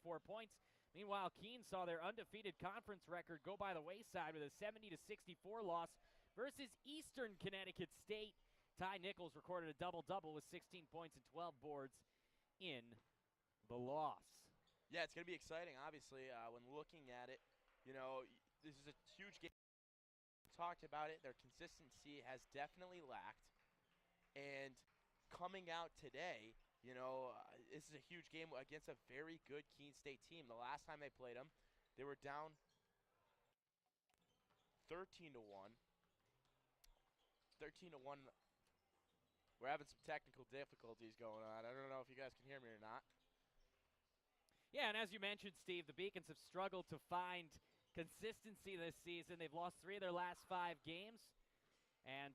24 points. Meanwhile, Keene saw their undefeated conference record go by the wayside with a 70-64 loss versus Eastern Connecticut State. Ty Nichols recorded a double-double with 16 points and 12 boards in the loss. Yeah, it's going to be exciting, obviously, when looking at it. You know, this is a huge game. We talked about it. Their consistency has definitely lacked. And coming out today, you know, this is a huge game against a very good Keene State team. The last time they played them, they were down 13-1. 13-1. We're having some technical difficulties going on. I don't know if you guys can hear me or not. Yeah, and as you mentioned, Steve, the Beacons have struggled to find consistency this season. They've lost 3 of their last 5 games. And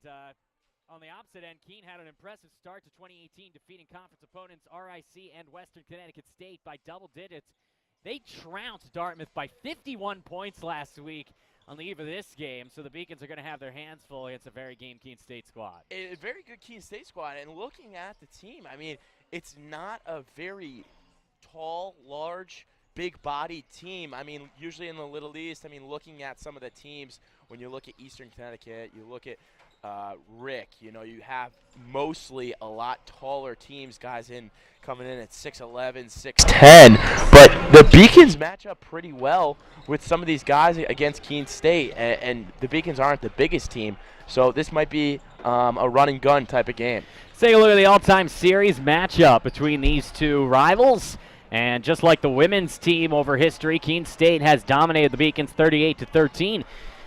on the opposite end, Keene had an impressive start to 2018, defeating conference opponents RIC and Western Connecticut State by double digits. They trounced Dartmouth by 51 points last week on the eve of this game, so the Beacons are going to have their hands full against a very game Keene State squad. A very good Keene State squad, and looking at the team, I mean, it's not a very tall, large, big-bodied team. I mean, usually in the Little East, I mean, looking at some of the teams, when you look at Eastern Connecticut, you look at Rick, you know, you have mostly a lot taller teams, guys coming in at 6'11", 6'10", but the Beacons match up pretty well with some of these guys against Keene State, and the Beacons aren't the biggest team, so this might be a run-and-gun type of game. Let's take a look at the all-time series matchup between these two rivals. And just like the women's team over history, Keene State has dominated the Beacons 38-13.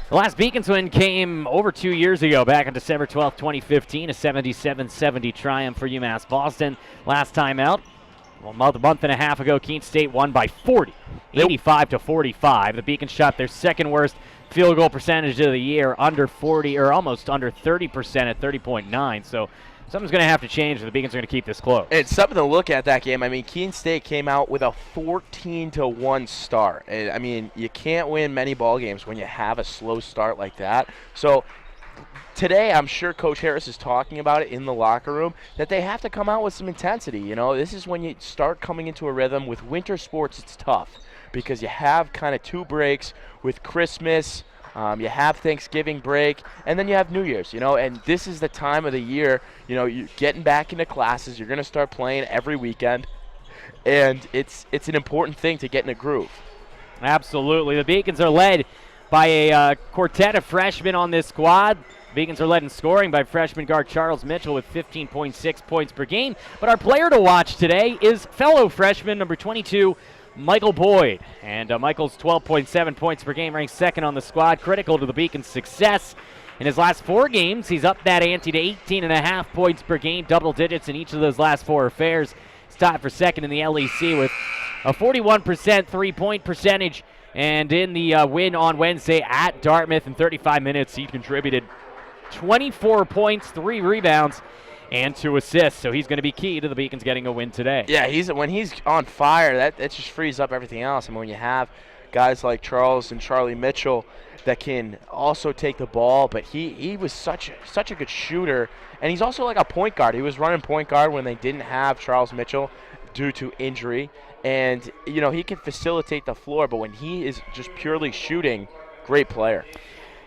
The last Beacons win came over 2 years ago, back on December 12, 2015, a 77-70 triumph for UMass Boston. Last time out, a month and a half ago, Keene State won by 40, 85-45. The Beacons shot their second worst field goal percentage of the year, under 40 or almost under 30% at 30.9. So something's going to have to change if the Beacons are going to keep this close. It's something to look at that game. I mean, Keene State came out with a 14-1 start. I mean, you can't win many ball games when you have a slow start like that. So today, I'm sure Coach Harris is talking about it in the locker room, that they have to come out with some intensity. You know, this is when you start coming into a rhythm. With winter sports, it's tough because you have kind of 2 breaks with Christmas. You have Thanksgiving break, and then you have New Year's, you know, and this is the time of the year, you know, you're getting back into classes, you're going to start playing every weekend, and it's an important thing to get in a groove. Absolutely. The Beacons are led by a quartet of freshmen on this squad. Beacons are led in scoring by freshman guard Charles Mitchell with 15.6 points per game, but our player to watch today is fellow freshman number 22, Michael Boyd, and Michael's 12.7 points per game ranks second on the squad, critical to the Beacons' success. In his last 4 games, he's upped that ante to 18.5 points per game, double digits in each of those last 4 affairs. He's tied for second in the LEC with a 41% three-point percentage, and in the win on Wednesday at Dartmouth in 35 minutes, he contributed 24 points, 3 rebounds, and 2 assists, so he's going to be key to the Beacons getting a win today. Yeah, when he's on fire, that just frees up everything else. I mean, when you have guys like Charles and Charlie Mitchell that can also take the ball, but he was such a good shooter, and he's also like a point guard. He was running point guard when they didn't have Charles Mitchell due to injury, and you know, he can facilitate the floor, but when he is just purely shooting, great player.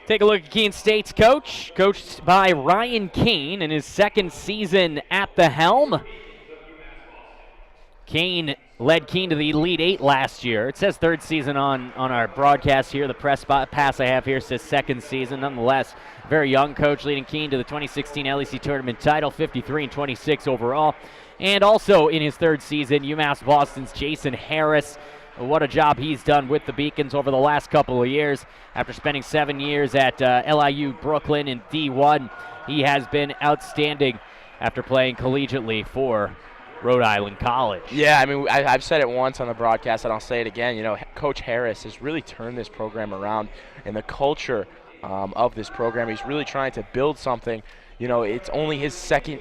Take a look at Keene State's coached by Ryan Keene in his second season at the helm. Keene led Keene to the Elite 8 last year. It says third season on our broadcast here. The press pass I have here says second season. Nonetheless, very young coach leading Keene to the 2016 LEC Tournament title, 53-26 overall. And also in his third season, UMass Boston's Jason Harris. What a job he's done with the Beacons over the last couple of years. After spending 7 years at LIU Brooklyn in D1, he has been outstanding after playing collegiately for Rhode Island College. Yeah, I mean, I've said it once on the broadcast, and I'll say it again. You know, Coach Harris has really turned this program around, and the culture of this program, he's really trying to build something. You know, it's only his second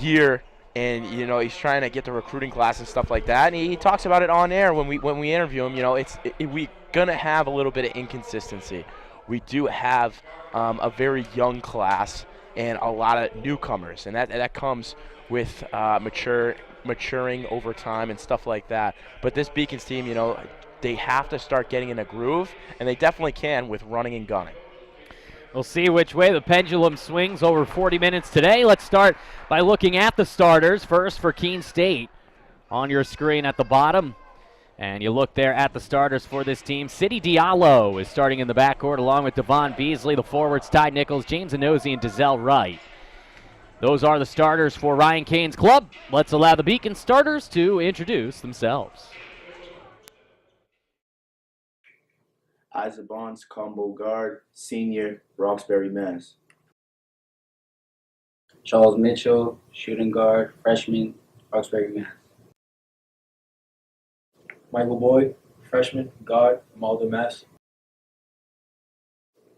year, and you know, he's trying to get the recruiting class and stuff like that. And he talks about it on air when we interview him. You know, we're gonna have a little bit of inconsistency. We do have a very young class and a lot of newcomers, and that comes with mature maturing over time and stuff like that. But this Beacons team, they have to start getting in a groove, and they definitely can with running and gunning. We'll see which way the pendulum swings over 40 minutes today. Let's start by looking at the starters. First for Keene State on your screen at the bottom. And you look there at the starters for this team. City Diallo is starting in the backcourt along with Devon Beasley. The forwards, Ty Nichols, James Inozie, and Dazelle Wright. Those are the starters for Ryan Kane's club. Let's allow the Beacon starters to introduce themselves. Isaac Bonds, combo guard, senior, Roxbury, Mass. Charles Mitchell, shooting guard, freshman, Roxbury, Mass. Michael Boyd, freshman, guard, Malden, Mass.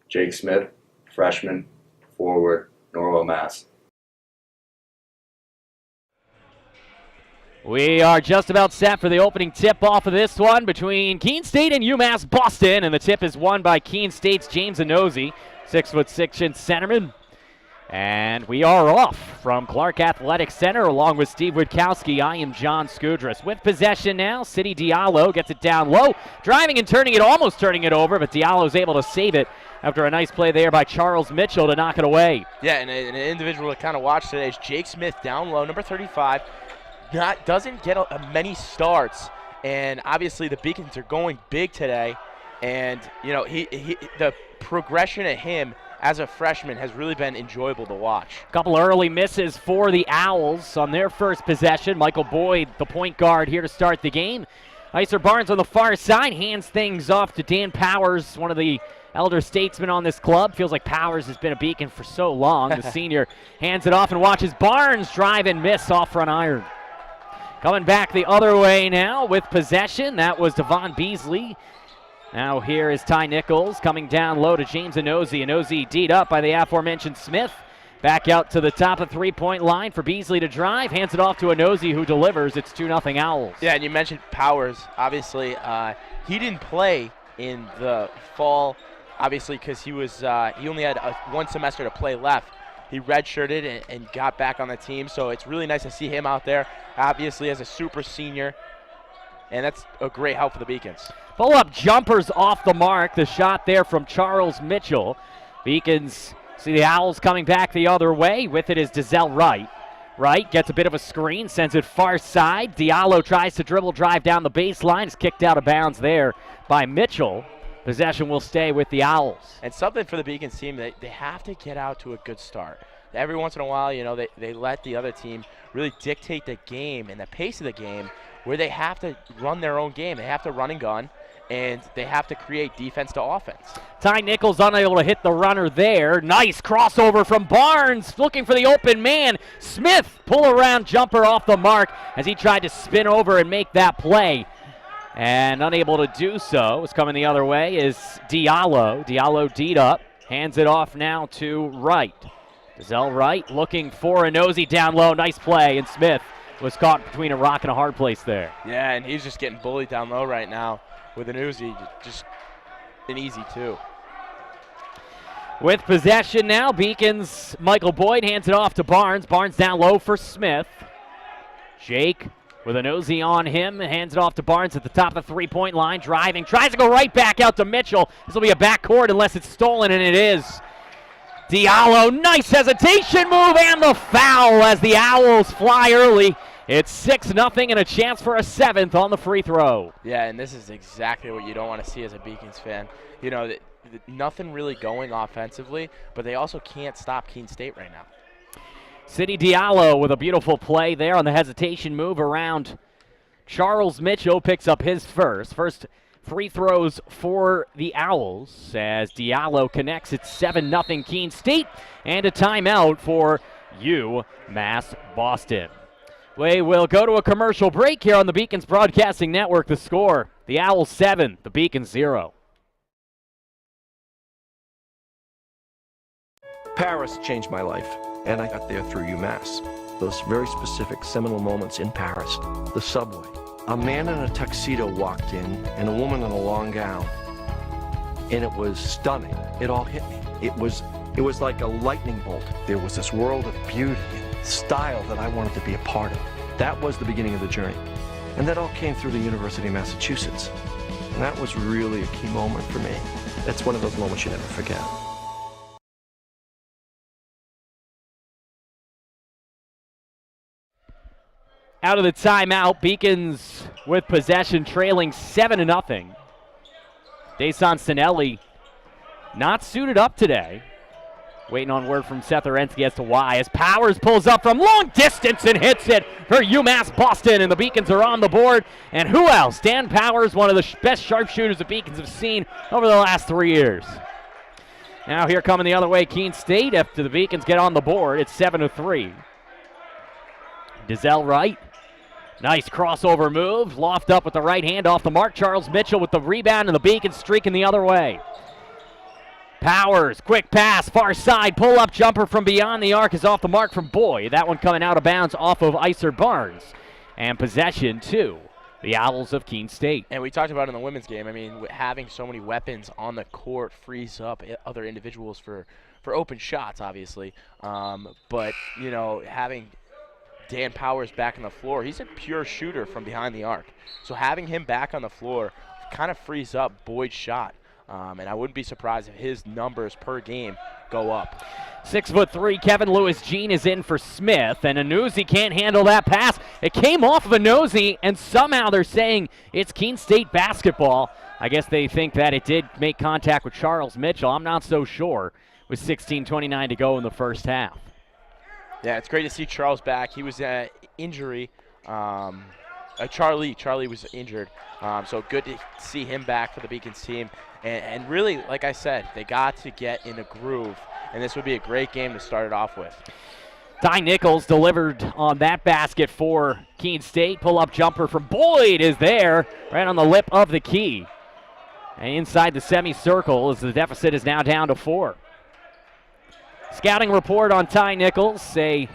Jake Smith, freshman, forward, Norwell, Mass. We are just about set for the opening tip-off of this one between Keene State and UMass Boston, and the tip is won by Keene State's James Inozie, 6'6" centerman. And we are off from Clark Athletic Center along with Steve Witkowski. I am John Skudras. With possession now, City Diallo gets it down low, driving and turning it, almost turning it over, but Diallo's able to save it after a nice play there by Charles Mitchell to knock it away. Yeah, and an individual to kind of watch today is Jake Smith down low, number 35. Doesn't get many starts, and obviously the Beacons are going big today, and the progression of him as a freshman has really been enjoyable to watch. A couple early misses for the Owls on their first possession. Michael Boyd, the point guard, here to start the game. Icer Barnes on the far side hands things off to Dan Powers, one of the elder statesmen on this club. Feels like Powers has been a Beacon for so long. The senior hands it off and watches Barnes drive and miss off front iron. Coming back the other way now with possession. That was Devon Beasley. Now here is Ty Nichols coming down low to James Inozie. Inozie D'd up by the aforementioned Smith. Back out to the top of three-point line for Beasley to drive. Hands it off to Inozie, who delivers. It's 2-0 Owls. Yeah, and you mentioned Powers. Obviously, he didn't play in the fall, obviously, because he only had one semester to play left. He redshirted and got back on the team, so it's really nice to see him out there, obviously as a super senior, and that's a great help for the Beacons. Pull-up jumpers off the mark. The shot there from Charles Mitchell. Beacons see the Owls coming back the other way. With it is Dazelle Wright. Wright gets a bit of a screen, sends it far side. Diallo tries to dribble drive down the baseline. Is kicked out of bounds there by Mitchell. Possession will stay with the Owls. And something for the Beacons team, they have to get out to a good start. Every once in a while, they let the other team really dictate the game and the pace of the game, where they have to run their own game. They have to run and gun, and they have to create defense to offense. Ty Nichols unable to hit the runner there. Nice crossover from Barnes, looking for the open man. Smith, pull around jumper off the mark as he tried to spin over and make that play. And unable to do so, is coming the other way, is Diallo. Diallo D'd up, hands it off now to Wright. Dazelle Wright looking for Inozie down low. Nice play, and Smith was caught between a rock and a hard place there. Yeah, and he's just getting bullied down low right now with Inozie, just an easy two. With possession now, Beacons' Michael Boyd hands it off to Barnes. Barnes down low for Smith. Jake with Inozie on him, hands it off to Barnes at the top of the three-point line, driving, tries to go right back out to Mitchell. This will be a backcourt unless it's stolen, and it is. Diallo, nice hesitation move, and the foul as the Owls fly early. It's 6-0 and a chance for a seventh on the free throw. Yeah, and this is exactly what you don't want to see as a Beacons fan. Nothing really going offensively, but they also can't stop Keene State right now. City Diallo with a beautiful play there on the hesitation move around Charles Mitchell, picks up his first free throws for the Owls as Diallo connects. It's 7-0 Keene State, and a timeout for UMass Boston. We will go to a commercial break here on the Beacons Broadcasting Network. The score, the Owls 7, the Beacons 0. Paris changed my life, and I got there through UMass. Those very specific seminal moments in Paris, the subway. A man in a tuxedo walked in, and a woman in a long gown. And it was stunning. It all hit me. It was like a lightning bolt. There was this world of beauty and style that I wanted to be a part of. That was the beginning of the journey. And that all came through the University of Massachusetts. And that was really a key moment for me. That's one of those moments you never forget. Out of the timeout, Beacons with possession, trailing 7-0. Dason Sinelli not suited up today. Waiting on word from Seth Orensky as to why. As Powers pulls up from long distance and hits it for UMass Boston, and the Beacons are on the board. And who else? Dan Powers, one of the best sharpshooters the Beacons have seen over the last 3 years. Now here coming the other way, Keene State, after the Beacons get on the board. It's 7-3. Dizelle Wright. Nice crossover move. Loft up with the right hand off the mark. Charles Mitchell with the rebound, and the Beacons streaking the other way. Powers, quick pass, far side, pull-up jumper from beyond the arc is off the mark from Boyd. That one coming out of bounds off of Iser Barnes. And possession to the Owls of Keene State. And we talked about in the women's game, I mean, having so many weapons on the court frees up other individuals for open shots, obviously. But, you know, having Dan Powers back on the floor, he's a pure shooter from behind the arc. So having him back on the floor kind of frees up Boyd's shot. And I wouldn't be surprised if his numbers per game go up. 6'3", Kevin Lewis-Jean is in for Smith, and Anuzi can't handle that pass. It came off of Anuzi, and somehow they're saying it's Keene State basketball. I guess they think that it did make contact with Charles Mitchell. I'm not so sure with 16:29 to go in the first half. Yeah, it's great to see Charles back. He was injury. Charlie was injured, so good to see him back for the Beacons team. And really, like I said, they got to get in a groove, and this would be a great game to start it off with. Ty Nichols delivered on that basket for Keene State. Pull-up jumper from Boyd is there, right on the lip of the key. And inside the semicircle as the deficit is now down to 4. Scouting report on Ty Nichols, a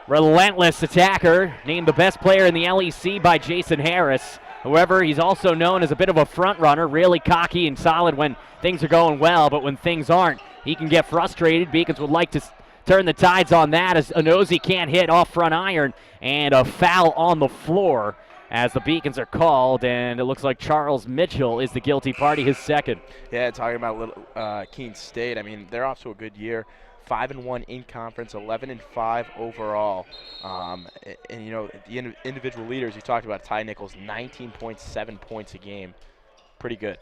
relentless attacker, named the best player in the LEC by Jason Harris. However, he's also known as a bit of a front runner, really cocky and solid when things are going well, but when things aren't, he can get frustrated. Beacons would like to turn the tides on that as Onozi can't hit off front iron, and a foul on the floor as the Beacons are called, and it looks like Charles Mitchell is the guilty party, his second. Yeah, talking about Keene State, I mean, they're off to a good year. 5-1 in conference, 11-5 overall. And you know, the individual leaders you talked about, Ty Nichols, 19.7 points a game. Pretty good.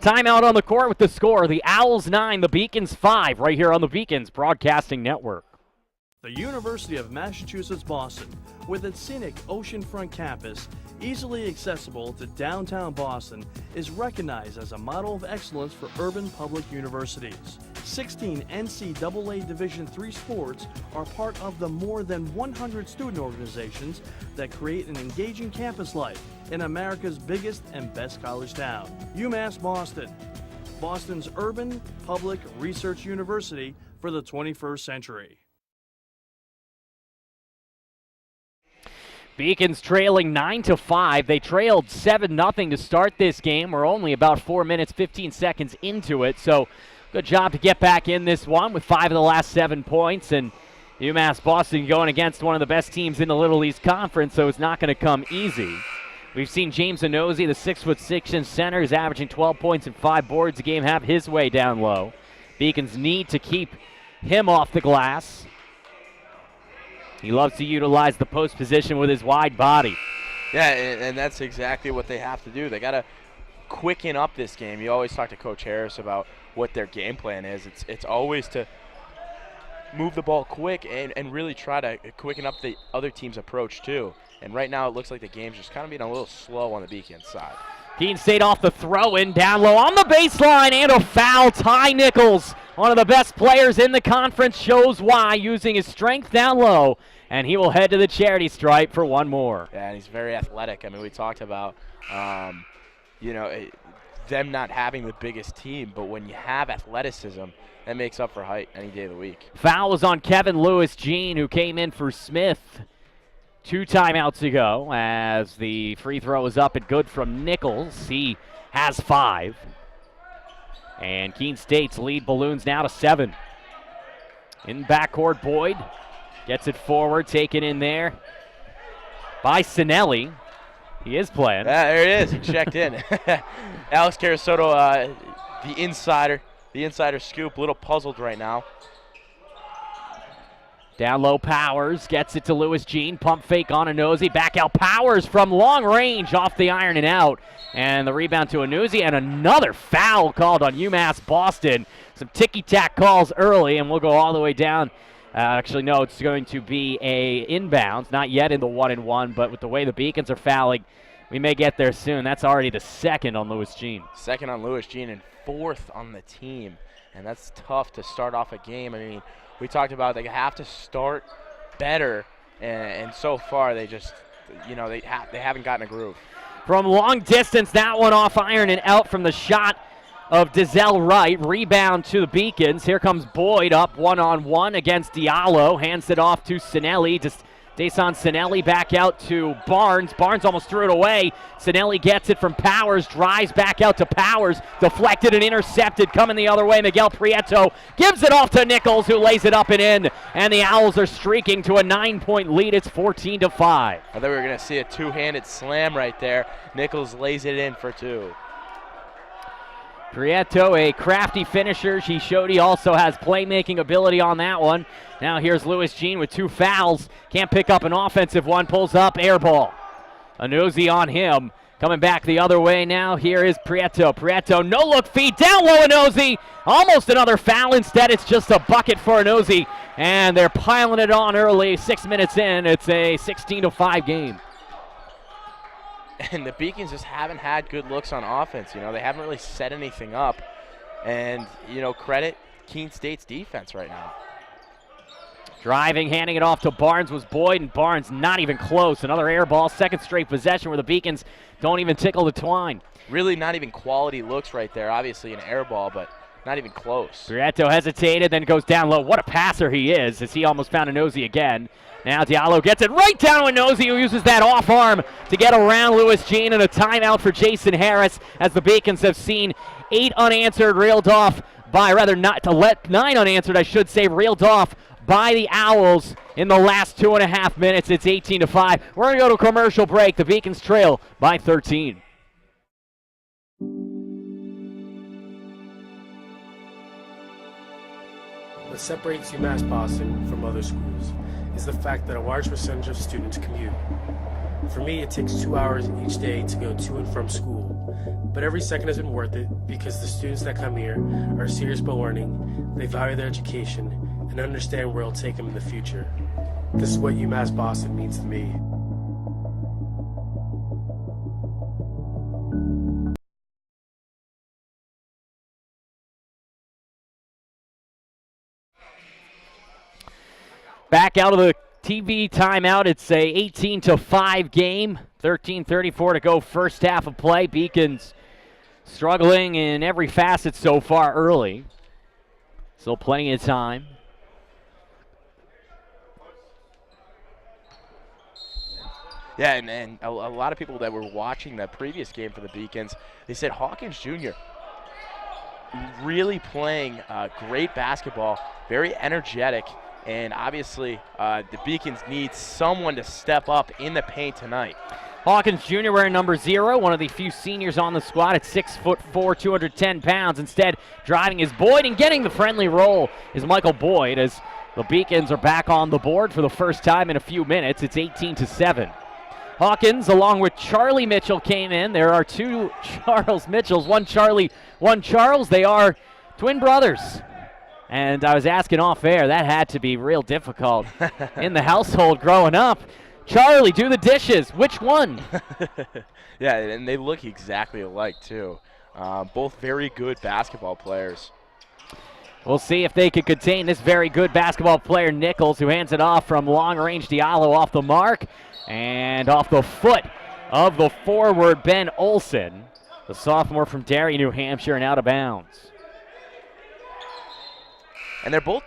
Timeout on the court with the score. The Owls 9, the Beacons 5, right here on the Beacons Broadcasting Network. The University of Massachusetts Boston, with its scenic oceanfront campus, easily accessible to downtown Boston, is recognized as a model of excellence for urban public universities. 16 NCAA Division III sports are part of the more than 100 student organizations that create an engaging campus life in America's biggest and best college town. UMass Boston, Boston's urban public research university for the 21st century. Beacons trailing 9-5. They trailed 7-0 to start this game. We're only about 4 minutes, 15 seconds into it. So good job to get back in this one with 5 of the last 7 points. And UMass Boston going against one of the best teams in the Little East Conference, so it's not going to come easy. We've seen James Onozi, the 6'6" center, is averaging 12 points and 5 boards a game, have his way down low. Beacons need to keep him off the glass. He loves to utilize the post position with his wide body. Yeah, and that's exactly what they have to do. They got to quicken up this game. You always talk to Coach Harris about what their game plan is. It's always to move the ball quick and really try to quicken up the other team's approach too. And right now it looks like the game's just kind of being a little slow on the Beacons side. Keene State off the throw-in, down low on the baseline, and a foul. Ty Nichols, one of the best players in the conference, shows why, using his strength down low, and he will head to the charity stripe for one more. Yeah, and he's very athletic. I mean, we talked about, them not having the biggest team, but when you have athleticism, that makes up for height any day of the week. Foul was on Kevin Lewis-Jean, who came in for Smith 2 timeouts ago, as the free throw is up and good from Nichols. He has 5. And Keene State's lead balloons now to 7. In backcourt, Boyd gets it forward, taken in there. by Sinelli. He is playing. There it is. He checked in. Alex Carasoto, the insider scoop, a little puzzled right now. Down low, Powers gets it to Lewis Jean. Pump fake on Nosey. Back out Powers from long range off the iron and out. And the rebound to Nosey, and another foul called on UMass Boston. Some ticky-tack calls early, and we'll go all the way down. Actually, no, it's going to be a inbounds. Not yet in the 1-and-1, but with the way the Beacons are fouling, we may get there soon. That's already the second on Lewis Jean. Second on Lewis Jean and fourth on the team. And that's tough to start off a game. I mean, we talked about they have to start better, and so far they just, they haven't gotten a groove. From long distance, that one off iron and out from the shot of Dizelle Wright. Rebound to the Beacons. Here comes Boyd up one-on-one against Diallo. Hands it off to Sinelli. Deson Sinelli back out to Barnes. Barnes almost threw it away. Sinelli gets it from Powers, drives back out to Powers, deflected and intercepted, coming the other way. Miguel Prieto gives it off to Nichols, who lays it up and in, and the Owls are streaking to a 9-point lead. It's 14-5. I thought we were going to see a two-handed slam right there. Nichols lays it in for two. Prieto, a crafty finisher. He showed he also has playmaking ability on that one. Now here's Lewis Jean with 2 fouls. Can't pick up an offensive one. Pulls up, air ball. Nosey on him. Coming back the other way now. Here is Prieto. Prieto, no-look feed. Down low, Nosey. Almost another foul. Instead, it's just a bucket for Nosey. And they're piling it on early. 6 minutes in. It's a 16-5 game. And the Beacons just haven't had good looks on offense. They haven't really set anything up. And, credit Keene State's defense right now. Driving, handing it off to Barnes was Boyd, and Barnes not even close. Another air ball, second straight possession where the Beacons don't even tickle the twine. Really not even quality looks right there. Obviously an air ball, but not even close. Prieto hesitated, then goes down low. What a passer he is, as he almost found Nosey again. Now Diallo gets it right down with Nosey, who uses that off arm to get around Lewis Jean, and a timeout for Jason Harris, as the Beacons have seen 8 unanswered reeled off by, rather not to let 9 unanswered, I should say, reeled off by the Owls in the last 2.5 minutes. It's 18-5. We're going to go to a commercial break. The Beacons trail by 13. What separates UMass Boston from other schools is the fact that a large percentage of students commute. For me, it takes 2 hours each day to go to and from school. But every second has been worth it because the students that come here are serious about learning, they value their education, and understand where it'll take them in the future. This is what UMass Boston means to me. Back out of the TV timeout. It's a 18-5 game. 13:34 to go, first half of play. Beacons struggling in every facet so far early. Still plenty of time. Yeah, and a lot of people that were watching the previous game for the Beacons, they said Hawkins Jr. really playing great basketball, very energetic, and obviously the Beacons need someone to step up in the paint tonight. Hawkins Jr. wearing number 0, one of the few seniors on the squad at 6'4", 210 pounds. Instead, driving is Boyd, and getting the friendly roll is Michael Boyd, as the Beacons are back on the board for the first time in a few minutes. It's 18-7. Hawkins, along with Charlie Mitchell, came in. There are 2 Charles Mitchells, one Charlie, one Charles. They are twin brothers. And I was asking off air, that had to be real difficult in the household growing up. Charlie, do the dishes. Which one? Yeah, and they look exactly alike, too. Both very good basketball players. We'll see if they can contain this very good basketball player, Nichols, who hands it off from long range. Diallo off the mark and off the foot of the forward, Ben Olson, the sophomore from Derry, New Hampshire, and out of bounds. And they're both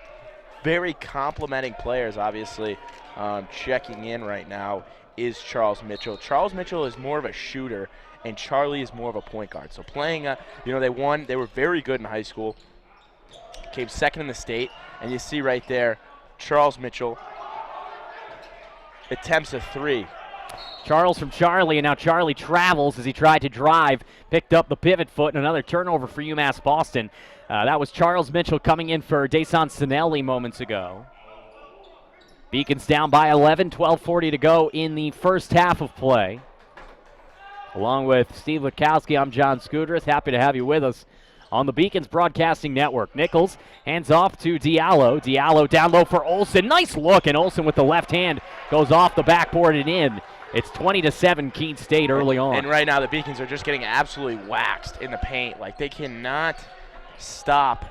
very complimenting players, obviously. Checking in right now is Charles Mitchell. Charles Mitchell is more of a shooter, and Charlie is more of a point guard. So playing, they were very good in high school. Came second in the state, and you see right there, Charles Mitchell attempts a 3. Charles from Charlie, and now Charlie travels as he tried to drive, picked up the pivot foot, and another turnover for UMass Boston. That was Charles Mitchell coming in for Dason Sinelli moments ago. Beacons down by 11, 12:40 to go in the first half of play. Along with Steve Witkowski, I'm John Scudris. Happy to have you with us on the Beacons Broadcasting Network. Nichols hands off to Diallo. Diallo down low for Olsen. Nice look, and Olsen with the left hand goes off the backboard and in. It's 20-7 Keene State early on. And right now the Beacons are just getting absolutely waxed in the paint. Like, they cannot stop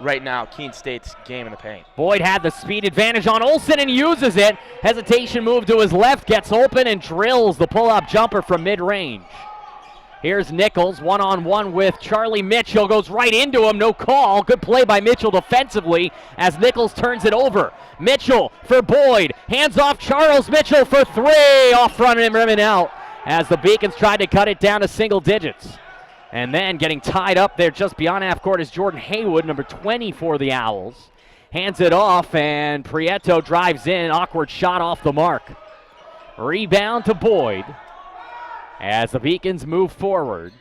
right now Keene State's game in the paint. Boyd had the speed advantage on Olsen and uses it. Hesitation move to his left, gets open and drills the pull-up jumper from mid-range. Here's Nichols, one-on-one with Charlie Mitchell, goes right into him, no call. Good play by Mitchell defensively as Nichols turns it over. Mitchell for Boyd, hands off Charles Mitchell for three, off front rim and out as the Beacons tried to cut it down to single digits. And then getting tied up there just beyond half court is Jordan Haywood, number 20 for the Owls. Hands it off and Prieto drives in, awkward shot off the mark. Rebound to Boyd. As the Beacons move forward,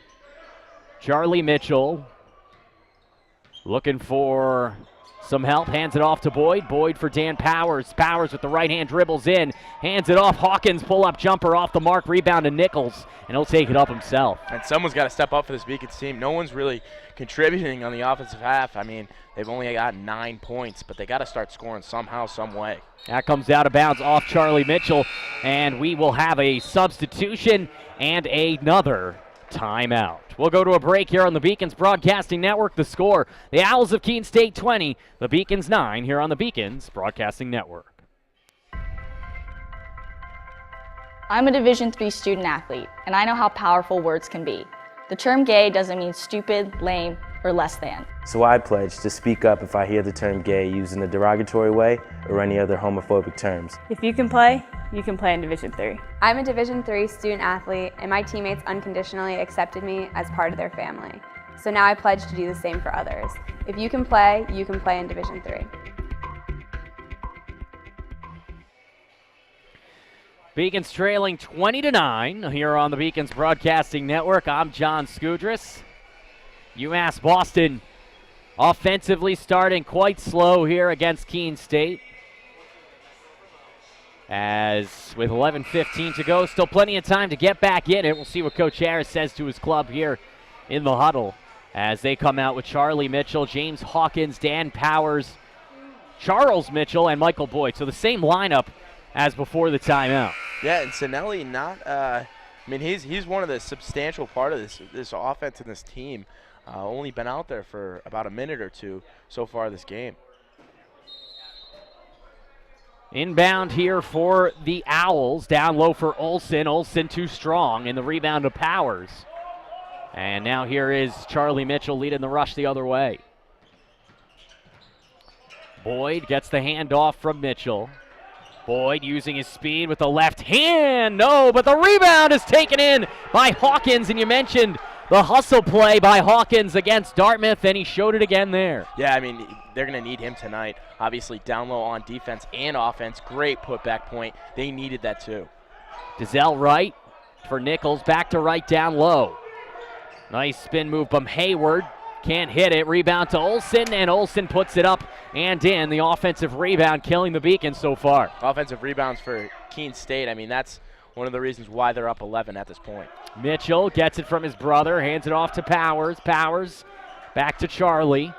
Charlie Mitchell looking for some help, hands it off to Boyd. Boyd for Dan Powers. Powers with the right hand dribbles in, hands it off. Hawkins pull-up jumper off the mark, rebound to Nichols, and he'll take it up himself. And someone's got to step up for this Beacons team. No one's really contributing on the offensive half. I mean, they've only got 9 points, but they got to start scoring somehow, some way. That comes out of bounds off Charlie Mitchell, and we will have a substitution and another timeout. We'll go to a break here on the Beacons Broadcasting Network. The score, the Owls of Keene State 20, the Beacons 9 here on the Beacons Broadcasting Network. I'm a Division III student athlete, and I know how powerful words can be. The term gay doesn't mean stupid, lame, or less than. So I pledge to speak up if I hear the term gay used in a derogatory way or any other homophobic terms. If you can play in Division III. I'm a Division III student athlete, and my teammates unconditionally accepted me as part of their family. So now I pledge to do the same for others. If you can play in Division III. Beacons trailing 20-9 here on the Beacons Broadcasting Network. I'm John Scudris. UMass Boston offensively starting quite slow here against Keene State. As with 11:15 to go, still plenty of time to get back in it. We'll see what Coach Harris says to his club here in the huddle as they come out with Charlie Mitchell, James Hawkins, Dan Powers, Charles Mitchell, and Michael Boyd. So the same lineup as before the timeout. Yeah, and Sinelli he's one of the substantial part of this offense and this team. Only been out there for about a minute or two so far this game. Inbound here for the Owls. Down low for Olsen. Olsen too strong, and the rebound to Powers. And now here is Charlie Mitchell leading the rush the other way. Boyd gets the handoff from Mitchell. Boyd using his speed with the left hand. No, but the rebound is taken in by Hawkins, and you mentioned the hustle play by Hawkins against Dartmouth, and he showed it again there. Yeah, I mean, they're going to need him tonight. Obviously, down low on defense and offense. Great putback point. They needed that too. Dizelle right for Nichols. Back to right down low. Nice spin move from Hayward. Can't hit it. Rebound to Olsen, and Olsen puts it up and in. The offensive rebound killing the Beacons so far. Offensive rebounds for Keene State. I mean, that's one of the reasons why they're up 11 at this point. Mitchell gets it from his brother, hands it off to Powers. Powers back to Charlie.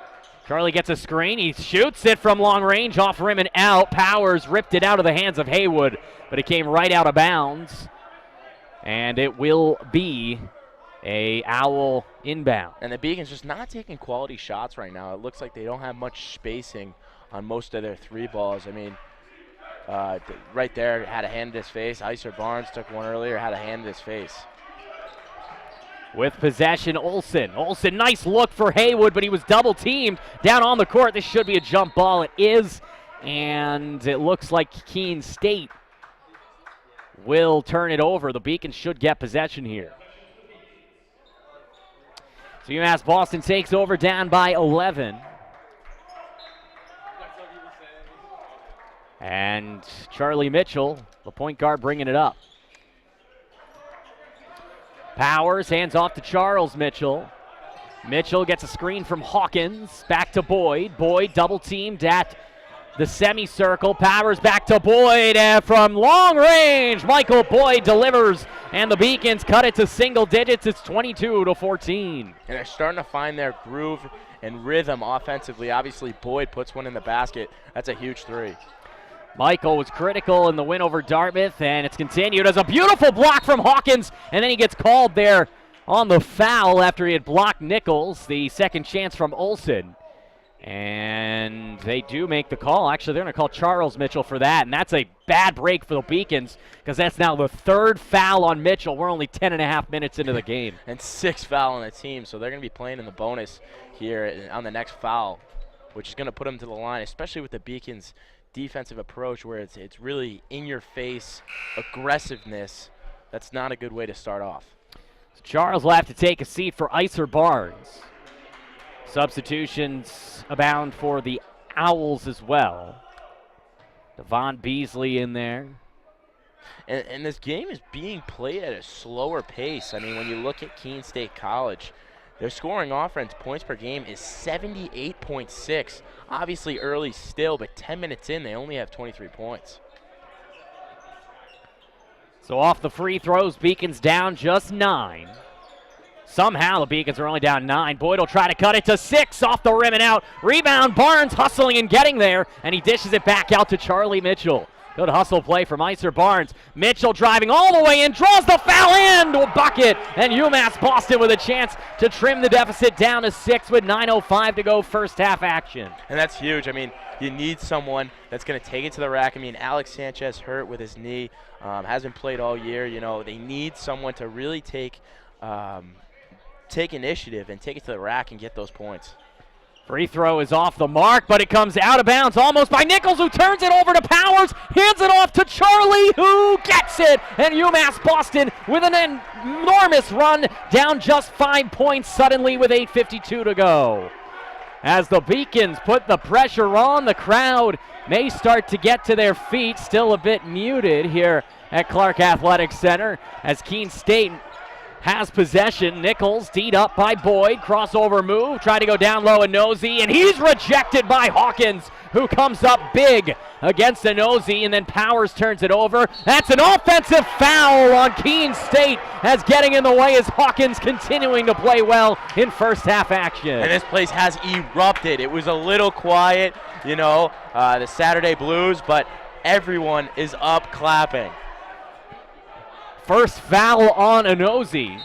Charlie gets a screen. He shoots it from long range, off rim and out. Powers ripped it out of the hands of Haywood, but it came right out of bounds. And it will be a Owl inbound. And the Beacons just not taking quality shots right now. It looks like they don't have much spacing on most of their three balls. I mean, right there, had a hand in his face. Iser Barnes took one earlier, had a hand in his face. With possession, Olsen. Olsen, nice look for Haywood, but he was double teamed down on the court. This should be a jump ball. It is, and it looks like Keene State will turn it over. The Beacons should get possession here. So UMass Boston takes over down by 11. And Charlie Mitchell, the point guard, bringing it up. Powers hands off to Charles Mitchell. Mitchell gets a screen from Hawkins. Back to Boyd. Boyd double teamed at the semicircle. Powers back to Boyd, and from long range, Michael Boyd delivers, and the Beacons cut it to single digits. It's 22-14. And they're starting to find their groove and rhythm offensively. Obviously, Boyd puts one in the basket. That's a huge three. Michael was critical in the win over Dartmouth, and it's continued as a beautiful block from Hawkins, and then he gets called there on the foul after he had blocked Nichols. The second chance from Olsen. And they do make the call. Actually, they're going to call Charles Mitchell for that, and that's a bad break for the Beacons because that's now the third foul on Mitchell. We're only 10.5 minutes into the game. And 6 foul on the team, so they're going to be playing in the bonus here on the next foul, which is going to put them to the line, especially with the Beacons' defensive approach where it's really in-your-face aggressiveness. That's not a good way to start off. So Charles will have to take a seat for Icer Barnes. Substitutions abound for the Owls as well. Devon Beasley in there. And this game is being played at a slower pace. I mean, when you look at Keene State College, their scoring offense points per game is 78.6. Obviously early still, but 10 minutes in, they only have 23 points. So off the free throws, Beacons down just 9. Somehow the Beacons are only down 9. Boyd will try to cut it to 6 off the rim and out. Rebound, Barnes hustling and getting there, and he dishes it back out to Charlie Mitchell. Good hustle play from Icer Barnes. Mitchell driving all the way in, draws the foul and bucket. And UMass Boston with a chance to trim the deficit down to 6 with 9:05 to go first half action. And that's huge. I mean, you need someone that's going to take it to the rack. I mean, Alex Sanchez hurt with his knee, hasn't played all year. You know, they need someone to really take initiative and take it to the rack and get those points. Free throw is off the mark, but it comes out of bounds almost by Nichols, who turns it over to Powers, hands it off to Charlie, who gets it. And UMass Boston with an enormous run, down just 5 points suddenly with 8:52 to go. As the Beacons put the pressure on, the crowd may start to get to their feet, still a bit muted here at Clark Athletic Center as Keene State has possession. Nichols teed up by Boyd. Crossover move. Try to go down low and Nosey, and he's rejected by Hawkins, who comes up big against the Nosey, and then Powers turns it over. That's an offensive foul on Keene State, as getting in the way is Hawkins, continuing to play well in first half action. And this place has erupted. It was a little quiet, you know, the Saturday Blues, but everyone is up clapping. First foul on Enosi.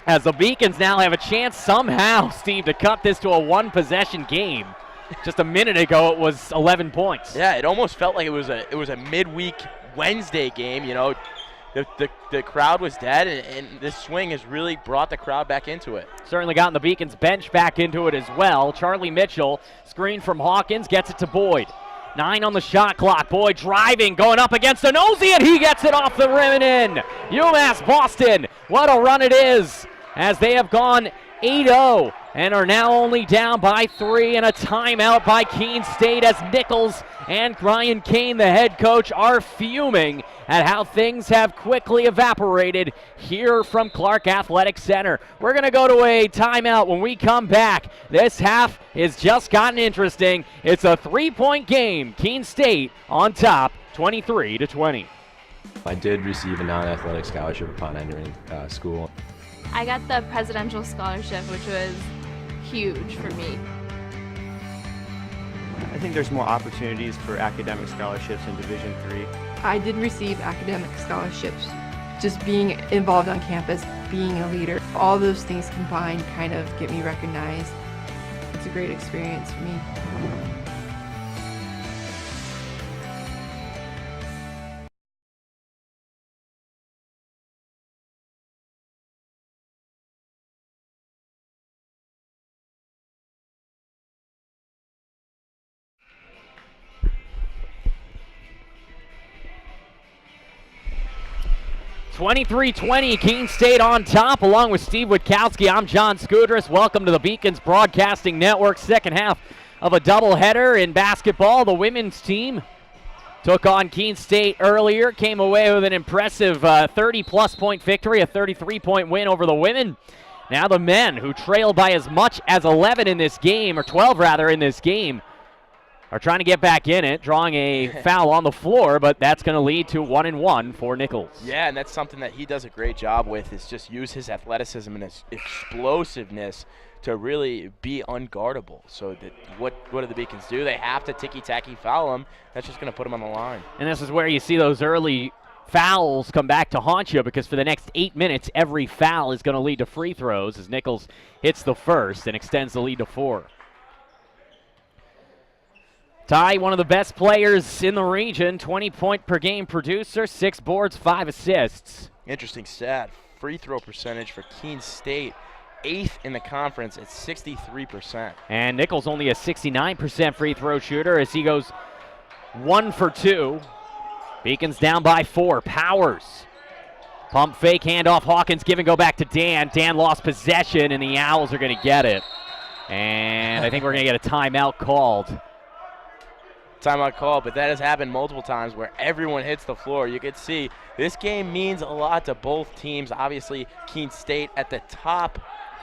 As the Beacons now have a chance somehow, Steve, to cut this to a one-possession game. Just a minute ago, it was 11 points. Yeah, it almost felt like it was a midweek Wednesday game. You know, the crowd was dead, and this swing has really brought the crowd back into it. Certainly gotten the Beacons bench back into it as well. Charlie Mitchell, screen from Hawkins, gets it to Boyd. 9 on the shot clock. Boyd driving, going up against Enosi, and he gets it off the rim and in. UMass Boston, what a run it is, as they have gone 8-0 and are now only down by 3, and a timeout by Keene State as Nichols and Ryan Kane, the head coach, are fuming at how things have quickly evaporated here from Clark Athletic Center. We're going to go to a timeout. When we come back, this half has just gotten interesting. It's a 3-point game. Keene State on top, 23-20. I did receive a non-athletic scholarship upon entering school. I got the presidential scholarship, which was huge for me. I think there's more opportunities for academic scholarships in Division III. I did receive academic scholarships. Just being involved on campus, being a leader, all those things combined kind of get me recognized. It's a great experience for me. (23-20), Keene State on top, along with Steve Witkowski. I'm John Skudras. Welcome to the Beacons Broadcasting Network. Second half of a doubleheader in basketball. The women's team took on Keene State earlier, came away with an impressive 30-plus point victory, a 33-point win over the women. Now the men, who trailed by as much as 11 in this game, or 12 rather in this game, are trying to get back in it, drawing a foul on the floor, but that's going to lead to 1-1 for Nichols. Yeah, and that's something that he does a great job with, is just use his athleticism and his explosiveness to really be unguardable. So that what do the Beacons do? They have to ticky-tacky foul him. That's just going to put him on the line. And this is where you see those early fouls come back to haunt you, because for the next 8 minutes, every foul is going to lead to free throws as Nichols hits the first and extends the lead to 4. Ty, one of the best players in the region, 20-point per game producer, 6 boards, 5 assists. Interesting stat. Free throw percentage for Keene State, 8th in the conference at 63%. And Nichols only a 69% free throw shooter as he goes 1 for 2. Beacons down by 4. Powers. Pump fake, handoff. Hawkins give and go back to Dan. Dan lost possession, and the Owls are going to get it. And I think we're going to get a timeout called. Timeout call, but that has happened multiple times where everyone hits the floor. You can see this game means a lot to both teams. Obviously, Keene State at the top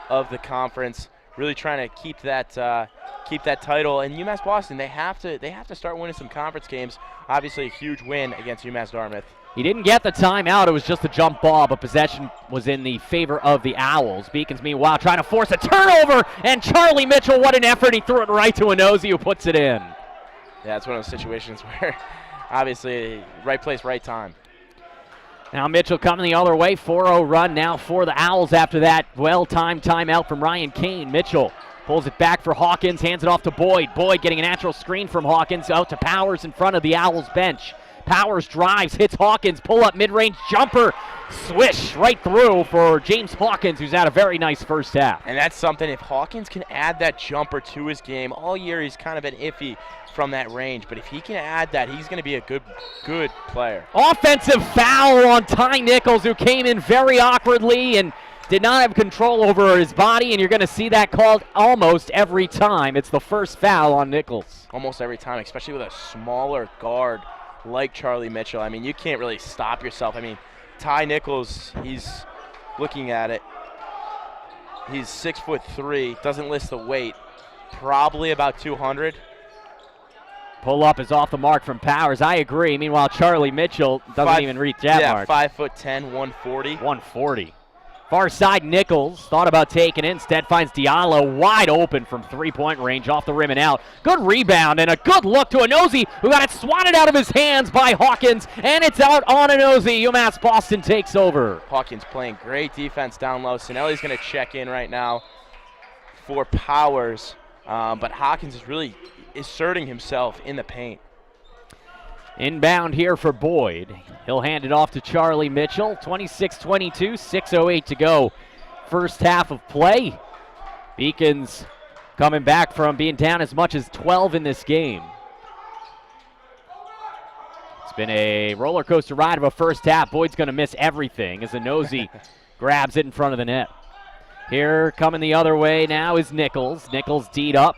of the conference, really trying to keep that title. And UMass Boston, they have to start winning some conference games. Obviously, a huge win against UMass Dartmouth. He didn't get the timeout. It was just a jump ball, but possession was in the favor of the Owls. Beacons, meanwhile, trying to force a turnover, and Charlie Mitchell, what an effort. He threw it right to Inozi, who puts it in. Yeah, it's one of those situations where, obviously, right place, right time. Now Mitchell coming the other way, 4-0 run now for the Owls after that well-timed timeout from Ryan Kane. Mitchell pulls it back for Hawkins, hands it off to Boyd. Boyd getting a natural screen from Hawkins out to Powers in front of the Owls bench. Powers drives, hits Hawkins, pull-up mid-range jumper, swish right through for James Hawkins, who's had a very nice first half. And that's something, if Hawkins can add that jumper to his game, all year he's kind of been iffy from that range, but if he can add that, he's going to be a good player. Offensive foul on Ty Nichols, who came in very awkwardly and did not have control over his body, and you're going to see that called almost every time. It's the first foul on Nichols. Almost every time, especially with a smaller guard like Charlie Mitchell. I mean, you can't really stop yourself. I mean, Ty Nichols, he's looking at it. He's 6'3", doesn't list the weight, probably about 200. Pull-up is off the mark from Powers. I agree. Meanwhile, Charlie Mitchell doesn't even reach that mark. Yeah, 5'10", 140. 140. Far side Nichols thought about taking it. Instead finds Diallo wide open from three-point range off the rim and out. Good rebound and a good look to Inozi, who got it swatted out of his hands by Hawkins, and it's out on Inozi. UMass Boston takes over. Hawkins playing great defense down low. Sinelli's going to check in right now for Powers, but Hawkins is really asserting himself in the paint. Inbound here for Boyd. He'll hand it off to Charlie Mitchell. 26-22, 6:08 to go. First half of play. Beacons coming back from being down as much as 12 in this game. It's been a roller coaster ride of a first half. Boyd's going to miss everything as Inozi grabs it in front of the net. Here coming the other way now is Nichols. Nichols D'd up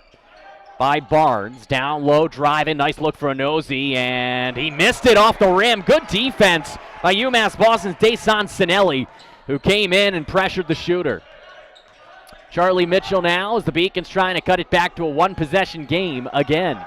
by Barnes. Down low, driving. Nice look for Inozi, and he missed it off the rim. Good defense by UMass Boston's Dason Sinelli, who came in and pressured the shooter. Charlie Mitchell now as the Beacons trying to cut it back to a one-possession game again.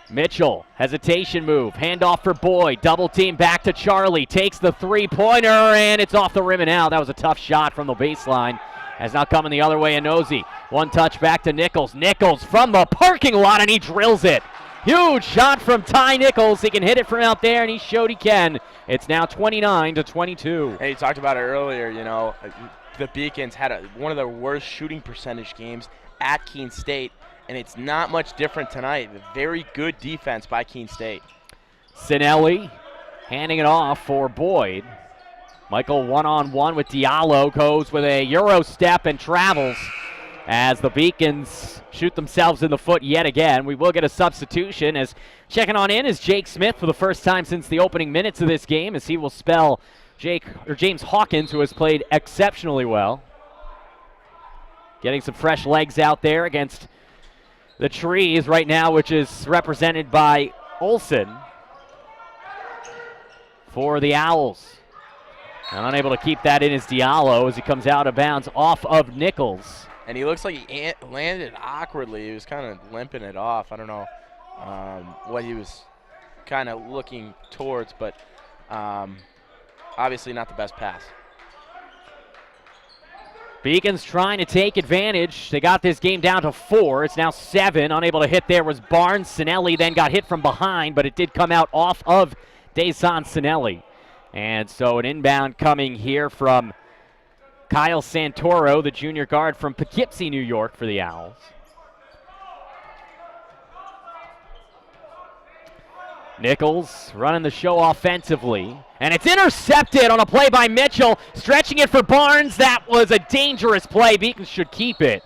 Mitchell, hesitation move. Handoff for Boyd. Double team back to Charlie. Takes the three-pointer, and it's off the rim and out. That was a tough shot from the baseline. As now coming the other way, Inozi. One touch back to Nichols. Nichols from the parking lot, and he drills it. Huge shot from Ty Nichols. He can hit it from out there, and he showed he can. It's now 29-22. Hey, you talked about it earlier, you know. The Beacons had one of their worst shooting percentage games at Keene State, and it's not much different tonight. Very good defense by Keene State. Sinelli handing it off for Boyd. Michael one-on-one with Diallo, goes with a Euro step and travels as the Beacons shoot themselves in the foot yet again. We will get a substitution as checking on in is Jake Smith for the first time since the opening minutes of this game, as he will spell James Hawkins, who has played exceptionally well. Getting some fresh legs out there against the Trees right now, which is represented by Olsen for the Owls. And unable to keep that in is Diallo as he comes out of bounds off of Nichols. And he looks like he landed awkwardly. He was kind of limping it off. I don't know what he was kind of looking towards, but obviously not the best pass. Beacons trying to take advantage. They got this game down to 4. It's now 7. Unable to hit there was Barnes. Sinelli then got hit from behind, but it did come out off of Desan Sinelli. And so an inbound coming here from Kyle Santoro, the junior guard from Poughkeepsie, New York, for the Owls. Nichols running the show offensively. And it's intercepted on a play by Mitchell. Stretching it for Barnes. That was a dangerous play. Beacons should keep it,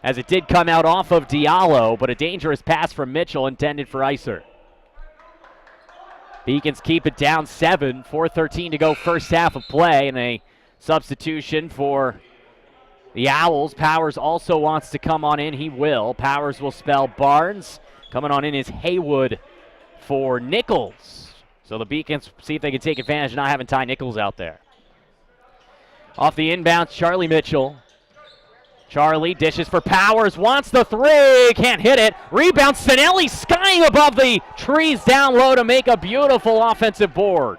as it did come out off of Diallo, but a dangerous pass from Mitchell intended for Iser. Beacons keep it down 7. 4:13 to go first half of play, and a substitution for the Owls. Powers also wants to come on in. He will. Powers will spell Barnes. Coming on in is Haywood for Nichols. So the Beacons see if they can take advantage of not having Ty Nichols out there. Off the inbounds, Charlie Mitchell. Charlie dishes for Powers, wants the 3, can't hit it. Rebound, Sinelli skying above the trees down low to make a beautiful offensive board.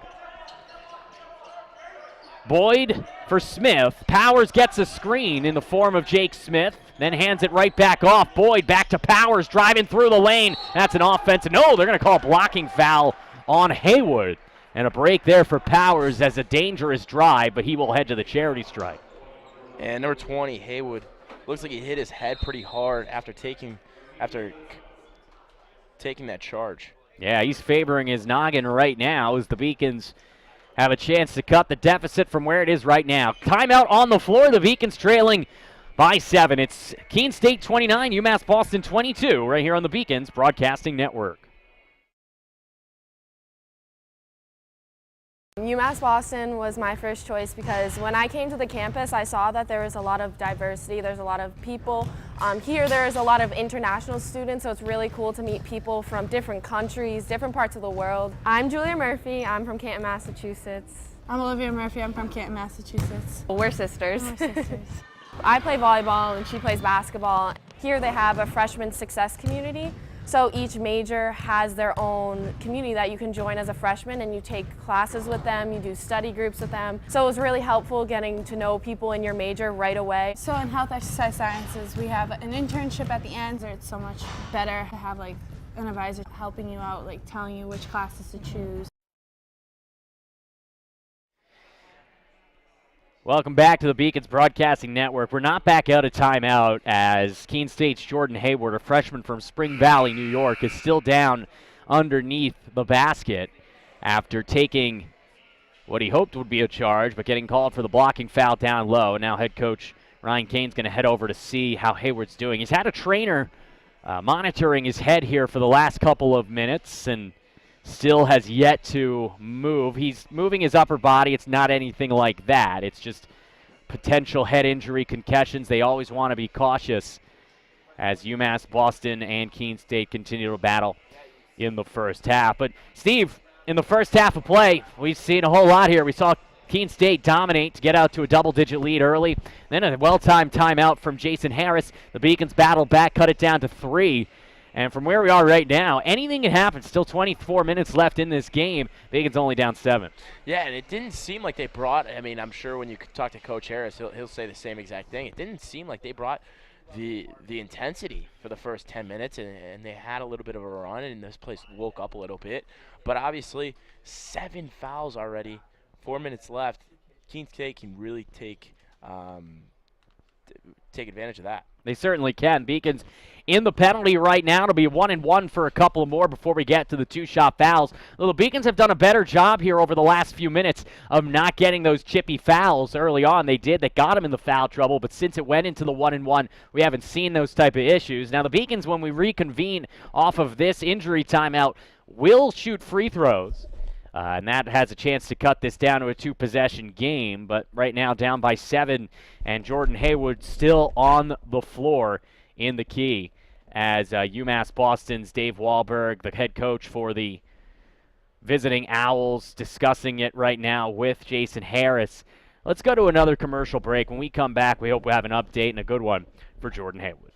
Boyd for Smith. Powers gets a screen in the form of Jake Smith, then hands it right back off. Boyd back to Powers, driving through the lane. That's an offensive. No, they're going to call a blocking foul on Haywood. And a break there for Powers as a dangerous drive, but he will head to the charity strike. And number 20, Haywood, looks like he hit his head pretty hard after taking that charge. Yeah, he's favoring his noggin right now as the Beacons have a chance to cut the deficit from where it is right now. Timeout on the floor. The Beacons trailing by 7. It's Keene State 29, UMass Boston 22, right here on the Beacons Broadcasting Network. UMass Boston was my first choice because when I came to the campus, I saw that there was a lot of diversity. There's a lot of people. Here there's a lot of international students, so it's really cool to meet people from different countries, different parts of the world. I'm Julia Murphy. I'm from Canton, Massachusetts. I'm Olivia Murphy. I'm from Canton, Massachusetts. We're sisters. We're sisters. I play volleyball and she plays basketball. Here they have a freshman success community. So each major has their own community that you can join as a freshman, and you take classes with them, you do study groups with them. So it was really helpful getting to know people in your major right away. So in health exercise sciences, we have an internship at the end, where it's so much better to have like an advisor helping you out, like telling you which classes to choose. Welcome back to the Beacons Broadcasting Network. We're not back out of timeout as Keene State's Jordan Hayward, a freshman from Spring Valley, New York, is still down underneath the basket after taking what he hoped would be a charge, but getting called for the blocking foul down low. Now head coach Ryan Kane's going to head over to see how Hayward's doing. He's had a trainer monitoring his head here for the last couple of minutes and still has yet to move. He's moving his upper body. It's not anything like that. It's just potential head injury, concussions. They always want to be cautious as UMass Boston and Keene State continue to battle in the first half. But, Steve, in the first half of play, we've seen a whole lot here. We saw Keene State dominate to get out to a double-digit lead early. Then a well-timed timeout from Jason Harris. The Beacons battled back, cut it down to 3. And from where we are right now, anything can happen. Still 24 minutes left in this game. Beacons only down 7. Yeah, and it didn't seem like they brought, I mean, I'm sure when you talk to Coach Harris, he'll say the same exact thing. It didn't seem like they brought the intensity for the first 10 minutes, and they had a little bit of a run, and this place woke up a little bit. But obviously, 7 fouls already, 4 minutes left. Keene State can really take advantage of that. They certainly can. Beacons in the penalty right now to be 1-1 for a couple more before we get to the 2-shot fouls. Well, the Beacons have done a better job here over the last few minutes of not getting those chippy fouls early on. They did. They got them in the foul trouble, but since it went into the 1-1, we haven't seen those type of issues. Now, the Beacons, when we reconvene off of this injury timeout, will shoot free throws. And that has a chance to cut this down to a 2-possession game. But right now down by 7, and Jordan Hayward still on the floor in the key as UMass Boston's Dave Wahlberg, the head coach for the visiting Owls, discussing it right now with Jason Harris. Let's go to another commercial break. When we come back, we hope we have an update and a good one for Jordan Haywood.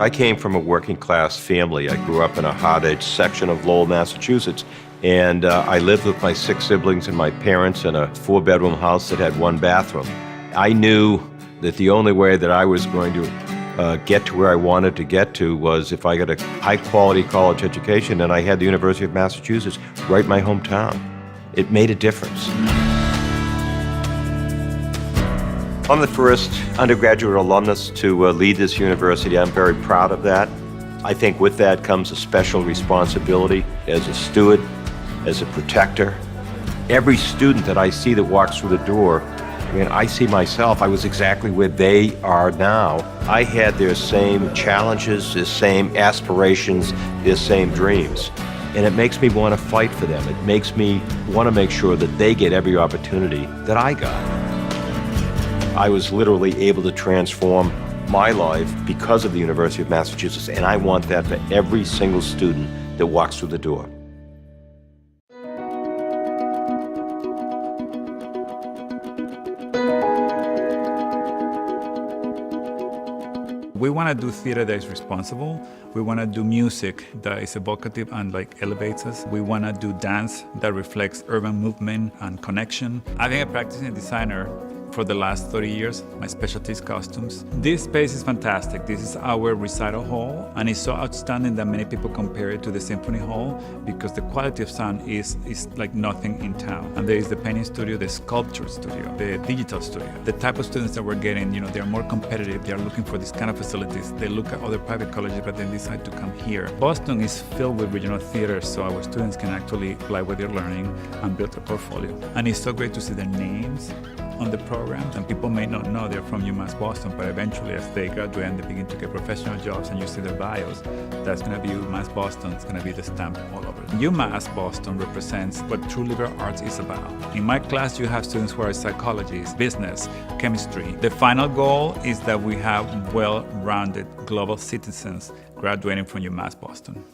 I came from a working class family. I grew up in a hot-edge section of Lowell, Massachusetts, and I lived with my 6 siblings and my parents in a 4-bedroom house that had 1 bathroom. I knew that the only way that I was going to get to where I wanted to get to was if I got a high-quality college education, and I had the University of Massachusetts right in my hometown. It made a difference. I'm the first undergraduate alumnus to lead this university. I'm very proud of that. I think with that comes a special responsibility as a steward, as a protector. Every student that I see that walks through the door, I see myself. I was exactly where they are now. I had their same challenges, their same aspirations, their same dreams. And it makes me want to fight for them. It makes me want to make sure that they get every opportunity that I got. I was literally able to transform my life because of the University of Massachusetts, and I want that for every single student that walks through the door. We want to do theater that is responsible. We want to do music that is evocative and elevates us. We want to do dance that reflects urban movement and connection. I've been a practicing designer for the last 30 years. My specialty is costumes. This space is fantastic. This is our recital hall, and it's so outstanding that many people compare it to the symphony hall because the quality of sound is like nothing in town. And there is the painting studio, the sculpture studio, the digital studio. The type of students that we're getting, they're more competitive. They're looking for these kind of facilities. They look at other private colleges, but then decide to come here. Boston is filled with regional theaters, so our students can actually apply what they're learning and build a portfolio. And it's so great to see their names on the programs, and people may not know they're from UMass Boston, but eventually as they graduate and they begin to get professional jobs and you see their bios, that's going to be UMass Boston. It's going to be the stamp all over. UMass Boston represents what true liberal arts is about. In my class, you have students who are psychologists, business, chemistry. The final goal is that we have well-rounded global citizens graduating from UMass Boston.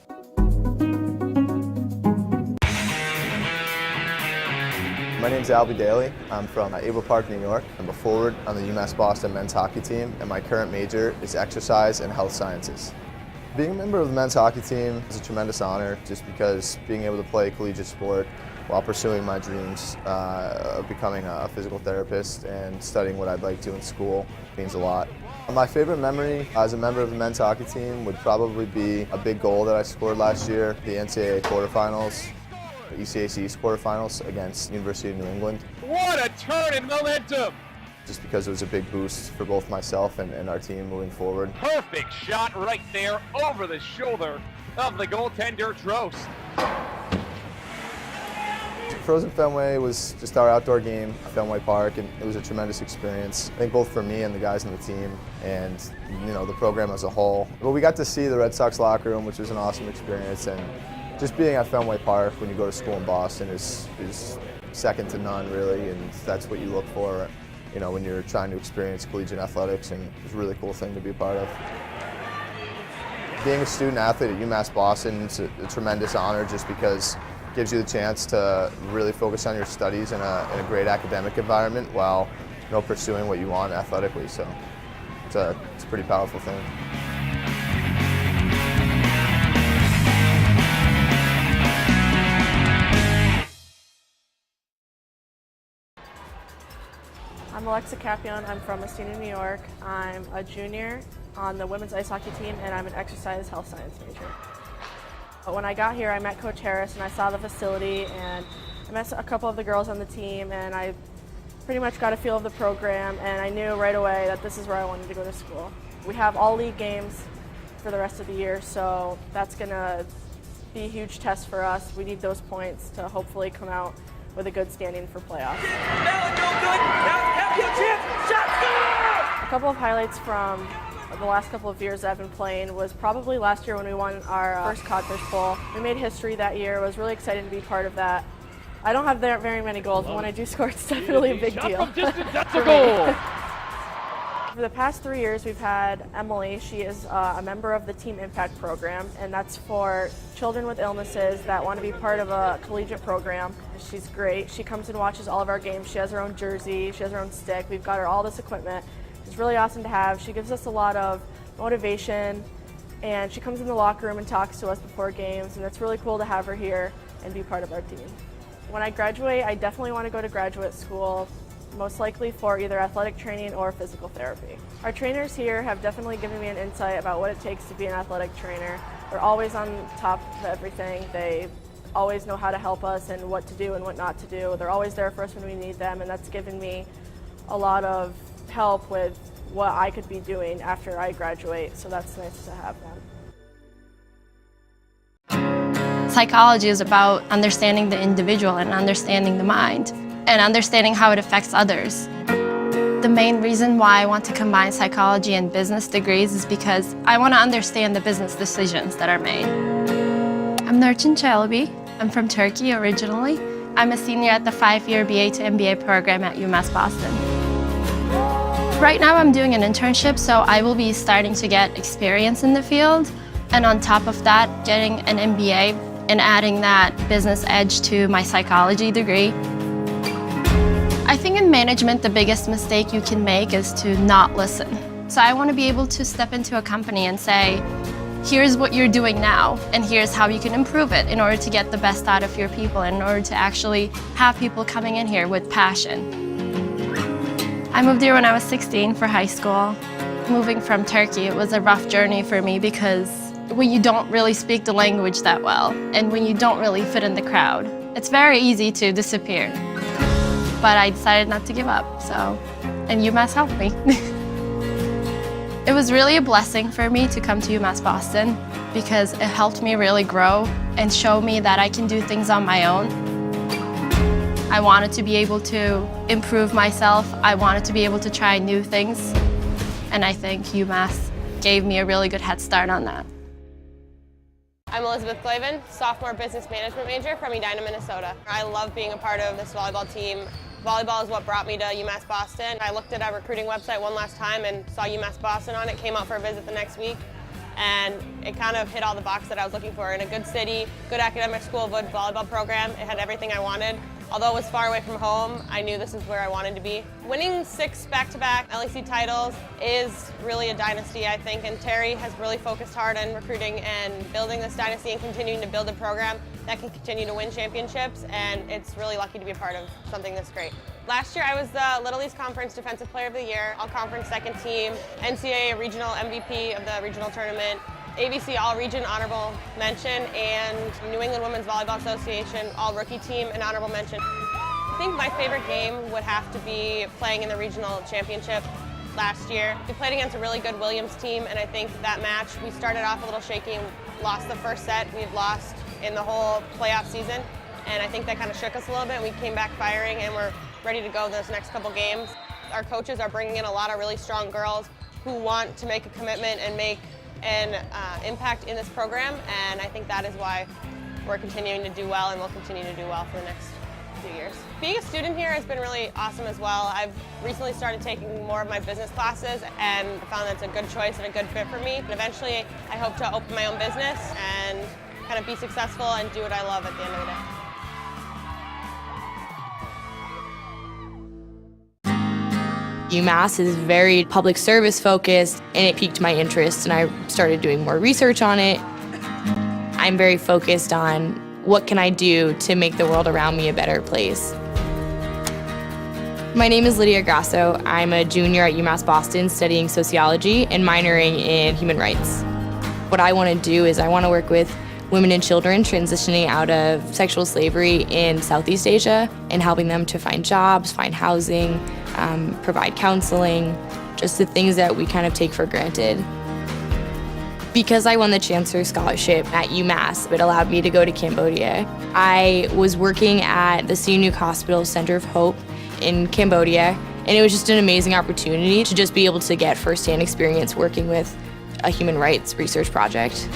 My name is Albie Daly. I'm from Able Park, New York. I'm a forward on the UMass Boston men's hockey team, and my current major is exercise and health sciences. Being a member of the men's hockey team is a tremendous honor just because being able to play collegiate sport while pursuing my dreams of becoming a physical therapist and studying what I'd like to in school means a lot. My favorite memory as a member of the men's hockey team would probably be a big goal that I scored last year, the NCAA quarterfinals. ECAC quarterfinals against University of New England. What a turn in momentum! Just because it was a big boost for both myself and our team moving forward. Perfect shot right there over the shoulder of the goaltender Trost. Frozen Fenway was just our outdoor game at Fenway Park, and it was a tremendous experience. I think both for me and the guys on the team and the program as a whole. But we got to see the Red Sox locker room, which was an awesome experience, and just being at Fenway Park when you go to school in Boston is second to none, really, and that's what you look for, when you're trying to experience collegiate athletics, and it's a really cool thing to be a part of. Being a student athlete at UMass Boston is a tremendous honor just because it gives you the chance to really focus on your studies in a great academic environment while pursuing what you want athletically, so it's a pretty powerful thing. I'm Alexa Capion. I'm from Messina, New York. I'm a junior on the women's ice hockey team, and I'm an exercise health science major. But when I got here, I met Coach Harris, and I saw the facility, and I met a couple of the girls on the team, and I pretty much got a feel of the program, and I knew right away that this is where I wanted to go to school. We have all league games for the rest of the year, so that's going to be a huge test for us. We need those points to hopefully come out with a good standing for playoffs. A couple of highlights from the last couple of years that I've been playing was probably last year when we won our first Codfish Bowl. We made history that year. I was really excited to be part of that. I don't have very many goals, but when I do score, it's definitely a big deal. That's a goal! For the past 3 years, we've had Emily. She is a member of the Team Impact program, and that's for children with illnesses that want to be part of a collegiate program. She's great. She comes and watches all of our games. She has her own jersey. She has her own stick. We've got her all this equipment. It's really awesome to have. She gives us a lot of motivation, and she comes in the locker room and talks to us before games, and it's really cool to have her here and be part of our team. When I graduate, I definitely want to go to graduate school, most likely for either athletic training or physical therapy. Our trainers here have definitely given me an insight about what it takes to be an athletic trainer. They're always on top of everything. They always know how to help us and what to do and what not to do. They're always there for us when we need them, and that's given me a lot of help with what I could be doing after I graduate, so that's nice to have them. Psychology is about understanding the individual and understanding the mind and understanding how it affects others. The main reason why I want to combine psychology and business degrees is because I want to understand the business decisions that are made. I'm Nurçin Çelebi. I'm from Turkey originally. I'm a senior at the 5-year BA to MBA program at UMass Boston. Right now I'm doing an internship, so I will be starting to get experience in the field, and on top of that, getting an MBA and adding that business edge to my psychology degree. I think in management, the biggest mistake you can make is to not listen. So I want to be able to step into a company and say, here's what you're doing now, and here's how you can improve it in order to get the best out of your people, and in order to actually have people coming in here with passion. I moved here when I was 16 for high school. Moving from Turkey, it was a rough journey for me because when you don't really speak the language that well, and when you don't really fit in the crowd, it's very easy to disappear. But I decided not to give up, and UMass helped me. It was really a blessing for me to come to UMass Boston because it helped me really grow and show me that I can do things on my own. I wanted to be able to improve myself. I wanted to be able to try new things, and I think UMass gave me a really good head start on that. I'm Elizabeth Glavin, sophomore business management major from Edina, Minnesota. I love being a part of this volleyball team. Volleyball is what brought me to UMass Boston. I looked at our recruiting website one last time and saw UMass Boston on it, came out for a visit the next week, and it kind of hit all the boxes that I was looking for. In a good city, good academic school, good volleyball program, it had everything I wanted. Although it was far away from home, I knew this is where I wanted to be. Winning 6 back-to-back LEC titles is really a dynasty, I think, and Terry has really focused hard on recruiting and building this dynasty and continuing to build a program that can continue to win championships, and it's really lucky to be a part of something this great. Last year I was the Little East Conference Defensive Player of the Year, All-Conference second team, NCAA Regional MVP of the regional tournament, ABC All-Region Honorable Mention, and New England Women's Volleyball Association All-Rookie Team and Honorable Mention. I think my favorite game would have to be playing in the regional championship last year. We played against a really good Williams team, and I think that match, we started off a little shaky and lost the first set. We've lost in the whole playoff season, and I think that kind of shook us a little bit. We came back firing, and we're ready to go those next couple games. Our coaches are bringing in a lot of really strong girls who want to make a commitment and make an impact in this program, and I think that is why we're continuing to do well, and we'll continue to do well for the next few years. Being a student here has been really awesome as well. I've recently started taking more of my business classes and found that's a good choice and a good fit for me. And eventually I hope to open my own business and kind of be successful and do what I love at the end of the day. UMass is very public service focused, and it piqued my interest, and I started doing more research on it. I'm very focused on what can I do to make the world around me a better place. My name is Lydia Grasso. I'm a junior at UMass Boston studying sociology and minoring in human rights. What I want to do is I want to work with women and children transitioning out of sexual slavery in Southeast Asia and helping them to find jobs, find housing, provide counseling, just the things that we kind of take for granted. Because I won the Chancellor Scholarship at UMass, it allowed me to go to Cambodia. I was working at the Sihanouk Hospital Center of Hope in Cambodia, and it was just an amazing opportunity to just be able to get firsthand experience working with a human rights research project.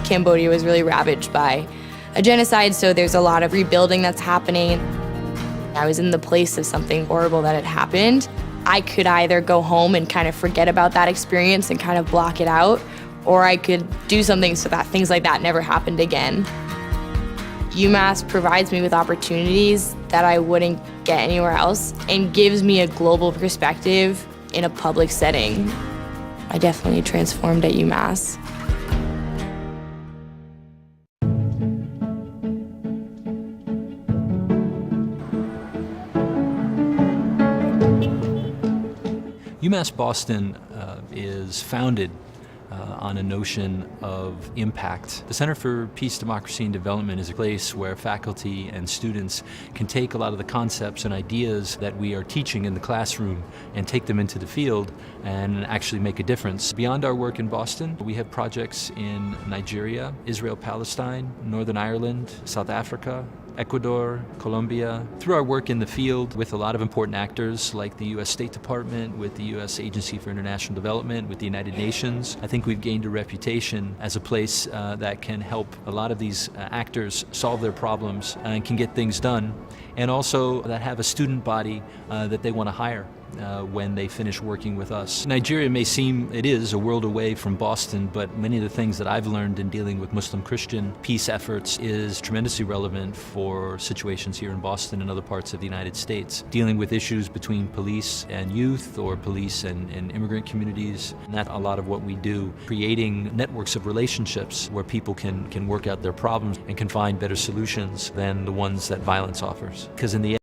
Cambodia was really ravaged by a genocide, so there's a lot of rebuilding that's happening. I was in the place of something horrible that had happened, I could either go home and kind of forget about that experience and kind of block it out, or I could do something so that things like that never happened again. UMass provides me with opportunities that I wouldn't get anywhere else and gives me a global perspective in a public setting. I definitely transformed at UMass. UMass Boston is founded on a notion of impact. The Center for Peace, Democracy, and Development is a place where faculty and students can take a lot of the concepts and ideas that we are teaching in the classroom and take them into the field and actually make a difference. Beyond our work in Boston, we have projects in Nigeria, Israel, Palestine, Northern Ireland, South Africa, Ecuador, Colombia. Through our work in the field with a lot of important actors like the U.S. State Department, with the U.S. Agency for International Development, with the United Nations, I think we've gained a reputation as a place that can help a lot of these actors solve their problems and can get things done, and also that have a student body that they want to hire when they finish working with us. Nigeria may seem, it is, a world away from Boston, but many of the things that I've learned in dealing with Muslim-Christian peace efforts is tremendously relevant for situations here in Boston and other parts of the United States. Dealing with issues between police and youth, or police and immigrant communities, and that's a lot of what we do. Creating networks of relationships where people can work out their problems and can find better solutions than the ones that violence offers. Because in the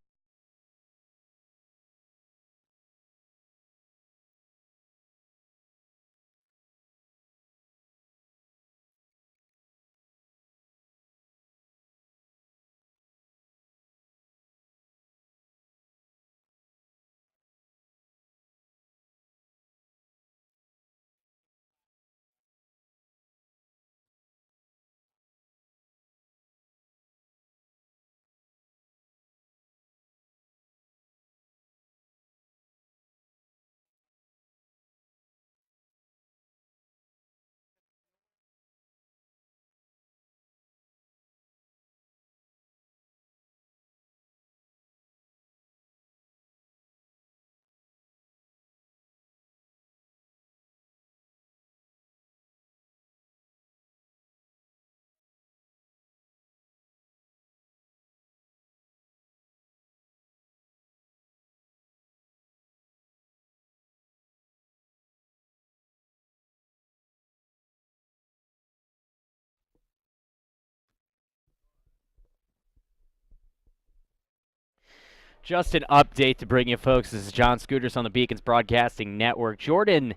Just an update to bring you folks. This is John Scooters on the Beacons Broadcasting Network. Jordan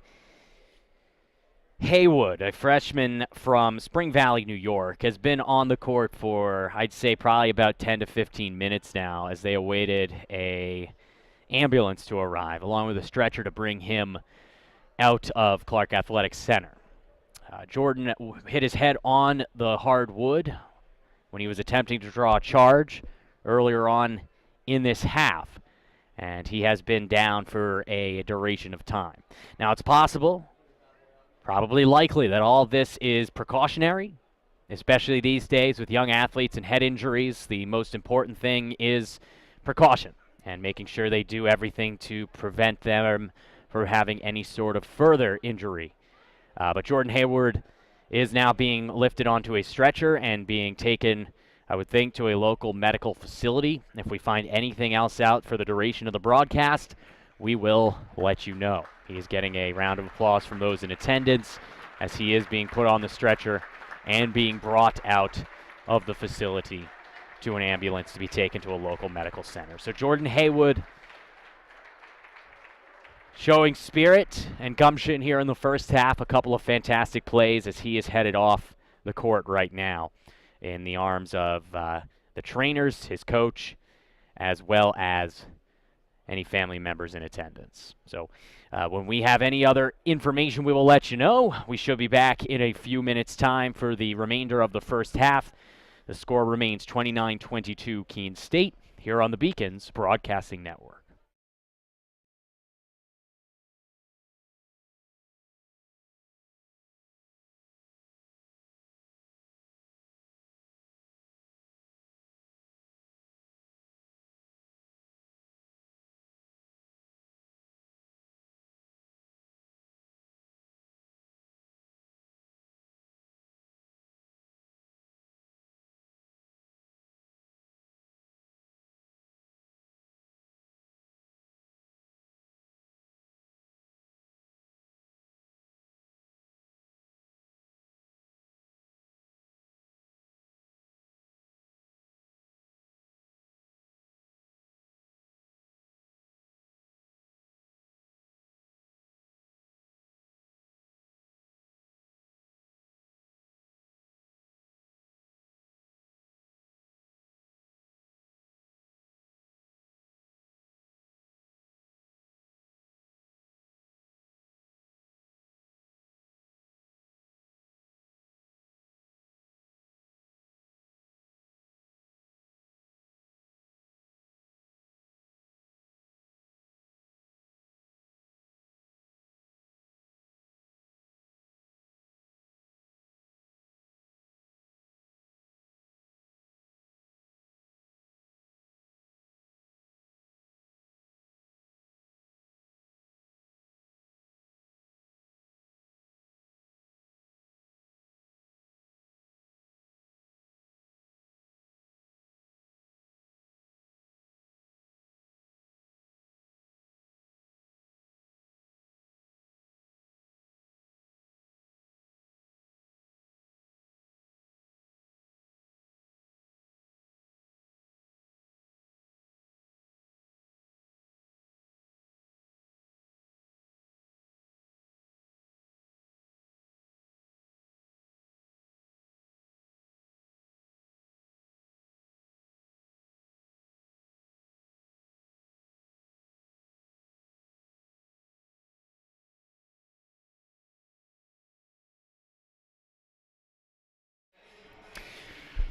Haywood, a freshman from Spring Valley, New York, has been on the court for, I'd say, probably about 10 to 15 minutes now as they awaited a ambulance to arrive, along with a stretcher to bring him out of Clark Athletic Center. Jordan hit his head on the hardwood when he was attempting to draw a charge earlier on in this half, and he has been down for a duration of time. Now, it's possible, probably likely, that all this is precautionary, especially these days with young athletes and head injuries. The most important thing is precaution and making sure they do everything to prevent them from having any sort of further injury. But Jordan Hayward is now being lifted onto a stretcher and being taken, I would think, to a local medical facility. If we find anything else out for the duration of the broadcast, we will let you know. He is getting a round of applause from those in attendance as he is being put on the stretcher and being brought out of the facility to an ambulance to be taken to a local medical center. So Jordan Haywood showing spirit and gumption here in the first half. A couple of fantastic plays as he is headed off the court right now in the arms of the trainers, his coach, as well as any family members in attendance. So when we have any other information, we will let you know. We should be back in a few minutes' time for the remainder of the first half. The score remains 29-22 Keene State here on the Beacons Broadcasting Network.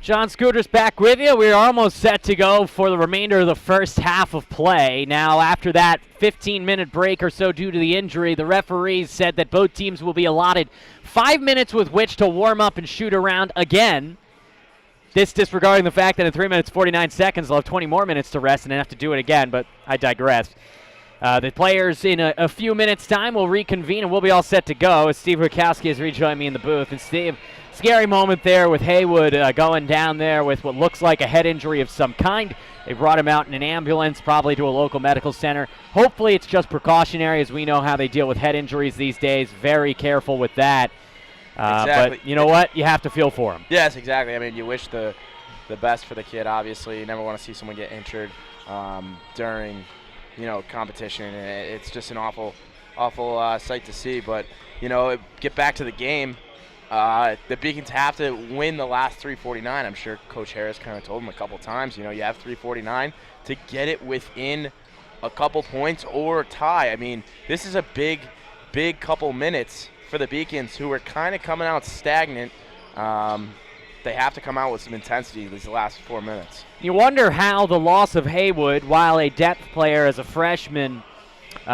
John Scooters back with you. We're almost set to go for the remainder of the first half of play. Now, after that 15-minute break or so due to the injury, the referees said that both teams will be allotted 5 minutes with which to warm up and shoot around again. This disregarding the fact that in 3 minutes 49 seconds they'll have 20 more minutes to rest and then have to do it again, but I digress. The players in a few minutes' time will reconvene and we'll be all set to go as Steve Rukowski has rejoined me in the booth. And Steve, scary moment there with Haywood going down there with what looks like a head injury of some kind. They brought him out in an ambulance, probably to a local medical center. Hopefully it's just precautionary, as we know how they deal with head injuries these days. Very careful with that. Exactly. But you know what? You have to feel for him. Yes, exactly. I mean, you wish the best for the kid, obviously. You never want to see someone get injured during, competition. It's just an awful sight to see. But, get back to the game. The Beacons have to win the last 3:49. I'm sure Coach Harris kind of told them a couple times, you have 3:49 to get it within a couple points or tie. I mean, this is a big couple minutes for the Beacons, who are kind of coming out stagnant. They have to come out with some intensity these last 4 minutes. You wonder how the loss of Haywood, while a depth player as a freshman,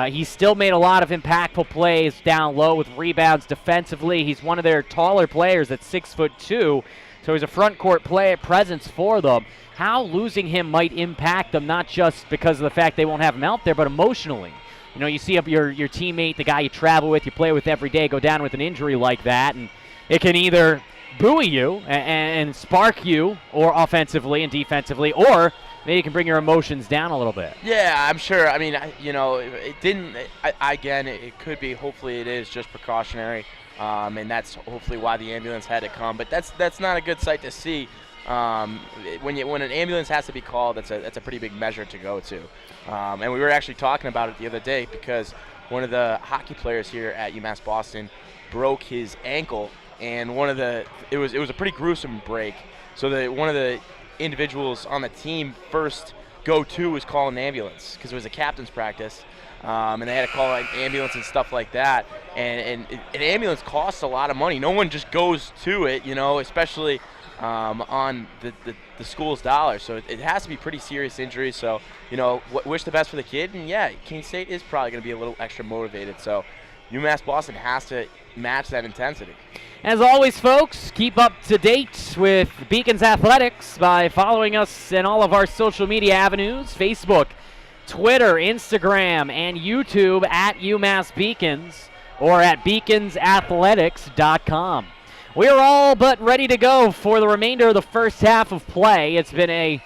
he still made a lot of impactful plays down low with rebounds defensively. He's one of their taller players at 6'2", so he's a front court presence for them. How losing him might impact them, not just because of the fact they won't have him out there, but emotionally. You see up your teammate, the guy you travel with, you play with every day, go down with an injury like that, and it can either buoy you and spark you, or offensively and defensively, or maybe it can bring your emotions down a little bit. Yeah, I'm sure. I mean, it didn't. Again, it could be. Hopefully, it is just precautionary, and that's hopefully why the ambulance had to come. But that's not a good sight to see. When an ambulance has to be called, that's a pretty big measure to go to. And we were actually talking about it the other day because one of the hockey players here at UMass Boston broke his ankle, and it was a pretty gruesome break. So one of the individuals on the team first go-to was call an ambulance because it was a captain's practice, and they had to call an ambulance and stuff like that. And an ambulance costs a lot of money. No one just goes to it, especially on the school's dollar. So it has to be pretty serious injury. So, wish the best for the kid. And, yeah, Keene State is probably going to be a little extra motivated. So UMass Boston has to match that intensity. As always, folks, keep up to date with Beacons Athletics by following us in all of our social media avenues, Facebook, Twitter, Instagram, and YouTube at UMass Beacons or at beaconsathletics.com. We are all but ready to go for the remainder of the first half of play. It's been a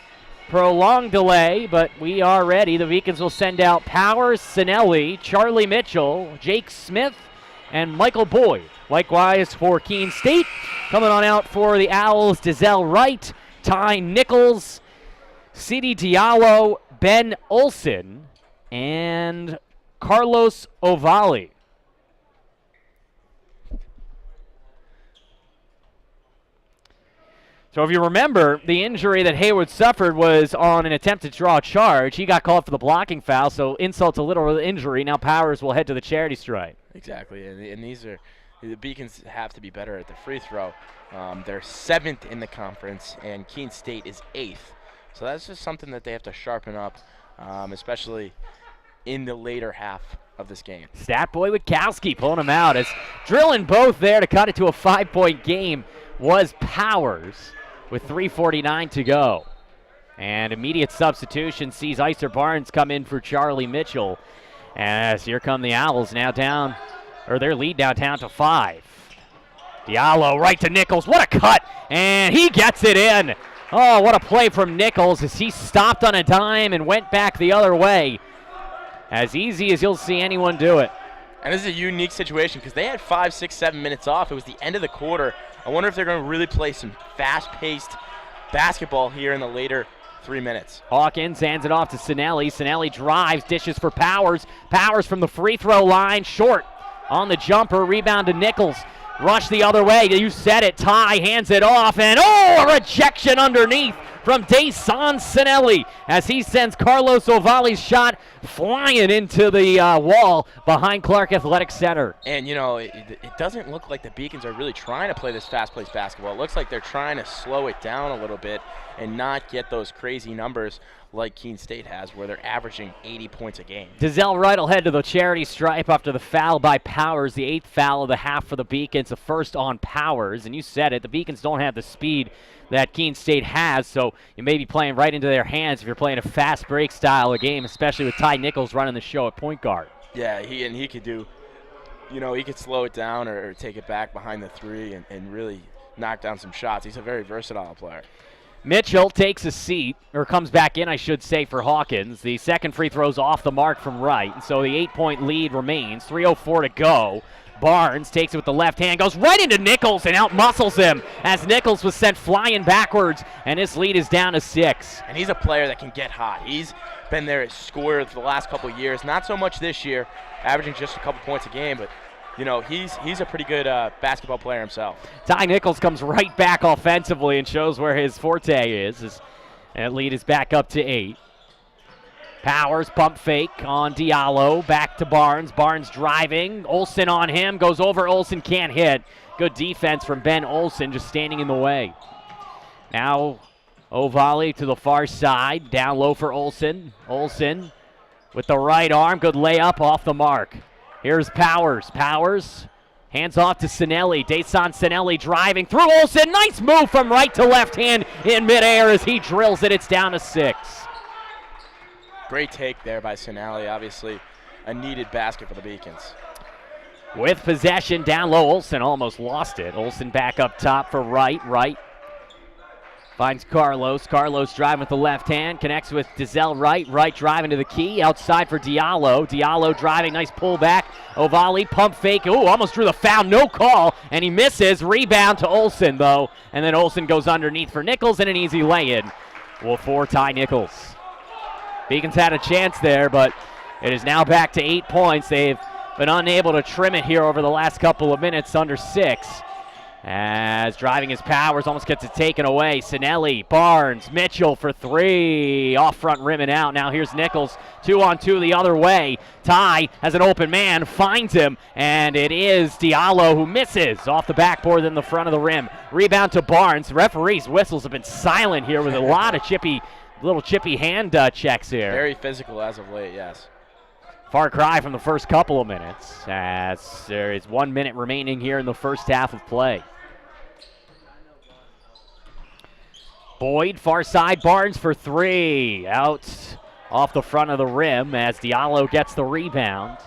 prolonged delay, but we are ready. The Beacons will send out Powers, Sinelli, Charlie Mitchell, Jake Smith, and Michael Boyd. Likewise for Keene State, coming on out for the Owls, Dizelle Wright, Ty Nichols, Sidi Diallo, Ben Olson, and Carlos Ovali. So if you remember, the injury that Haywood suffered was on an attempt to draw a charge. He got called for the blocking foul, so insult to literal injury. Now Powers will head to the charity stripe. Exactly, and the Beacons have to be better at the free throw. They're 7th in the conference, and Keene State is 8th. So that's just something that they have to sharpen up, especially in the later half of this game. Stat boy Witkowski pulling him out as drilling both there to cut it to a 5-point game was Powers with 3:49 to go. And immediate substitution sees Iser Barnes come in for Charlie Mitchell. As here come the Owls now down, or their lead now down to 5. Diallo right to Nichols. What a cut! And he gets it in. Oh, what a play from Nichols as he stopped on a dime and went back the other way. As easy as you'll see anyone do it. And this is a unique situation because they had 5, 6, 7 minutes off. It was the end of the quarter. I wonder if they're going to really play some fast-paced basketball here in the later 3 minutes. Hawkins hands it off to Sinelli. Sinelli drives, dishes for Powers. Powers from the free throw line, short on the jumper. Rebound to Nichols. Rush the other way. You said it. Ty hands it off, and a rejection underneath from Dason Sinelli as he sends Carlos Ovali's shot flying into the wall behind Clark Athletic Center. And, you know, it doesn't look like the Beacons are really trying to play this fast-paced basketball. It looks like they're trying to slow it down a little bit and not get those crazy numbers like Keene State has, where they're averaging 80 points a game. Dizelle Wright will head to the charity stripe after the foul by Powers, the 8th foul of the half for the Beacons, the first on Powers. And you said it, the Beacons don't have the speed that Keene State has, so you may be playing right into their hands if you're playing a fast break style of game, especially with Ty Nichols running the show at point guard. Yeah, he could do, you know, he could slow it down or take it back behind the three and really knock down some shots. He's a very versatile player. Mitchell takes a seat, or comes back in, I should say, for Hawkins. The second free throw's off the mark from Wright, and so the 8-point lead remains. 3:04 to go. Barnes takes it with the left hand, goes right into Nichols and out-muscles him as Nichols was sent flying backwards, and his lead is down to 6. And he's a player that can get hot. He's been there at scorer for the last couple of years. Not so much this year, averaging just a couple points a game, but you know, he's a pretty good basketball player himself. Ty Nichols comes right back offensively and shows where his forte is. And lead is back up to 8. Powers, pump fake on Diallo, back to Barnes. Barnes driving, Olsen on him, goes over, Olsen can't hit. Good defense from Ben Olsen, just standing in the way. Now Ovali to the far side, down low for Olsen. Olsen with the right arm, good layup off the mark. Here's Powers. Powers, hands off to Sinelli. Dason Sinelli driving through Olsen. Nice move from right to left hand in midair as he drills it. It's down to 6. Great take there by Sinelli. Obviously, a needed basket for the Beacons. With possession down low, Olsen almost lost it. Olsen back up top for Wright. Wright finds Carlos. Carlos driving with the left hand. Connects with Dizelle Wright. Wright driving to the key. Outside for Diallo. Diallo driving. Nice pullback. Ovali pump fake. Ooh, almost drew the foul. No call. And he misses. Rebound to Olsen, though. And then Olsen goes underneath for Nichols and an easy lay-in. Well, for Ty Nichols. Beacons had a chance there, but it is now back to 8 points. They've been unable to trim it here over the last couple of minutes, under 6. As driving his Powers, almost gets it taken away. Sinelli, Barnes, Mitchell for 3. Off front rim and out. Now here's Nichols, 2-on-2 the other way. Ty has an open man, finds him, and it is Diallo who misses off the backboard in the front of the rim. Rebound to Barnes. Referees' whistles have been silent here with a lot of little chippy hand checks here. Very physical as of late, yes. Far cry from the first couple of minutes, as there is 1 minute remaining here in the first half of play. Boyd, far side, Barnes for 3. Out off the front of the rim as Diallo gets the rebound.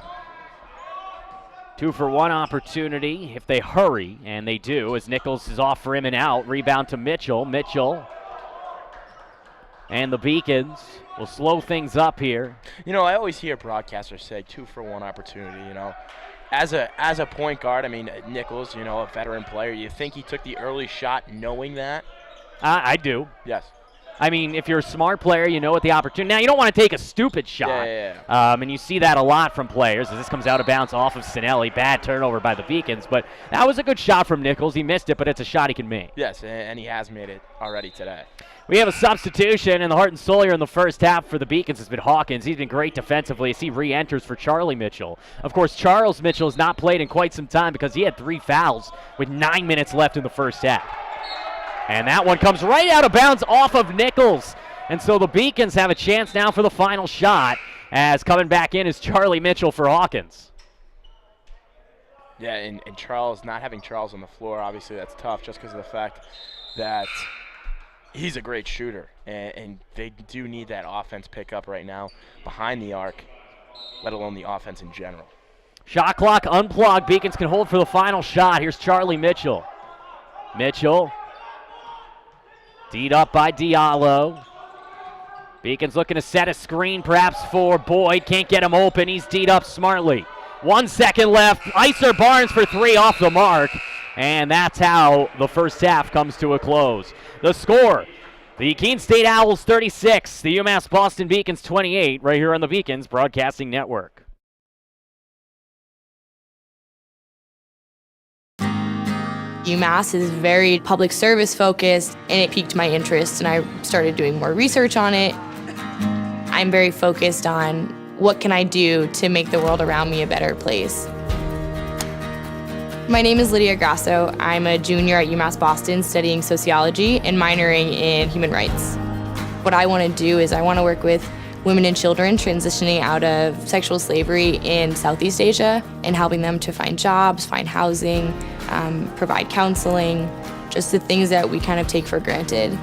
2-for-1 opportunity if they hurry, and they do, as Nichols is off rim and out. Rebound to Mitchell. Mitchell and the Beacons will slow things up here. You know, I always hear broadcasters say 2-for-1 opportunity, you know. As a point guard, I mean, Nichols, you know, a veteran player, you think he took the early shot knowing that? I do. Yes. I mean, if you're a smart player, you know what the opportunity. Now, you don't want to take a stupid shot. Yeah. And you see that a lot from players as this comes out of bounds off of Sinelli. Bad turnover by the Beacons, but that was a good shot from Nichols. He missed it, but it's a shot he can make. Yes, and he has made it already today. We have a substitution, and the heart and soul here in the first half for the Beacons has been Hawkins. He's been great defensively as he re-enters for Charlie Mitchell. Of course, Charles Mitchell has not played in quite some time because he had 3 fouls with 9 minutes left in the first half. And that one comes right out of bounds off of Nichols. And so the Beacons have a chance now for the final shot, as coming back in is Charlie Mitchell for Hawkins. Yeah, and Charles, not having Charles on the floor, obviously that's tough just because of the fact that he's a great shooter. And they do need that offense pickup right now behind the arc, let alone the offense in general. Shot clock unplugged. Beacons can hold for the final shot. Here's Charlie Mitchell. Mitchell. D'd up by Diallo. Beacons looking to set a screen perhaps for Boyd. Can't get him open. He's D'd up smartly. 1 second left. Icer Barnes for 3 off the mark. And that's how the first half comes to a close. The score, the Keene State Owls 36, the UMass Boston Beacons 28, right here on the Beacons Broadcasting Network. UMass is very public service focused, and it piqued my interest, and I started doing more research on it. I'm very focused on what can I do to make the world around me a better place. My name is Lydia Grasso. I'm a junior at UMass Boston studying sociology and minoring in human rights. What I want to do is I want to work with women and children transitioning out of sexual slavery in Southeast Asia and helping them to find jobs, find housing, provide counseling, just the things that we kind of take for granted.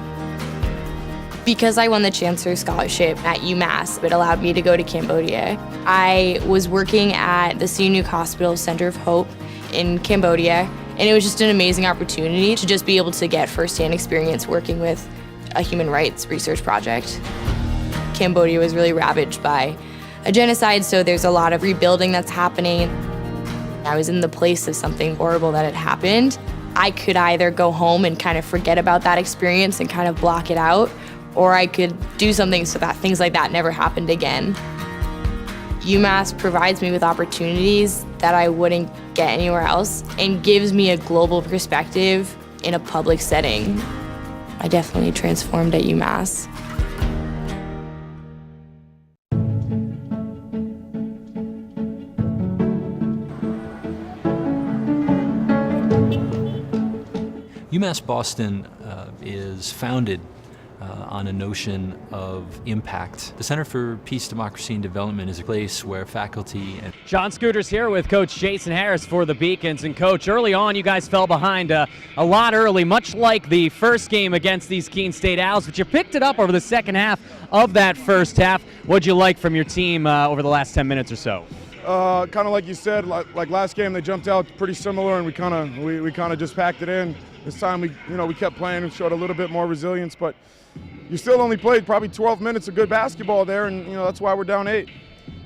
Because I won the Chancellor Scholarship at UMass, it allowed me to go to Cambodia. I was working at the Sihanouk Hospital Center of Hope in Cambodia, and it was just an amazing opportunity to just be able to get firsthand experience working with a human rights research project. Cambodia was really ravaged by a genocide, so there's a lot of rebuilding that's happening. I was in the place of something horrible that had happened. I could either go home and kind of forget about that experience and kind of block it out, or I could do something so that things like that never happened again. UMass provides me with opportunities that I wouldn't get anywhere else and gives me a global perspective in a public setting. I definitely transformed at UMass. UMass Boston is founded on a notion of impact. The Center for Peace, Democracy, and Development is a place where faculty and... John Scooter's here with Coach Jason Harris for the Beacons. And Coach, early on you guys fell behind a lot early, much like the first game against these Keene State Owls, but you picked it up over the second half of that first half. What'd you like from your team over the last 10 minutes or so? Kind of like you said, like last game, they jumped out pretty similar, and we kind of just packed it in. This time we kept playing and showed a little bit more resilience, but you still only played probably 12 minutes of good basketball there, and that's why we're down 8.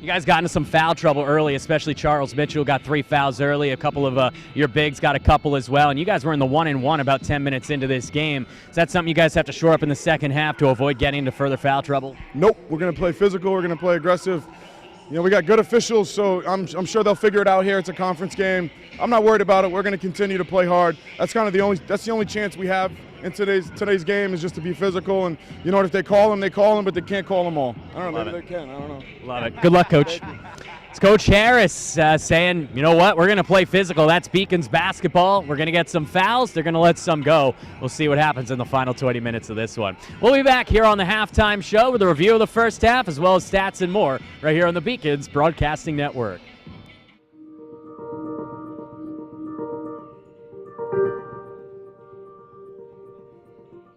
You guys got into some foul trouble early, especially Charles Mitchell got 3 fouls early. A couple of your bigs got a couple as well, and you guys were in the 1-and-1 about 10 minutes into this game. Is that something you guys have to shore up in the second half to avoid getting into further foul trouble? Nope, we're going to play physical, we're going to play aggressive. We got good officials, so I'm sure they'll figure it out here. It's a conference game. I'm not worried about it. We're going to continue to play hard. That's kind of the only chance we have in today's game is just to be physical. And if they call them, but they can't call them all. I don't know. Maybe they can. I don't know. Love it. Good luck, Coach. It's Coach Harris saying, you know what, we're going to play physical. That's Beacons basketball. We're going to get some fouls. They're going to let some go. We'll see what happens in the final 20 minutes of this one. We'll be back here on the halftime show with a review of the first half as well as stats and more right here on the Beacons Broadcasting Network.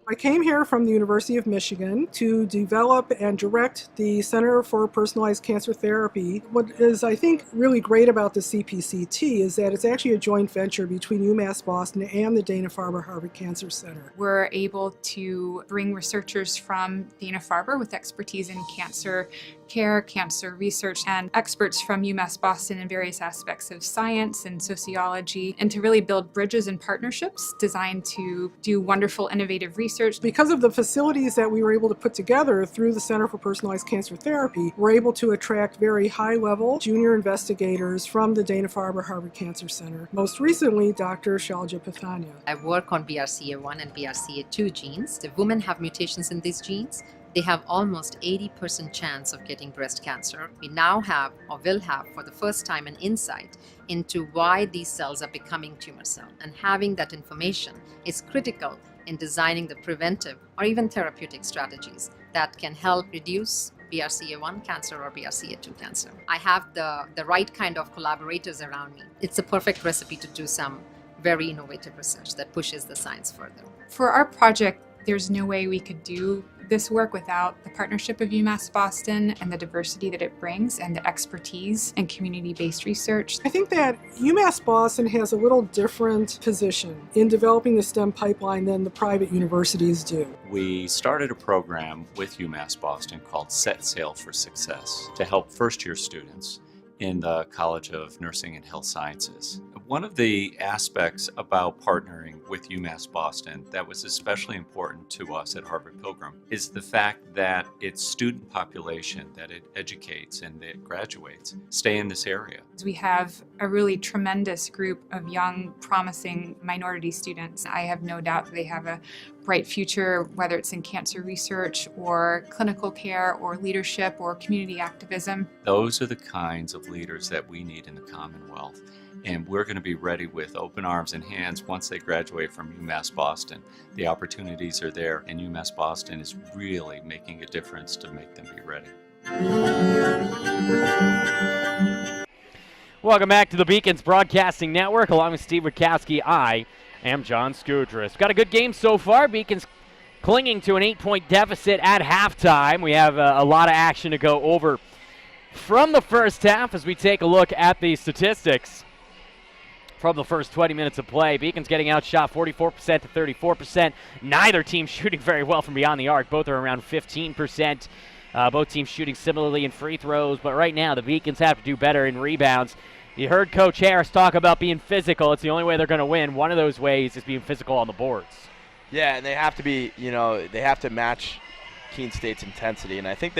I came here from the University of Michigan to develop and direct the Center for Personalized Cancer Therapy. What is, I think, really great about the CPCT is that it's actually a joint venture between UMass Boston and the Dana-Farber Harvard Cancer Center. We're able to bring researchers from Dana-Farber with expertise in cancer care, cancer research, and experts from UMass Boston in various aspects of science and sociology, and to really build bridges and partnerships designed to do wonderful, innovative research. Because of the facilities that we were able to put together through the Center for Personalized Cancer Therapy, we're able to attract very high-level junior investigators from the Dana-Farber Harvard Cancer Center. Most recently, Dr. Shalja Pathania. I work on BRCA1 and BRCA2 genes. The women have mutations in these genes. They have almost 80% chance of getting breast cancer. We now have, or will have for the first time, an insight into why these cells are becoming tumor cells. And having that information is critical in designing the preventive or even therapeutic strategies that can help reduce BRCA1 cancer or BRCA2 cancer. I have the right kind of collaborators around me. It's a perfect recipe to do some very innovative research that pushes the science further. For our project, there's no way we could do this work without the partnership of UMass Boston and the diversity that it brings and the expertise and community-based research. I think that UMass Boston has a little different position in developing the STEM pipeline than the private universities do. We started a program with UMass Boston called Set Sail for Success to help first-year students in the College of Nursing and Health Sciences. One of the aspects about partnering with UMass Boston that was especially important to us at Harvard Pilgrim is the fact that its student population that it educates and that it graduates stay in this area. We have a really tremendous group of young, promising minority students. I have no doubt that they have a bright future, whether it's in cancer research or clinical care or leadership or community activism. Those are the kinds of leaders that we need in the Commonwealth. And we're going to be ready with open arms and hands once they graduate from UMass Boston. The opportunities are there, and UMass Boston is really making a difference to make them be ready. Welcome back to the Beacons Broadcasting Network. Along with Steve Witkowski, I am John Skudris. Got a good game so far. Beacons clinging to an 8-point deficit at halftime. We have a lot of action to go over from the first half as we take a look at the statistics from the first 20 minutes of play. Beacons getting outshot 44% to 34%. Neither team shooting very well from beyond the arc. Both are around 15%. Both teams shooting similarly in free throws, but right now the Beacons have to do better in rebounds. You heard Coach Harris talk about being physical. It's the only way they're going to win. One of those ways is being physical on the boards. Yeah, and they have to be, they have to match Keene State's intensity, and I think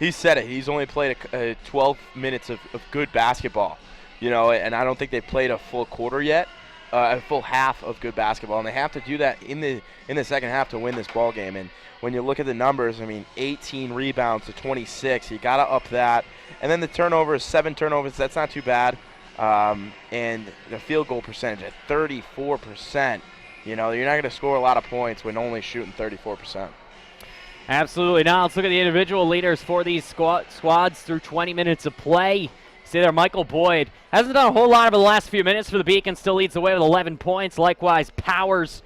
he said it. He's only played 12 minutes of good basketball. And I don't think they've played a full quarter yet, a full half of good basketball, and they have to do that in the second half to win this ball game. And when you look at the numbers, 18 rebounds to 26, you got to up that. And then the turnovers, 7 turnovers, that's not too bad. And the field goal percentage at 34%. You're not going to score a lot of points when only shooting 34%. Absolutely not. Let's look at the individual leaders for these squads through 20 minutes of play. See there, Michael Boyd hasn't done a whole lot over the last few minutes for the Beacons. Still leads the way with 11 points. Likewise, Powers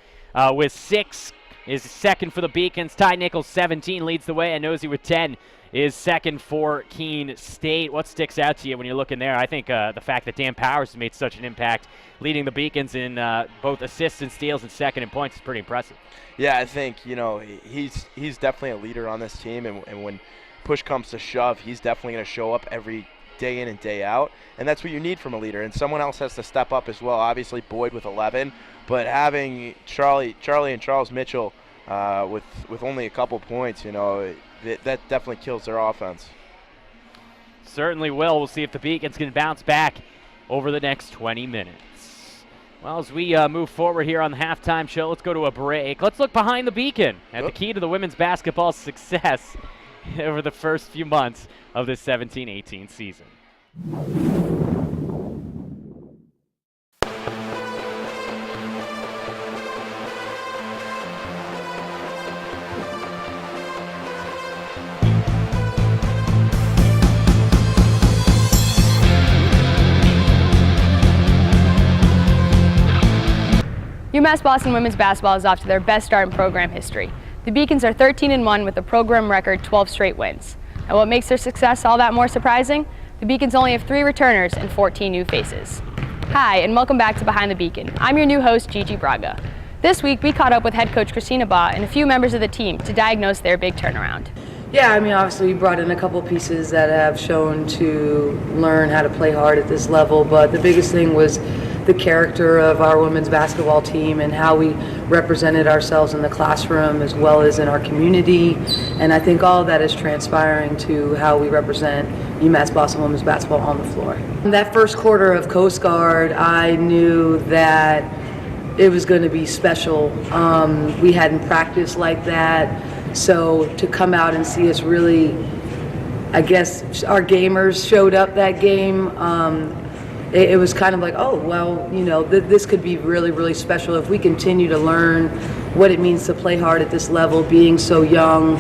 with 6 is second for the Beacons. Ty Nichols, 17, leads the way. And Nosey with 10 is second for Keene State. What sticks out to you when you're looking there? I think the fact that Dan Powers has made such an impact, leading the Beacons in both assists and steals and second in points, is pretty impressive. Yeah, I think, he's definitely a leader on this team. And when push comes to shove, he's definitely going to show up every day in and day out, and that's what you need from a leader. And someone else has to step up as well. Obviously Boyd with 11, but having Charlie and Charles Mitchell with only a couple points, that definitely kills their offense. Certainly will. We'll see if the Beacons can bounce back over the next 20 minutes. Well, as we move forward here on the halftime show, let's go to a break. Let's look behind the Beacon at the key to the women's basketball success over the first few months of this 17-18 season. UMass Boston women's basketball is off to their best start in program history. The Beacons are 13-1 with a program record 12 straight wins. And what makes their success all that more surprising? The Beacons only have 3 returners and 14 new faces. Hi, and welcome back to Behind the Beacon. I'm your new host, Gigi Braga. This week, we caught up with head coach Christina Baugh and a few members of the team to diagnose their big turnaround. Yeah, obviously we brought in a couple pieces that have shown to learn how to play hard at this level, but the biggest thing was the character of our women's basketball team and how we represented ourselves in the classroom as well as in our community. And I think all of that is transpiring to how we represent UMass Boston women's basketball on the floor. In that first quarter of Coast Guard, I knew that it was going to be special. We hadn't practiced like that. So to come out and see us really, I guess our gamers showed up that game. It was kind of like, oh, well, this could be really, really special if we continue to learn what it means to play hard at this level, being so young.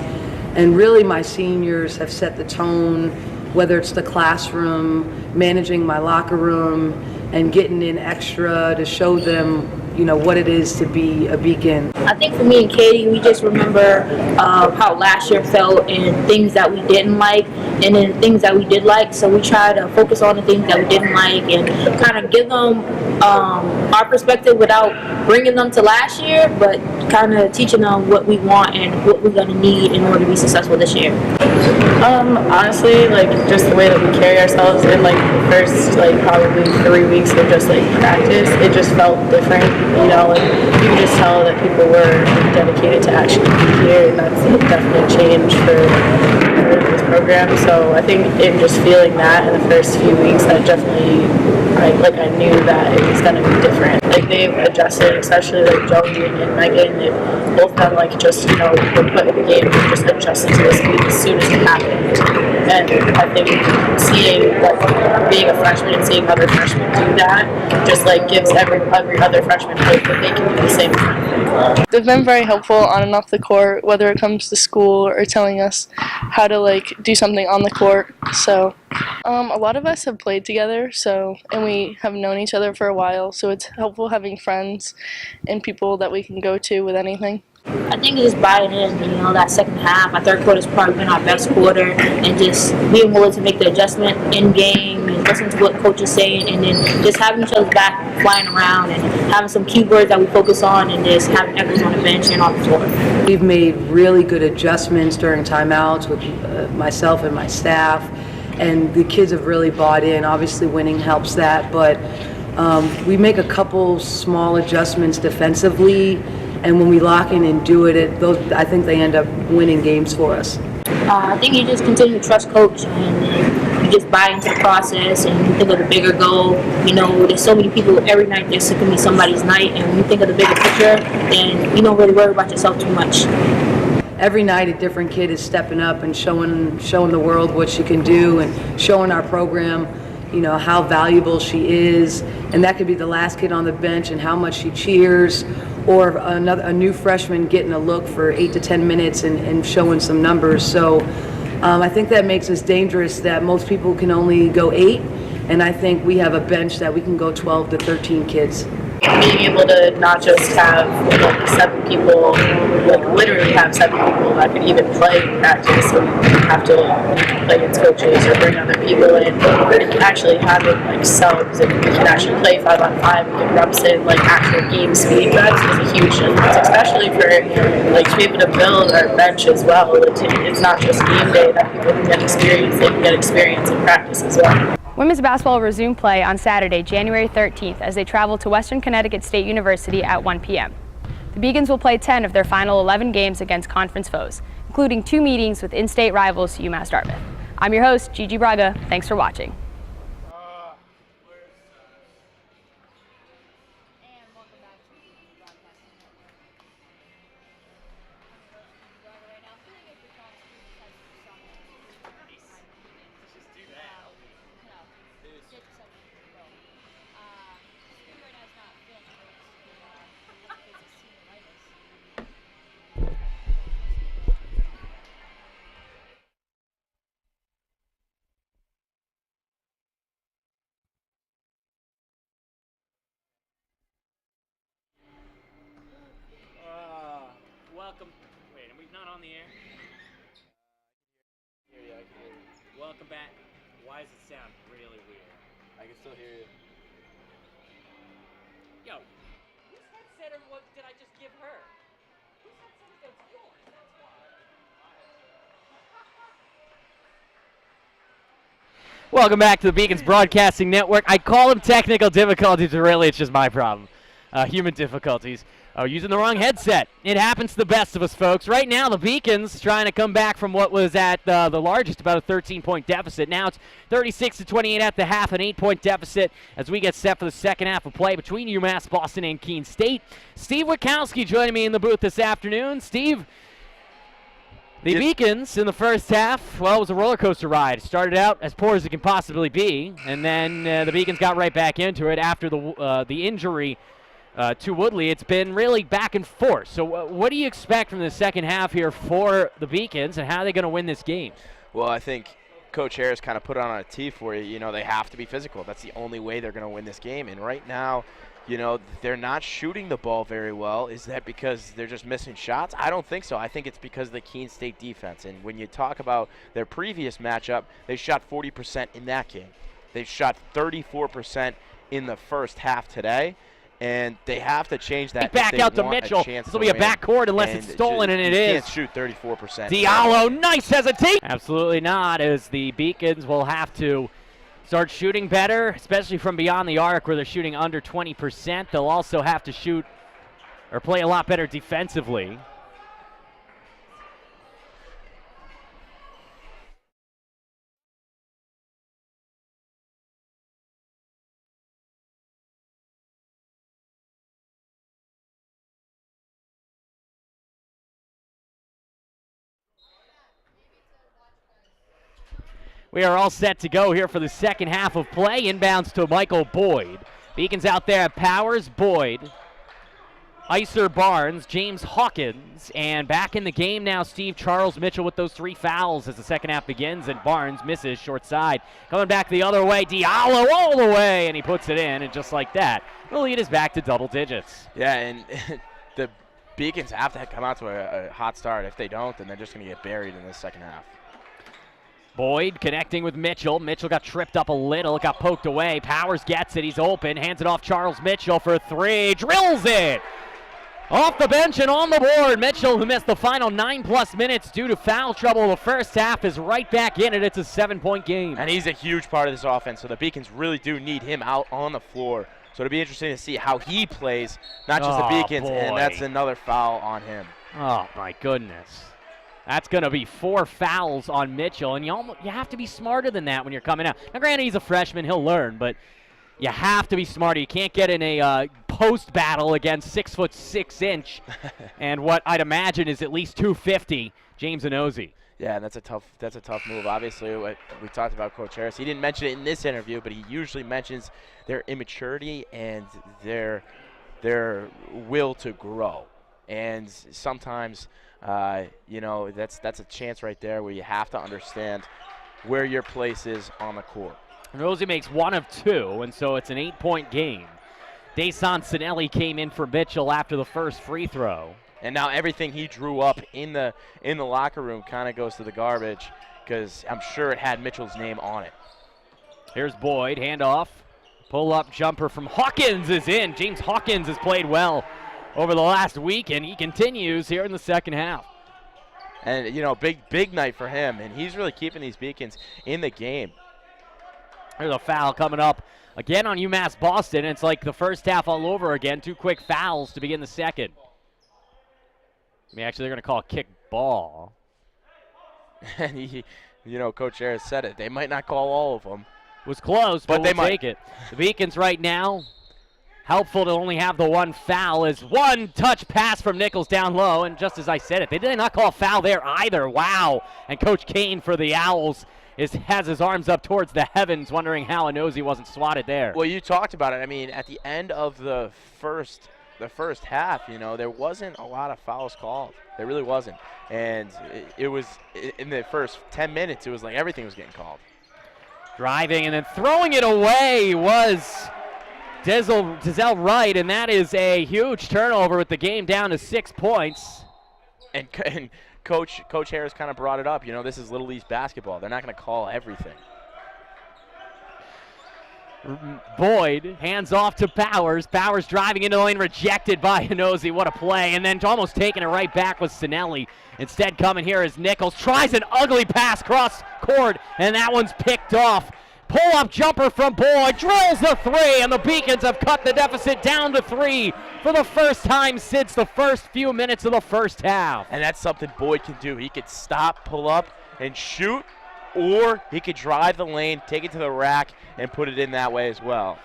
And really my seniors have set the tone, whether it's the classroom, managing my locker room, and getting in extra to show them, what it is to be a Beacon. I think for me and Katie, we just remember how last year felt and things that we didn't like and then things that we did like. So we try to focus on the things that we didn't like and kind of give them our perspective without bringing them to last year, but kind of teaching them what we want and what we're going to need in order to be successful this year. Honestly, just the way that we carry ourselves in the first probably 3 weeks of just practice, it just felt different, and you could just tell that people were dedicated to actually be here, and that's definitely a change for this program. So I think in just feeling that in the first few weeks, that definitely I knew that it was gonna be different. Like they've adjusted, especially like Joey and Megan. They both of them just were put in the game and just adjusted to the speed as soon as it happened. And I think seeing being a freshman and seeing other freshmen do that just gives every other freshman hope that they can do the same thing. They've been very helpful on and off the court, whether it comes to school or telling us how to do something on the court. So a lot of us have played together, and we have known each other for a while, so it's helpful having friends and people that we can go to with anything. I think it's just buying in, that second half. Our third quarter's probably been our best quarter, and just being willing to make the adjustment in game and listen to what coach is saying, and then just having each other's back flying around and having some key words that we focus on, and just having echoes on the bench and on the floor. We've made really good adjustments during timeouts with myself and my staff, and the kids have really bought in. Obviously winning helps that, but we make a couple small adjustments defensively, and when we lock in and do it, I think they end up winning games for us. I think you just continue to trust coach, and you just buy into the process, and you think of the bigger goal. There's so many people every night. There's going to be somebody's night, and when you think of the bigger picture, then you don't really worry about yourself too much. Every night a different kid is stepping up and showing the world what she can do, and showing our program how valuable she is. And that could be the last kid on the bench and how much she cheers, or a new freshman getting a look for 8 to 10 minutes and showing some numbers. So I think that makes us dangerous, that most people can only go 8, and I think we have a bench that we can go 12 to 13 kids. Being able to not just have 7 people, literally have 7 people that could even play in practice, and have to play against coaches or bring other people in, and actually having subs, and we can actually play 5-on-5 and get reps in actual game speed. That is a huge difference, especially for to be able to build our bench as well. It's not just game day that people can get experience; they can get experience in practice as well. Women's basketball will resume play on Saturday, January 13th, as they travel to Western Connecticut State University at 1 p.m. The Beacons will play 10 of their final 11 games against conference foes, including 2 meetings with in-state rivals UMass Dartmouth. I'm your host, Gigi Braga. Thanks for watching. Welcome. Wait, are we not on the air? Welcome back. Why does it sound really weird? I can still hear you. Yo, whose headset or what did I just give her? Whose headset is that? Yours. That's why. Welcome back to the Beacons Broadcasting Network. I call them technical difficulties, but really it's just my problem. Human difficulties. Using the wrong headset. It happens to the best of us, folks. Right now, the Beacons trying to come back from what was at the largest, about a 13-point deficit. Now it's 36-28 at the half, an 8-point deficit as we get set for the second half of play between UMass Boston and Keene State. Steve Witkowski joining me in the booth this afternoon. Steve, the Beacons in the first half, well, it was a roller coaster ride. Started out as poor as it can possibly be, and then the Beacons got right back into it after the injury to Woodley. It's been really back and forth. So what do you expect from the second half here for the Beacons, and how are they going to win this game? Well, I think Coach Harris kind of put on a tee for you. They have to be physical. That's the only way they're going to win this game. And right now, they're not shooting the ball very well. Is that because they're just missing shots? I don't think so. I think it's because of the Keene State defense. And when you talk about their previous matchup, they shot 40% in that game. They shot 34% in the first half today. And they have to change that. Back out to Mitchell. This will be a backcourt unless it's stolen, and it is. You can't shoot 34%. Diallo, nice hesitation. Absolutely not, as the Beacons will have to start shooting better, especially from beyond the arc where they're shooting under 20%. They'll also have to shoot or play a lot better defensively. We are all set to go here for the second half of play. Inbounds to Michael Boyd. Beacons out there at Powers, Boyd, Icer, Barnes, James Hawkins, and back in the game now, Steve Charles Mitchell with those 3 fouls as the second half begins, and Barnes misses short side. Coming back the other way, Diallo all the way, and he puts it in, and just like that, the lead is back to double digits. Yeah, and the Beacons have to come out to a hot start. If they don't, then they're just going to get buried in the second half. Boyd connecting with Mitchell. Mitchell got tripped up a little, got poked away. Powers gets it, he's open, hands it off Charles Mitchell for 3, drills it! Off the bench and on the board. Mitchell, who missed the final 9+ minutes due to foul trouble the first half, is right back in it. It's a 7-point game. And he's a huge part of this offense, so the Beacons really do need him out on the floor. So it'll be interesting to see how he plays, not just the Beacons, and that's another foul on him. Oh, my goodness. That's going to be 4 fouls on Mitchell, and you have to be smarter than that when you're coming out. Now, granted, he's a freshman. He'll learn, but you have to be smarter. You can't get in a post battle against 6'6" and what I'd imagine is at least 250, James Inozie. Yeah, and that's a tough move. Obviously, we talked about Coach Harris. He didn't mention it in this interview, but he usually mentions their immaturity and their will to grow. And sometimes, that's a chance right there where you have to understand where your place is on the court. Inozie makes 1 of 2, and so it's an 8-point game. Dason Sinelli came in for Mitchell after the first free throw. And now everything he drew up in the locker room kind of goes to the garbage because I'm sure it had Mitchell's name on it. Here's Boyd, handoff. Pull-up jumper from Hawkins is in. James Hawkins has played well over the last week, and he continues here in the second half. And, big night for him, and he's really keeping these Beacons in the game. There's a foul coming up again on UMass Boston. It's like the first half all over again. 2 quick fouls to begin the second. Actually, they're going to call a kick ball. And Coach Harris said it. They might not call all of them. Was close, but they we'll might take it. The Beacons right now, helpful to only have the 1 foul, is 1 touch pass from Nichols down low. And just as I said it, they did not call a foul there either. Wow. And Coach Keene for the Owls has his arms up towards the heavens, wondering how Inozie wasn't swatted there. Well, you talked about it. At the end of the first half, there wasn't a lot of fouls called. There really wasn't. And it was in the first 10 minutes, it was like everything was getting called. Driving and then throwing it away was Dizel Wright, and that is a huge turnover with the game down to 6 points. And Coach Harris kind of brought it up. This is Little East basketball. They're not going to call everything. Boyd hands off to Powers. Powers driving into the lane, rejected by Inozie. What a play. And then almost taking it right back with Sinelli. Instead coming here is Nichols. Tries an ugly pass cross court, and that one's picked off. Pull-up jumper from Boyd. Drills the 3, and the Beacons have cut the deficit down to 3 for the first time since the first few minutes of the first half. And that's something Boyd can do. He could stop, pull up, and shoot. Or he could drive the lane, take it to the rack, and put it in that way as well.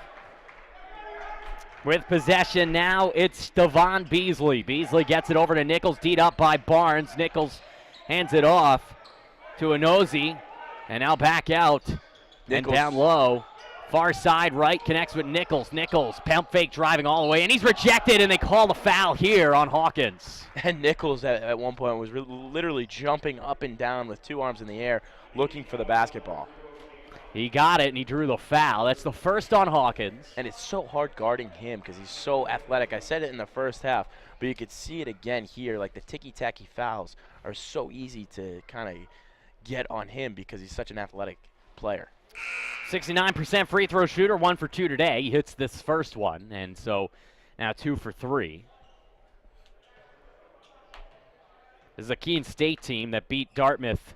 With possession now, it's Devon Beasley. Beasley gets it over to Nichols, D'd up by Barnes. Nichols hands it off to Inozie, and now back out and down low. Far side right connects with Nichols. Nichols, pump fake driving all the way, and he's rejected, and they call the foul here on Hawkins. And Nichols at one point was literally jumping up and down with 2 arms in the air, looking for the basketball. He got it, and he drew the foul. That's the first on Hawkins. And it's so hard guarding him because he's so athletic. I said it in the first half, but you could see it again here. Like the ticky-tacky fouls are so easy to kind of get on him because he's such an athletic player. 69% free throw shooter, 1 for 2 today. He hits this first one, and so now 2 for 3. This is a Keene State team that beat Dartmouth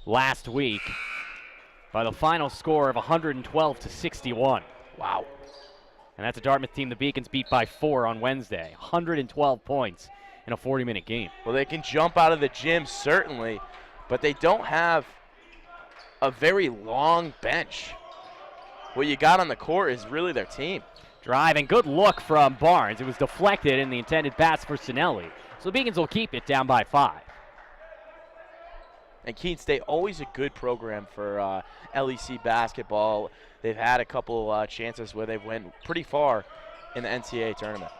last week by the final score of 112-61. Wow. And that's a Dartmouth team the Beacons beat by 4 on Wednesday. 112 points in a 40-minute game. Well, they can jump out of the gym, certainly, but they don't have a very long bench. What you got on the court is really their team. Driving, good look from Barnes. It was deflected in the intended pass for Sinelli. So the Beacons will keep it down by 5. And Keene State, always a good program for LEC basketball. They've had a couple chances where they've went pretty far in the NCAA tournament.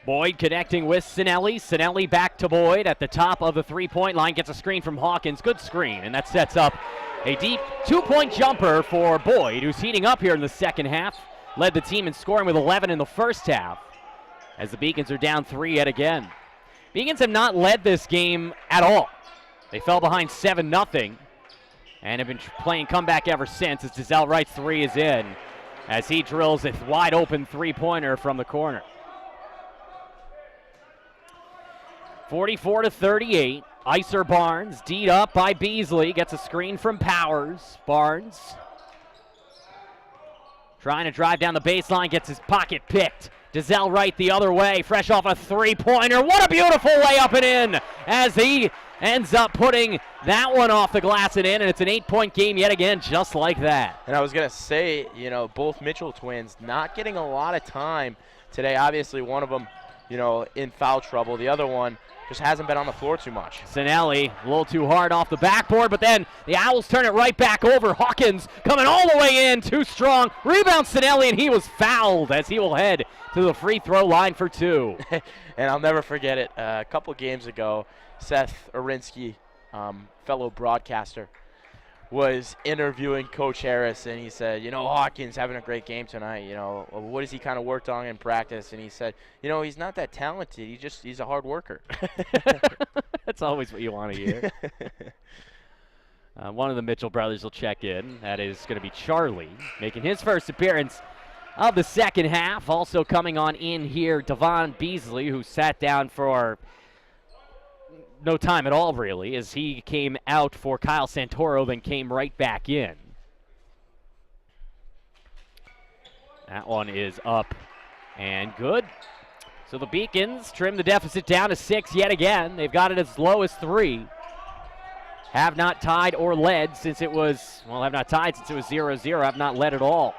Boyd connecting with Sinelli. Sinelli back to Boyd at the top of the three-point line. Gets a screen from Hawkins. Good screen, and that sets up a deep two-point jumper for Boyd, who's heating up here in the second half. Led the team in scoring with 11 in the first half, as the Beacons are down 3 yet again. Beacons have not led this game at all. They fell behind 7-0 and have been playing comeback ever since, as Dizelle Wright's 3 is in, as he drills a wide-open three-pointer from the corner. 44-38. Icer Barnes, D'd up by Beasley, gets a screen from Powers. Barnes trying to drive down the baseline, gets his pocket picked. Dizelle Wright the other way, fresh off a three-pointer. What a beautiful layup and in, as he ends up putting that one off the glass and in, and it's an 8-point game yet again, just like that. And I was going to say, both Mitchell twins not getting a lot of time today. Obviously, one of them, in foul trouble. The other one just hasn't been on the floor too much. Sinelli a little too hard off the backboard, but then the Owls turn it right back over. Hawkins coming all the way in, too strong. Rebound Sinelli, and he was fouled as he will head to the free throw line for 2. And I'll never forget it. A couple games ago, Seth Arinsky, fellow broadcaster, was interviewing Coach Harris, and he said, Hawkins having a great game tonight. What has he kind of worked on in practice? And he said, he's not that talented. He's a hard worker. That's always what you want to hear. One of the Mitchell brothers will check in. That is going to be Charlie, making his first appearance of the second half. Also coming on in here, Devon Beasley, who sat down for no time at all, really, as he came out for Kyle Santoro, then came right back in. That one is up and good. So the Beacons trim the deficit down to 6 yet again. They've got it as low as 3. Have not tied or led since it was, have not tied since it was 0-0. Have not led at all.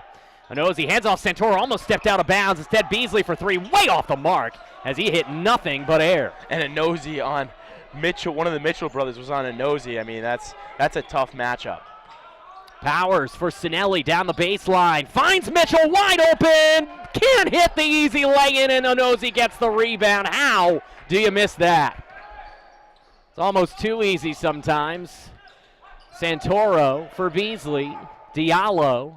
Onozi hands off Santoro, almost stepped out of bounds. Instead, Beasley for 3, way off the mark, as he hit nothing but air. And Onozi on Mitchell, one of the Mitchell brothers was on Onozi. I mean, that's a tough matchup. Powers for Sinelli down the baseline. Finds Mitchell wide open. Can't hit the easy lay-in, and Onozi gets the rebound. How do you miss that? It's almost too easy sometimes. Santoro for Beasley. Diallo.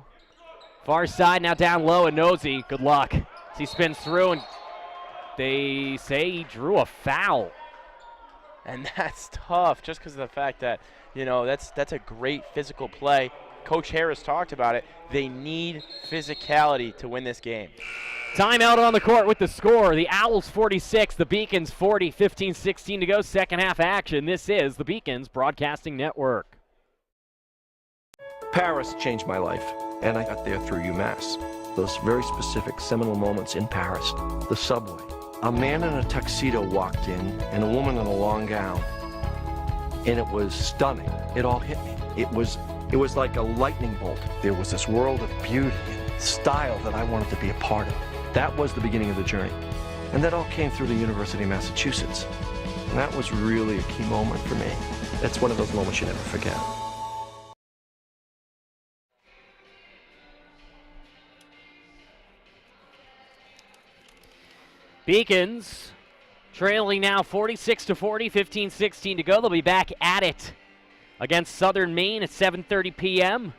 Far side now down low. Onozi, good luck. As he spins through, and they say he drew a foul. And that's tough just because of the fact that, that's a great physical play. Coach Harris talked about it. They need physicality to win this game. Timeout on the court with the score. The Owls 46, the Beacons 40, 15-16 to go. Second half action. This is the Beacons Broadcasting Network. Paris changed my life, and I got there through UMass. Those very specific seminal moments in Paris. The subway. A man in a tuxedo walked in, and a woman in a long gown. And it was stunning. It all hit me. It was like a lightning bolt. There was this world of beauty and style that I wanted to be a part of. That was the beginning of the journey. And that all came through the University of Massachusetts. And that was really a key moment for me. That's one of those moments you never forget. Beacons trailing now 46-40, 15-16 to go. They'll be back at it against Southern Maine at 7:30 p.m.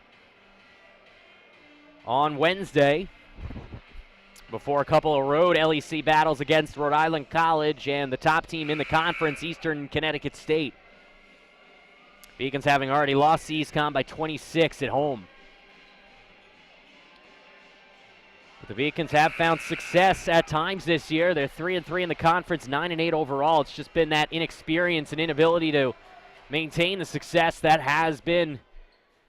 on Wednesday, before a couple of road LEC battles against Rhode Island College and the top team in the conference, Eastern Connecticut State. Beacons having already lost Eastcon by 26 at home. The Beacons have found success at times this year. They're 3-3 in the conference, 9-8 overall. It's just been that inexperience and inability to maintain the success that has been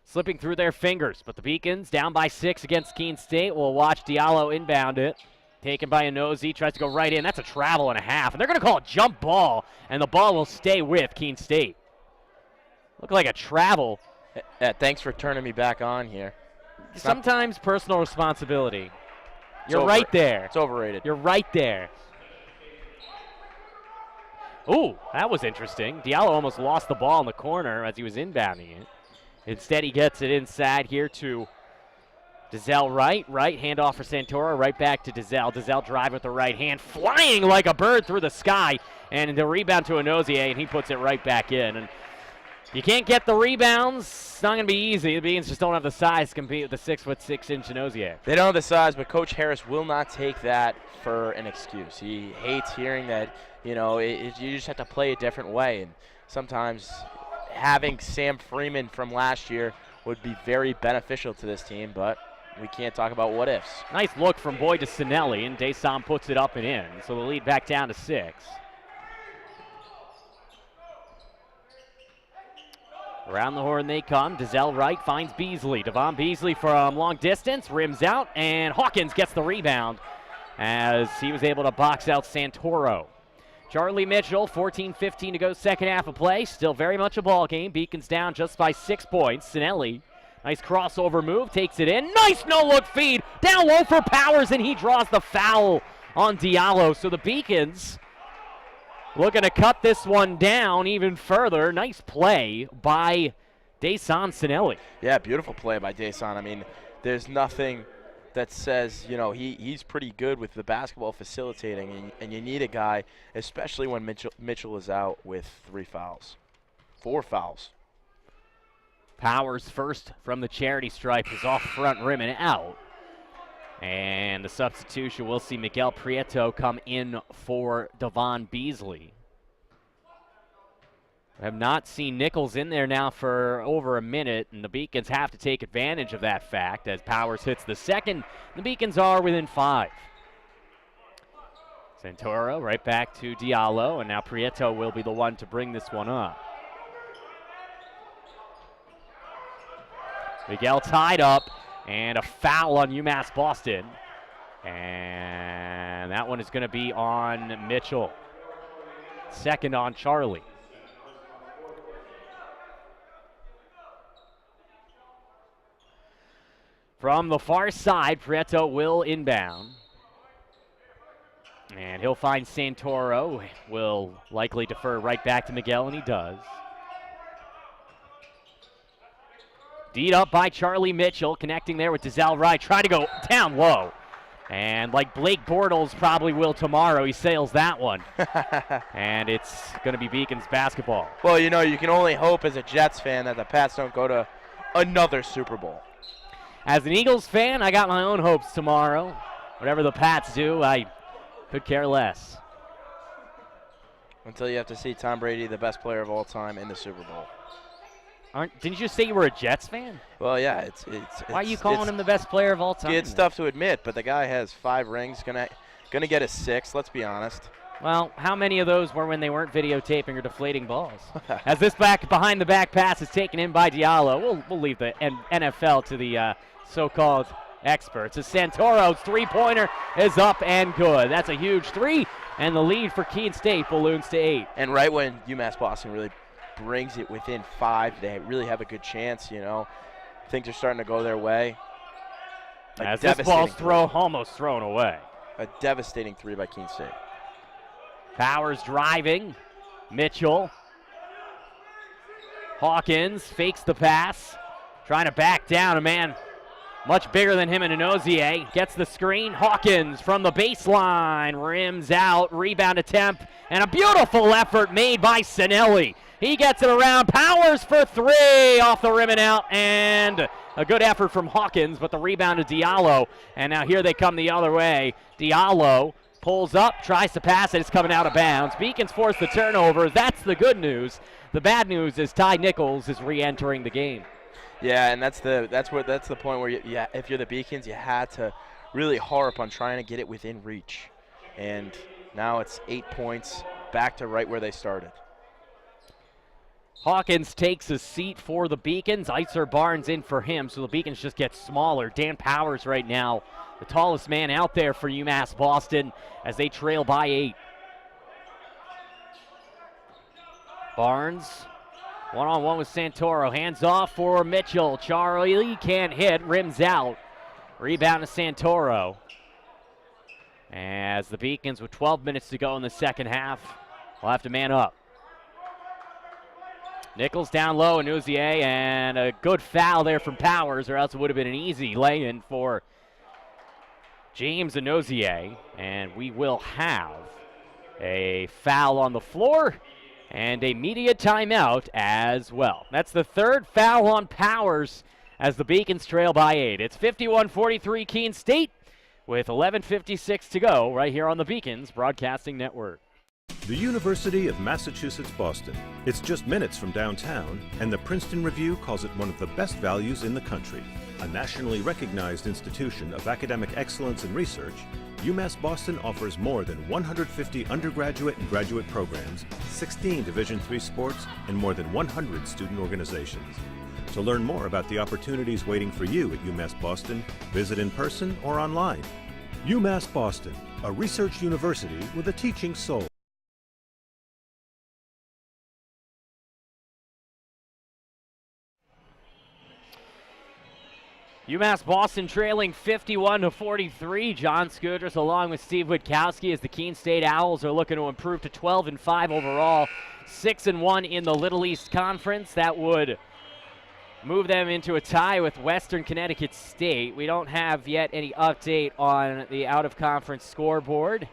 slipping through their fingers. But the Beacons down by 6 against Keene State. We'll watch Diallo inbound it. Taken by Onozi, tries to go right in. That's a travel and a half. And they're going to call a jump ball, and the ball will stay with Keene State. Look like a travel. Thanks for turning me back on here. Sometimes personal responsibility. You're right there. It's overrated. You're right there. Ooh, that was interesting. Diallo almost lost the ball in the corner as he was inbounding it. Instead, he gets it inside here to Dizelle right handoff for Santoro, right back to Dizelle. Dizelle drive with the right hand, flying like a bird through the sky, and the rebound to Inozier, and he puts it right back in. And you can't get the rebounds. It's not going to be easy. The Beacons just don't have the size to compete with the 6'6" Inozier. They don't have the size, but Coach Harris will not take that for an excuse. He hates hearing that, you know, you just have to play a different way. And sometimes having Sam Freeman from last year would be very beneficial to this team, but we can't talk about what ifs. Nice look from Boyd to Sinelli, and Desom puts it up and in. So the lead back down to 6. Around the horn they come. Dizelle right finds Beasley. Devon Beasley from long distance, rims out, and Hawkins gets the rebound as he was able to box out Santoro. Charlie Mitchell, 14-15 to go, second half of play. Still very much a ball game. Beacons down just by 6 points. Sinelli, nice crossover move, takes it in. Nice no-look feed. Down low for Powers, and he draws the foul on Diallo. So the Beacons looking to cut this one down even further. Nice play by Deson Sinelli. Yeah, beautiful play by Deson. I mean, there's nothing that says, you know, he's pretty good with the basketball facilitating, and you need a guy, especially when Mitchell is out with 4 fouls. Powers first from the charity stripe is off front rim and out. And the substitution, we'll see Miguel Prieto come in for Devon Beasley. I have not seen Nichols in there now for over a minute, and the Beacons have to take advantage of that fact as Powers hits the second. The Beacons are within 5. Santoro right back to Diallo, and now Prieto will be the one to bring this one up. Miguel tied up, and a foul on UMass Boston. And that one is going to be on Mitchell. Second on Charlie. From the far side, Prieto will inbound. And he'll find Santoro. Will likely defer right back to Miguel, and he does. D'd up by Charlie Mitchell, connecting there with Dizelle Wright. Try to go down low. And like Blake Bortles probably will tomorrow, he sails that one. And it's going to be Beacons basketball. Well, you know, you can only hope as a Jets fan that the Pats don't go to another Super Bowl. As an Eagles fan, I got my own hopes tomorrow. Whatever the Pats do, I could care less. Until you have to see Tom Brady, the best player of all time, in the Super Bowl. Didn't you say you were a Jets fan? Well, yeah. Why are you calling him the best player of all time? It's tough to admit, but the guy has 5 rings, gonna get a 6. Let's be honest. Well, how many of those were when they weren't videotaping or deflating balls? As this behind the back pass is taken in by Diallo, we'll leave the NFL to the so-called experts. As Santoro's three-pointer is up and good. That's a huge 3, and the lead for Keene State balloons to 8. And right when UMass Boston really brings it within 5, they really have a good chance, you know. Things are starting to go their way. As this ball's almost thrown away. A devastating 3 by Keene State. Powers driving. Mitchell. Hawkins fakes the pass. Trying to back down a man much bigger than him in Inozier. Gets the screen. Hawkins from the baseline. Rims out. Rebound attempt. And a beautiful effort made by Sinelli. He gets it around. Powers for 3 off the rim and out. And a good effort from Hawkins, but the rebound to Diallo. And now here they come the other way. Diallo pulls up, tries to pass it. It's coming out of bounds. Beacons force the turnover. That's the good news. The bad news is Ty Nichols is re-entering the game. Yeah, and that's the point where if you're the Beacons, you had to really harp on trying to get it within reach. And now it's 8 points back to right where they started. Hawkins takes a seat for the Beacons. Iser Barnes in for him, so the Beacons just get smaller. Dan Powers right now, the tallest man out there for UMass Boston as they trail by 8. Barnes, one-on-one with Santoro. Hands off for Mitchell. Charlie can't hit, rims out. Rebound to Santoro. As the Beacons with 12 minutes to go in the second half will have to man up. Nichols down low, Anuzier, and a good foul there from Powers, or else it would have been an easy lay-in for James Anuzier. And we will have a foul on the floor and a media timeout as well. That's the third foul on Powers as the Beacons trail by 8. It's 51-43 Keene State with 11:56 to go right here on the Beacons Broadcasting Network. The University of Massachusetts Boston. It's just minutes from downtown, and the Princeton Review calls it one of the best values in the country. A nationally recognized institution of academic excellence and research, UMass Boston offers more than 150 undergraduate and graduate programs, 16 Division III sports, and more than 100 student organizations. To learn more about the opportunities waiting for you at UMass Boston, visit in person or online. UMass Boston, a research university with a teaching soul. UMass Boston trailing 51-43. John Skudras along with Steve Witkowski as the Keene State Owls are looking to improve to 12-5 overall, 6-1 in the Little East Conference. That would move them into a tie with Western Connecticut State. We don't have yet any update on the out-of-conference scoreboard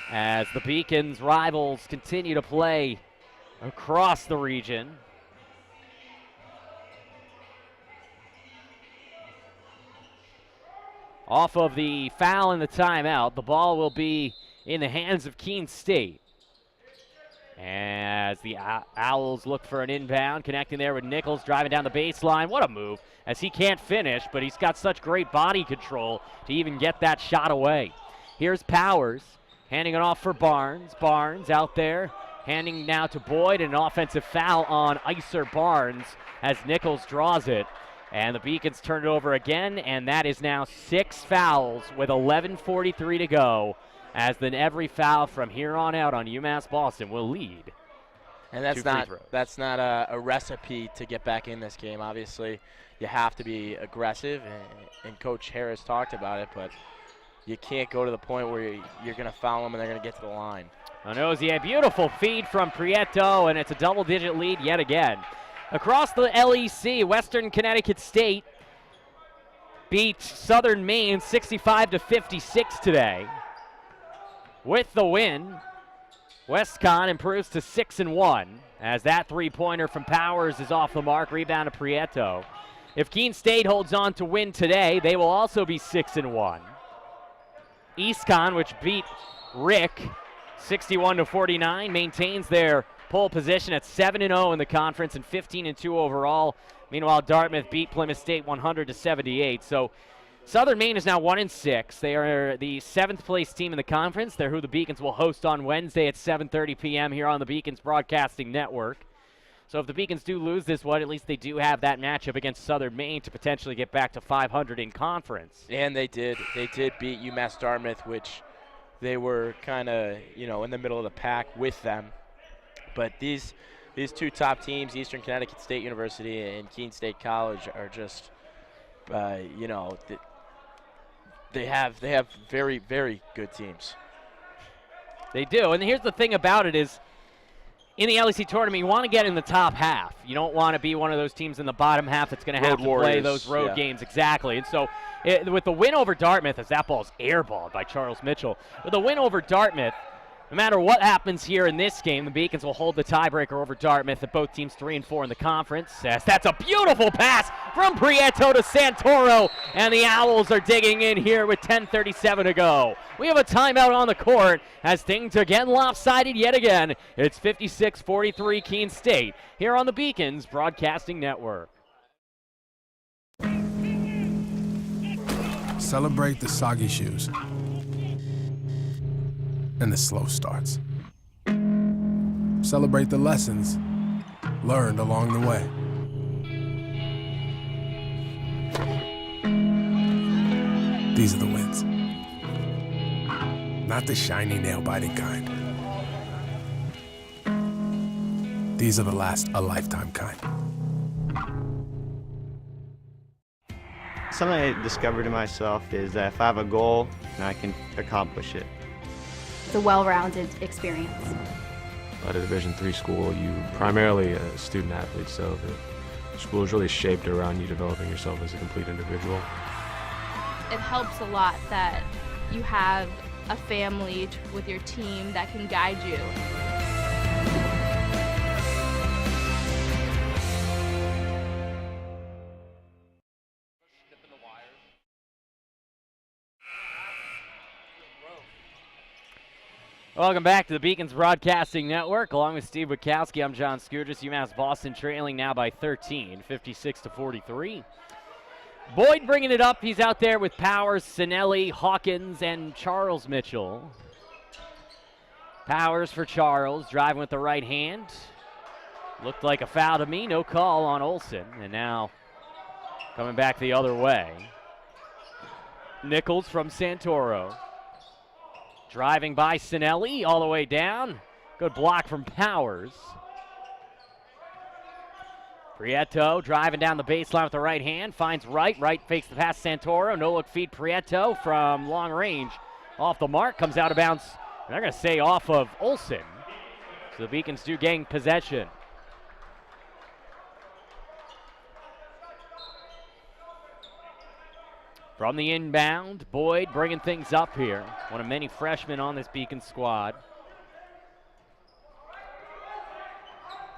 as the Beacons' rivals continue to play across the region. Off of the foul and the timeout, the ball will be in the hands of Keene State. As the Owls look for an inbound, connecting there with Nichols, driving down the baseline. What a move, as he can't finish, but he's got such great body control to even get that shot away. Here's Powers, handing it off for Barnes. Barnes out there, handing now to Boyd, and an offensive foul on Icer Barnes as Nichols draws it. And the Beacons turn it over again, and that is now 6 fouls with 11:43 to go, as then every foul from here on out on UMass Boston will lead. And that's not a recipe to get back in this game. Obviously, you have to be aggressive, and Coach Harris talked about it, but you can't go to the point where you're going to foul them and they're going to get to the line. Onozie, beautiful feed from Prieto, and it's a double-digit lead yet again. Across the LEC, Western Connecticut State beat Southern Maine 65-56 today. With the win, WestCon improves to 6-1 as that three-pointer from Powers is off the mark. Rebound to Prieto. If Keene State holds on to win today, they will also be 6-1. EastCon, which beat Rick 61-49, maintains their pole position at 7-0 in the conference and 15-2 overall. Meanwhile, Dartmouth beat Plymouth State 100-78. So Southern Maine is now 1-6. They are the 7th place team in the conference. They're who the Beacons will host on Wednesday at 7:30 p.m. here on the Beacons Broadcasting Network. So if the Beacons do lose this one, at least they do have that matchup against Southern Maine to potentially get back to 500 in conference. And they did. They did beat UMass Dartmouth, which they were kind of, in the middle of the pack with them. But these two top teams, Eastern Connecticut State University and Keene State College, are just, they have very, very good teams. They do. And here's the thing about it is, in the LEC tournament, you want to get in the top half. You don't want to be one of those teams in the bottom half that's going to have to play those road games. Exactly. And so with the win over Dartmouth, as that ball's airballed by Charles Mitchell, with the win over Dartmouth, no matter what happens here in this game, the Beacons will hold the tiebreaker over Dartmouth at both teams 3-4 in the conference. As that's a beautiful pass from Prieto to Santoro, and the Owls are digging in here with 10:37 to go. We have a timeout on the court as things again lopsided yet again. It's 56-43 Keene State here on the Beacons Broadcasting Network. Celebrate the soggy shoes and the slow starts. Celebrate the lessons learned along the way. These are the wins. Not the shiny, nail-biting kind. These are the last a lifetime kind. Something I discovered in myself is that if I have a goal, then I can accomplish it. It's a well-rounded experience. At a Division III school, you primarily a student athlete, so the school is really shaped around you developing yourself as a complete individual. It helps a lot that you have a family with your team that can guide you. Welcome back to the Beacons Broadcasting Network. Along with Steve Wachowski, I'm John Scourgis. UMass Boston trailing now by 13, 56-43. Boyd bringing it up. He's out there with Powers, Sinelli, Hawkins, and Charles Mitchell. Powers for Charles, driving with the right hand. Looked like a foul to me. No call on Olsen. And now coming back the other way. Nichols from Santoro. Driving by Sinelli all the way down. Good block from Powers. Prieto driving down the baseline with the right hand. Finds right. Right fakes the pass Santoro. No look feed Prieto from long range. Off the mark. Comes out of bounds. And they're going to say off of Olsen. So the Beacons do gain possession. From the inbound, Boyd bringing things up here. One of many freshmen on this Beacon squad.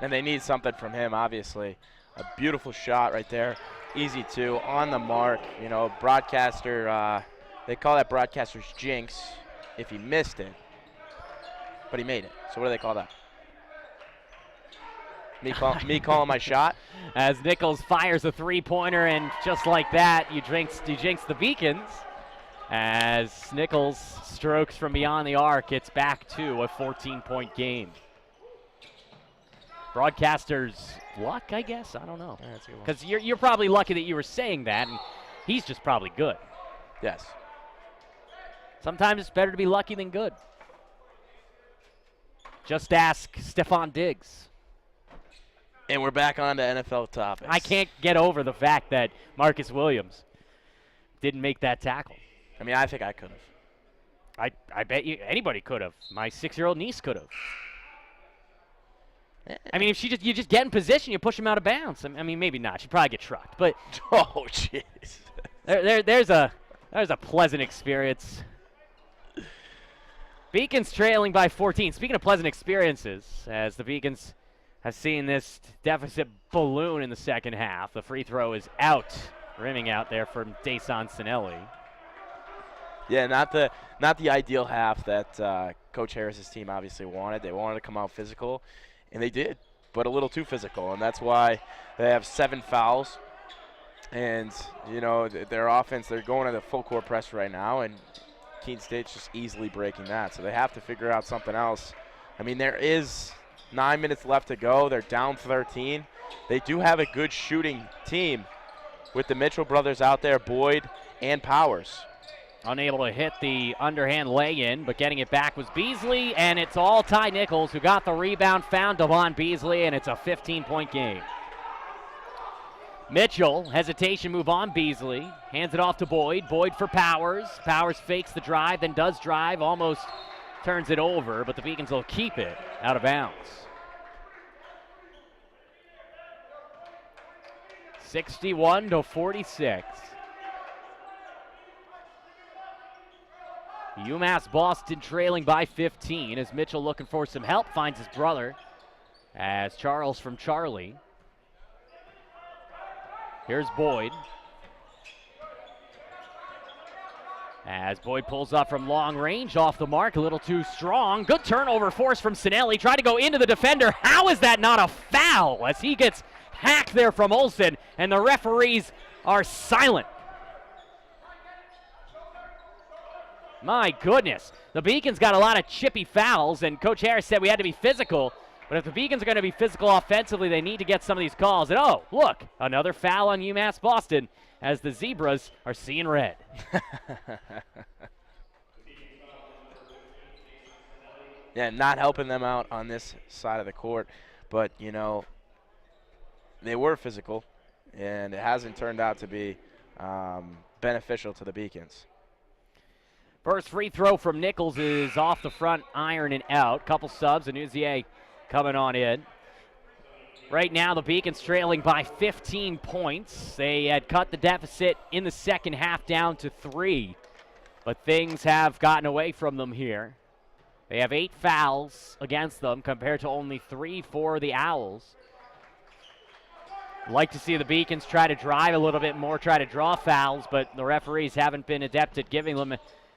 And they need something from him, obviously. A beautiful shot right there. Easy two, on the mark. You know, broadcaster, they call that broadcaster's jinx if he missed it. But he made it. So what do they call that? Me calling my shot? As Nichols fires a three-pointer, and just like that, you jinx the Beacons. As Nichols strokes from beyond the arc, it's back to a 14-point game. Broadcaster's luck, I guess? I don't know. Because you're probably lucky that you were saying that, and he's just probably good. Yes. Sometimes it's better to be lucky than good. Just ask Stephon Diggs. And we're back on to NFL topics. I can't get over the fact that Marcus Williams didn't make that tackle. I mean, I think I could have. I bet you anybody could have. My 6-year-old niece could have. I mean, if you just get in position, you push him out of bounds. I mean, maybe not. She'd probably get trucked. But oh, jeez. There's a pleasant experience. Beacons trailing by 14. Speaking of pleasant experiences, as the Beacons have seen this deficit balloon in the second half. The free throw is out, rimming out there from Dason Sinelli. Yeah, not the ideal half that Coach Harris's team obviously wanted. They wanted to come out physical, and they did, but a little too physical, and that's why they have 7 fouls. And, you know, their offense, they're going to the full court press right now, and Keene State's just easily breaking that. So they have to figure out something else. I mean, there is 9 minutes left to go. They're down 13. They do have a good shooting team with the Mitchell brothers out there, Boyd and Powers. Unable to hit the underhand lay-in, but getting it back was Beasley, and it's all Ty Nichols who got the rebound, found Devon Beasley, and it's a 15-point game. Mitchell, hesitation move on Beasley, hands it off to Boyd. Boyd for Powers. Powers fakes the drive, then does drive, almost turns it over, but the Beacons will keep it out of bounds. 61-46. UMass Boston trailing by 15 as Mitchell looking for some help, finds his brother as Charles from Charlie. Here's Boyd. As Boyd pulls up from long range, off the mark, a little too strong. Good turnover force from Sinelli. Tried to go into the defender. How is that not a foul? As he gets hacked there from Olsen, and the referees are silent. My goodness. The Beacons got a lot of chippy fouls, and Coach Harris said we had to be physical. But if the Beacons are going to be physical offensively, they need to get some of these calls. And oh, look, another foul on UMass Boston as the Zebras are seeing red. Yeah, not helping them out on this side of the court. But, you know, they were physical, and it hasn't turned out to be beneficial to the Beacons. First free throw from Nichols is off the front iron and out. Couple subs, and Uzier coming on in. Right now, the Beacons trailing by 15 points. They had cut the deficit in the second half down to 3, but things have gotten away from them here. They have 8 fouls against them compared to only 3 for the Owls. Like to see the Beacons try to drive a little bit more, try to draw fouls, but the referees haven't been adept at giving them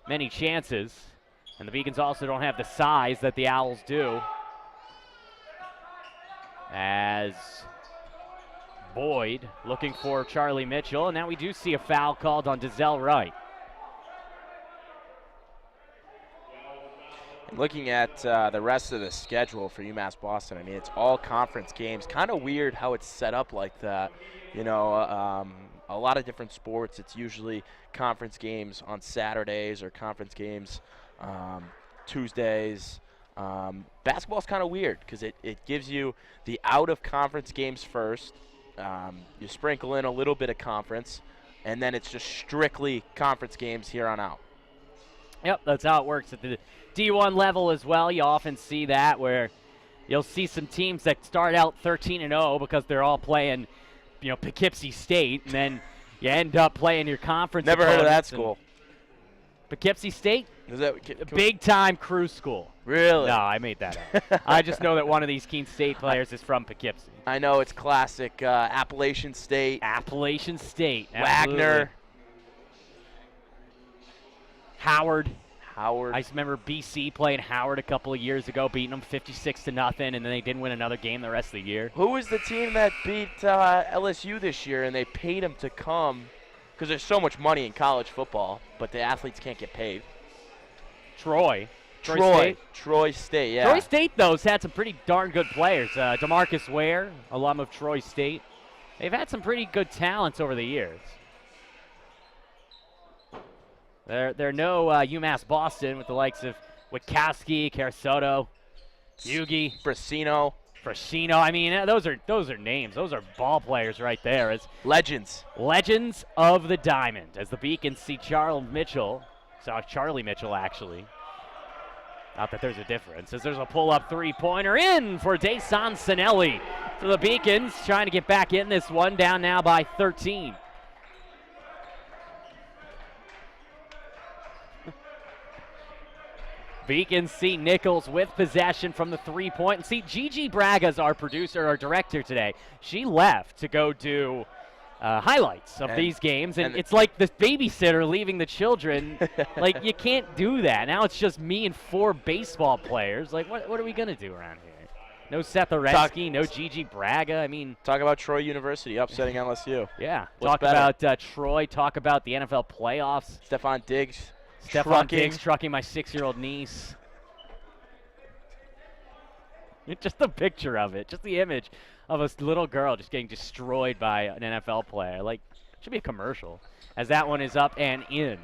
many chances. And the Beacons also don't have the size that the Owls do. As Boyd looking for Charlie Mitchell, and now we do see a foul called on Dazelle Wright. Looking at the rest of the schedule for UMass Boston, I mean, it's all conference games. Kind of weird how it's set up like that. You know, a lot of different sports, it's usually conference games on Saturdays or conference games Tuesdays. Basketball's kind of weird because it gives you the out-of-conference games first. You sprinkle in a little bit of conference, and then it's just strictly conference games here on out. Yep, that's how it works at the D1 level as well. You often see that where you'll see some teams that start out 13-0 because they're all playing, you know, Poughkeepsie State, and then you end up playing your conference. Never heard of that school. Poughkeepsie State? Is that big-time crew school. Really? No, I made that up. I just know that one of these Keene State players is from Poughkeepsie. I know, it's classic. Appalachian State. Appalachian State. Wagner. Absolutely. Howard. Howard. I just remember BC playing Howard a couple of years ago, beating them 56-0, and then they didn't win another game the rest of the year. Who was the team that beat LSU this year, and they paid them to come because there's so much money in college football, but the athletes can't get paid? Troy State. Troy State, yeah. Troy State, though, has had some pretty darn good players. DeMarcus Ware, alum of Troy State. They've had some pretty good talents over the years. They're no UMass Boston with the likes of Witkowski, Carasoto, Yugi, Frasino. I mean, those are names. Those are ball players right there. As legends of the Diamond. As the Beacons see Charlie Mitchell, actually. Not that there's a difference. As there's a pull-up three-pointer in for Dason Sinelli. So the Beacons trying to get back in this one, down now by 13. Beacons see Nichols with possession from the three-point. And see, Gigi Braga's our director today. She left to go do highlights of these games, and it's like the babysitter leaving the children. Like, you can't do that. Now it's just me and 4 baseball players. Like, what are we going to do around here? No Seth Oretsky, no Gigi Braga. I mean, talk about Troy University upsetting LSU. Yeah, talk about Troy. Talk about the NFL playoffs. Stephon Diggs trucking my 6-year-old niece. Just the picture of it, just the image of a little girl just getting destroyed by an NFL player. Like, it should be a commercial. As that one is up and in.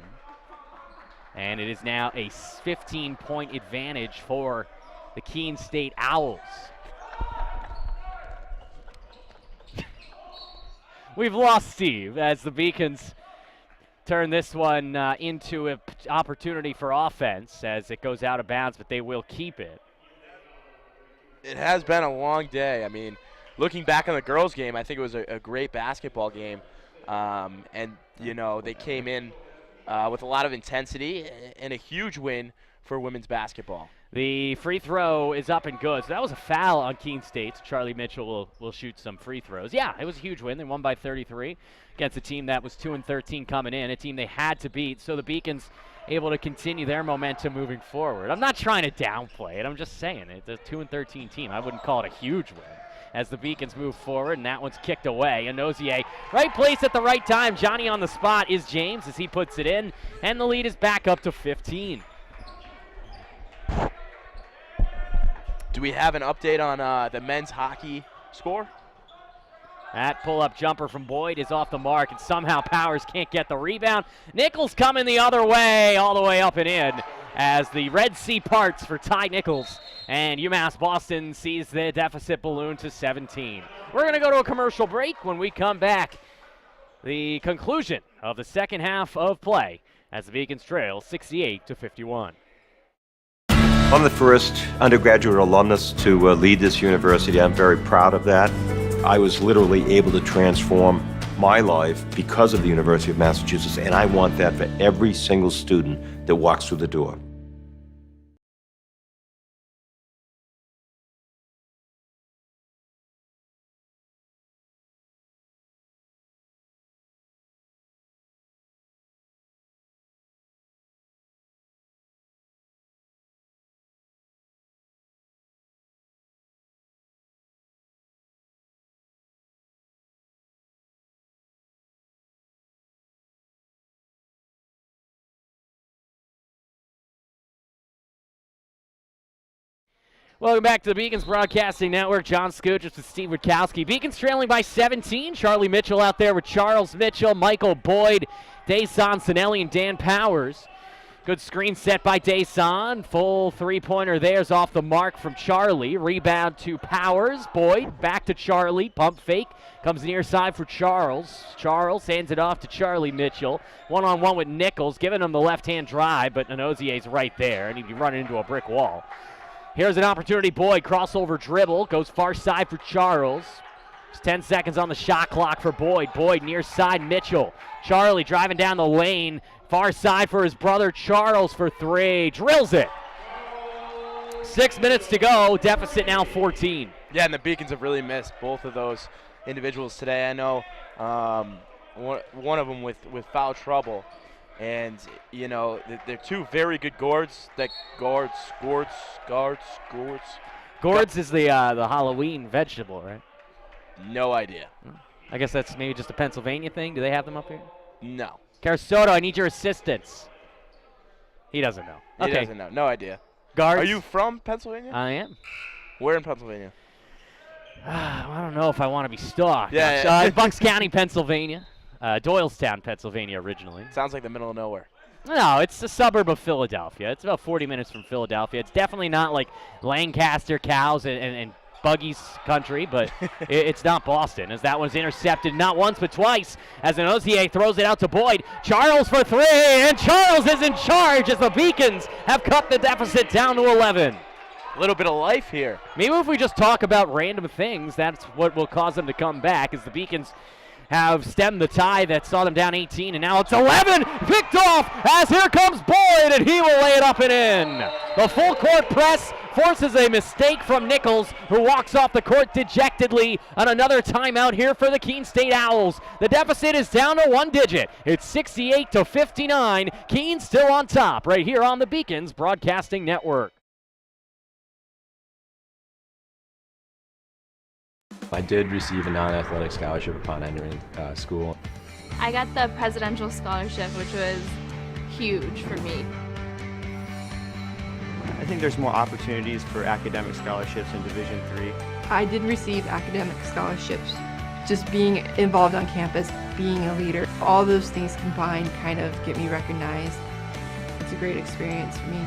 And it is now a 15-point advantage for the Keene State Owls. We've lost Steve as the Beacons turn this one into an opportunity for offense as it goes out of bounds, but they will keep it. It has been a long day. I mean, looking back on the girls' game, I think it was a great basketball game. And, you know, they came in with a lot of intensity and a huge win for women's basketball. The free throw is up and good. So that was a foul on Keene State. So Charlie Mitchell will shoot some free throws. Yeah, it was a huge win. They won by 33 against a team that was 2-13 coming in, a team they had to beat. So the Beacons able to continue their momentum moving forward. I'm not trying to downplay it. I'm just saying it's a 2-13 team. I wouldn't call it a huge win as the Beacons move forward, and that one's kicked away. And Nozier, right place at the right time. Johnny on the spot is James as he puts it in, and the lead is back up to 15. Do we have an update on the men's hockey score? That pull-up jumper from Boyd is off the mark, and somehow Powers can't get the rebound. Nichols coming the other way, all the way up and in, as the Red Sea parts for Ty Nichols, and UMass Boston sees the deficit balloon to 17. We're going to go to a commercial break. When we come back, the conclusion of the second half of play as the Beacons trail 68-51. I'm the first undergraduate alumnus to lead this university. I'm very proud of that. I was literally able to transform my life because of the University of Massachusetts, and I want that for every single student that walks through the door. Welcome back to the Beacons Broadcasting Network. John Skujis with Steve Witkowski. Beacons trailing by 17. Charlie Mitchell out there with Charles Mitchell, Michael Boyd, Dason Sinelli, and Dan Powers. Good screen set by Dason. Full three-pointer there's off the mark from Charlie. Rebound to Powers. Boyd back to Charlie. Pump fake. Comes near side for Charles. Charles hands it off to Charlie Mitchell. One-on-one with Nichols, giving him the left-hand drive, but Nanozier's right there, and he'd be running into a brick wall. Here's an opportunity. Boyd, crossover dribble, goes far side for Charles. It's 10 seconds on the shot clock for Boyd. Boyd near side, Mitchell. Charlie driving down the lane. Far side for his brother Charles for three. Drills it. 6 minutes to go. Deficit now 14. Yeah, and the Beacons have really missed both of those individuals today. I know one of them with foul trouble. And, you know, they're two very good guards. Gourds is the Halloween vegetable, right? No idea. I guess that's maybe just a Pennsylvania thing. Do they have them up here? No. Carasoto, I need your assistance. He doesn't know. He doesn't know. No idea. Guards. Are you from Pennsylvania? I am. Where in Pennsylvania? I don't know if I want to be stalked. Yeah. Bucks County, Pennsylvania. Doylestown, Pennsylvania originally. Sounds like the middle of nowhere. No, it's a suburb of Philadelphia. It's about 40 minutes from Philadelphia. It's definitely not like Lancaster cows and buggies country, but it's not Boston, as that one's intercepted not once but twice as Nanosier throws it out to Boyd. Charles for three, and Charles is in charge as the Beacons have cut the deficit down to 11. A little bit of life here. Maybe if we just talk about random things, that's what will cause them to come back, as the Beacons have stemmed the tie that saw them down 18, and now it's 11, picked off as here comes Boyd, and he will lay it up and in. The full court press forces a mistake from Nichols, who walks off the court dejectedly on another timeout here for the Keene State Owls. The deficit is down to one digit. It's 68-59. Keene still on top right here on the Beacons Broadcasting Network. I did receive a non-athletic scholarship upon entering school. I got the presidential scholarship, which was huge for me. I think there's more opportunities for academic scholarships in Division III. I did receive academic scholarships. Just being involved on campus, being a leader, all those things combined kind of get me recognized. It's a great experience for me.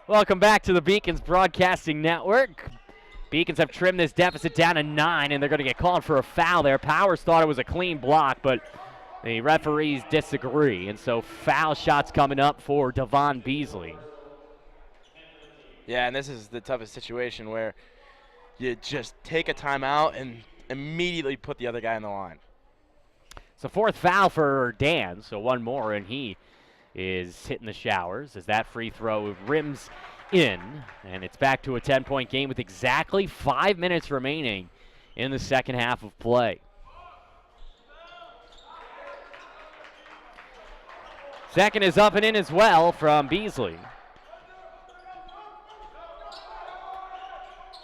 Welcome back to the Beacons Broadcasting Network. Beacons have trimmed this deficit down to 9, and they're going to get called for a foul there. Powers thought it was a clean block, but the referees disagree, and so foul shots coming up for Devon Beasley. Yeah, and this is the toughest situation where you just take a timeout and immediately put the other guy on the line. It's the fourth foul for Dan, so one more, and he is hitting the showers as that free throw rims in, and it's back to a 10-point game with exactly 5 minutes remaining in the second half of play. Second is up and in as well from Beasley.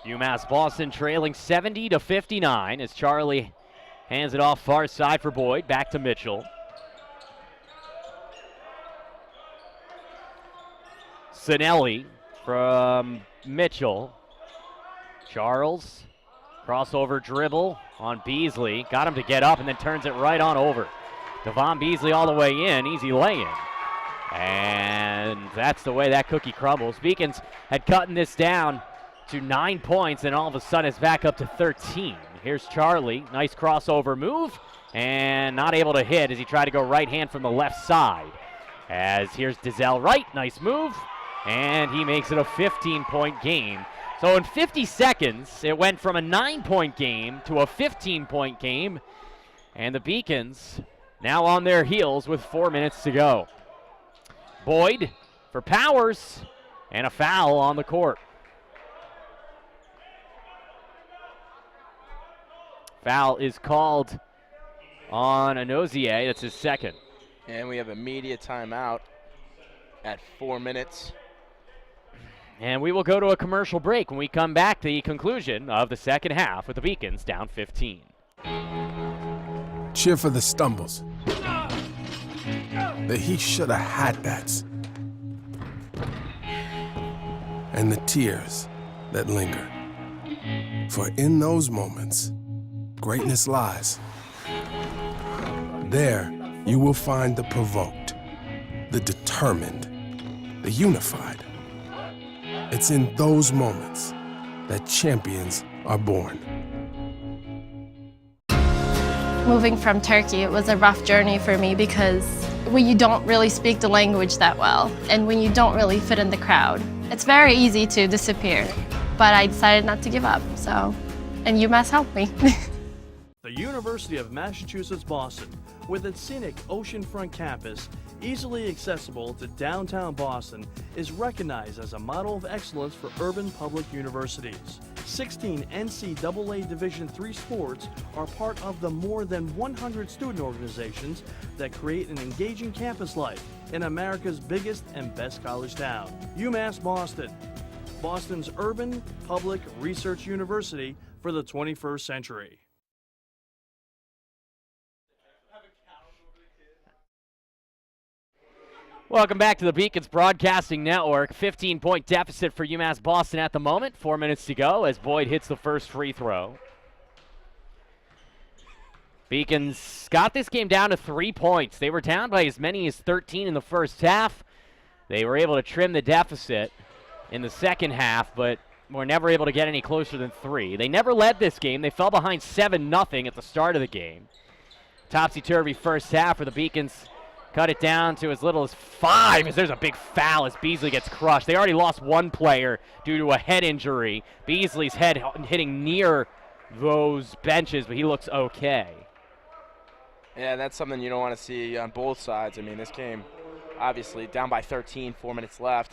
UMass Boston trailing 70-59 as Charlie hands it off far side for Boyd. Back to Mitchell. Sinelli from Mitchell. Charles, crossover dribble on Beasley. Got him to get up and then turns it right on over. Devon Beasley all the way in, easy lay-in. And that's the way that cookie crumbles. Beacons had cutting this down to 9 points, and all of a sudden it's back up to 13. Here's Charlie, nice crossover move, and not able to hit as he tried to go right hand from the left side. As here's Dizelle Wright, nice move, and he makes it a 15-point game. So in 50 seconds, it went from a 9-point game to a 15-point game, and the Beacons now on their heels with 4 minutes to go. Boyd for Powers, and a foul on the court. Foul is called on Anozier. That's his second. And we have immediate timeout at 4 minutes. And we will go to a commercial break. When we come back, the conclusion of the second half with the Beacons down 15. Cheer for the stumbles. The he shoulda had that's. And the tears that linger. For in those moments, greatness lies. There, you will find the provoked, the determined, the unified. It's in those moments that champions are born. Moving from Turkey, it was a rough journey for me because when you don't really speak the language that well and when you don't really fit in the crowd, it's very easy to disappear. But I decided not to give up, and UMass helped me. The University of Massachusetts Boston, with its scenic oceanfront campus, easily accessible to downtown Boston, is recognized as a model of excellence for urban public universities. 16 NCAA Division III sports are part of the more than 100 student organizations that create an engaging campus life in America's biggest and best college town. UMass Boston, Boston's urban public research university for the 21st century. Welcome back to the Beacons Broadcasting Network. 15-point deficit for UMass Boston at the moment. 4 minutes to go as Boyd hits the first free throw. Beacons got this game down to 3 points. They were down by as many as 13 in the first half. They were able to trim the deficit in the second half, but were never able to get any closer than 3. They never led this game. They fell behind 7-0 at the start of the game. Topsy-turvy first half where the Beacons cut it down to as little as 5 as there's a big foul as Beasley gets crushed. They already lost one player due to a head injury. Beasley's head hitting near those benches, but he looks okay. Yeah, that's something you don't want to see on both sides. I mean, this game, obviously, down by 13, 4 minutes left.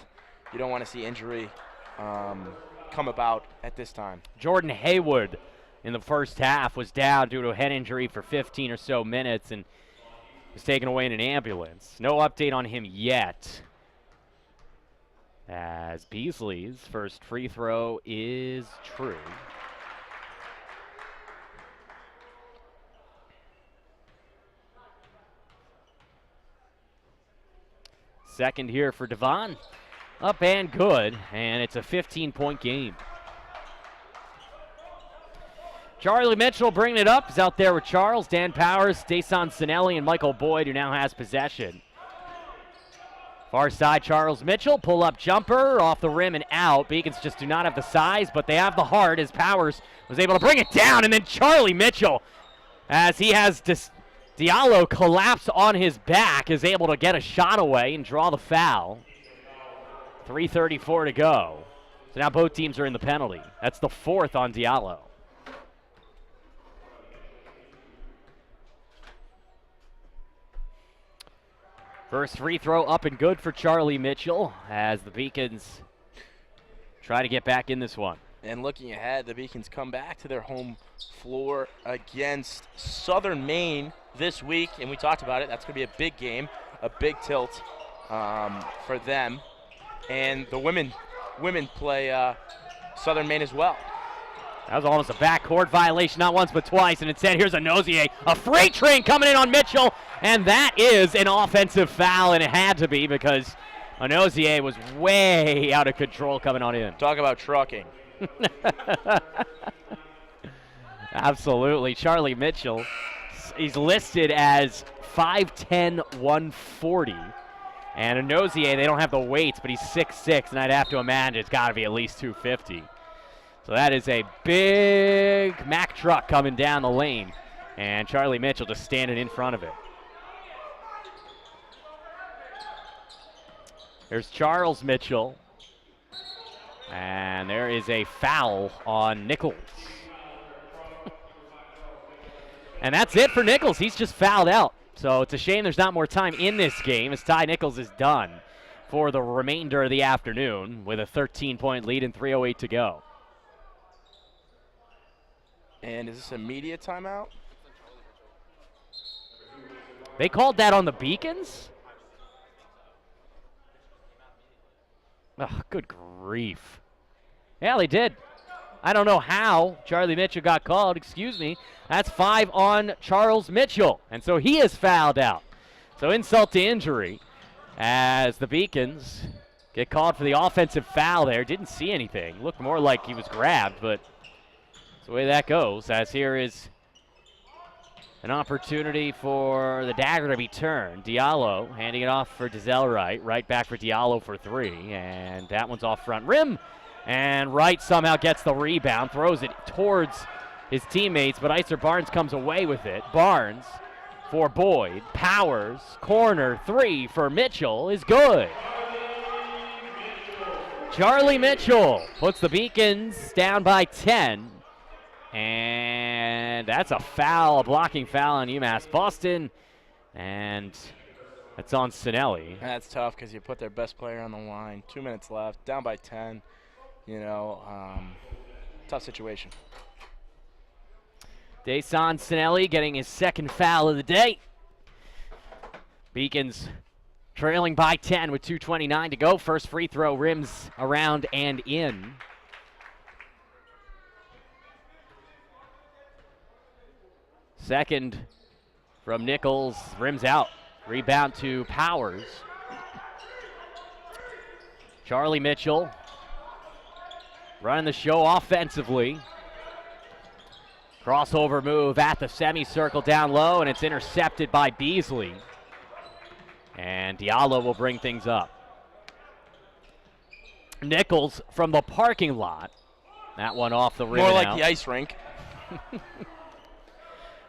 You don't want to see injury come about at this time. Jordan Haywood in the first half was down due to a head injury for 15 or so minutes and was taken away in an ambulance. No update on him yet, as Beasley's first free throw is true. Second here for Devon. Up and good, and it's a 15-point game. Charlie Mitchell bringing it up. He's out there with Charles, Dan Powers, Dason Sinelli, and Michael Boyd, who now has possession. Far side, Charles Mitchell, pull-up jumper, off the rim and out. Beacons just do not have the size, but they have the heart as Powers was able to bring it down, and then Charlie Mitchell, as he has Diallo collapse on his back, is able to get a shot away and draw the foul. 3:34 to go. So now both teams are in the penalty. That's the 4th on Diallo. First free throw up and good for Charlie Mitchell as the Beacons try to get back in this one. And looking ahead, the Beacons come back to their home floor against Southern Maine this week. And we talked about it. That's going to be a big game, a big tilt for them. And the women play Southern Maine as well. That was almost a backcourt violation, not once but twice. And instead, here's Anozier, a freight train coming in on Mitchell. And that is an offensive foul, and it had to be because Anozier was way out of control coming on in. Talk about trucking. Absolutely. Charlie Mitchell, He's listed as 5'10", 140. And Anozier, they don't have the weights, but he's 6'6", and I'd have to imagine it's got to be at least 250. So that is a big Mack truck coming down the lane, and Charlie Mitchell just standing in front of it. There's Charles Mitchell, and there is a foul on Nichols. And that's it for Nichols. He's just fouled out. So it's a shame there's not more time in this game as Ty Nichols is done for the remainder of the afternoon with a 13-point lead and 3:08 to go. And is this a media timeout? They called that on the Beacons? Oh, good grief. Yeah, they did. I don't know how Charlie Mitchell got called. Excuse me. That's 5 on Charles Mitchell. And so he is fouled out. So insult to injury as the Beacons get called for the offensive foul there. Didn't see anything. Looked more like he was grabbed, but that's the way that goes. As here is an opportunity for the dagger to be turned. Diallo handing it off for Dizelle Wright. Right back for Diallo for 3. And that one's off front rim. And Wright somehow gets the rebound, throws it towards his teammates, but Iser Barnes comes away with it. Barnes for Boyd. Powers, corner 3 for Mitchell is good. Charlie Mitchell puts the Beacons down by 10. And that's a foul, a blocking foul on UMass Boston. And that's on Sinelli. That's tough because you put their best player on the line. 2 minutes left, down by 10. You know, tough situation. Dason Sinelli getting his second foul of the day. Beacons trailing by 10 with 2:29 to go. First free throw rims around and in. Second from Nichols, rims out. Rebound to Powers. Charlie Mitchell running the show offensively. Crossover move at the semicircle down low, and it's intercepted by Beasley. And Diallo will bring things up. Nichols from the parking lot. That one off the rim. More like the ice rink.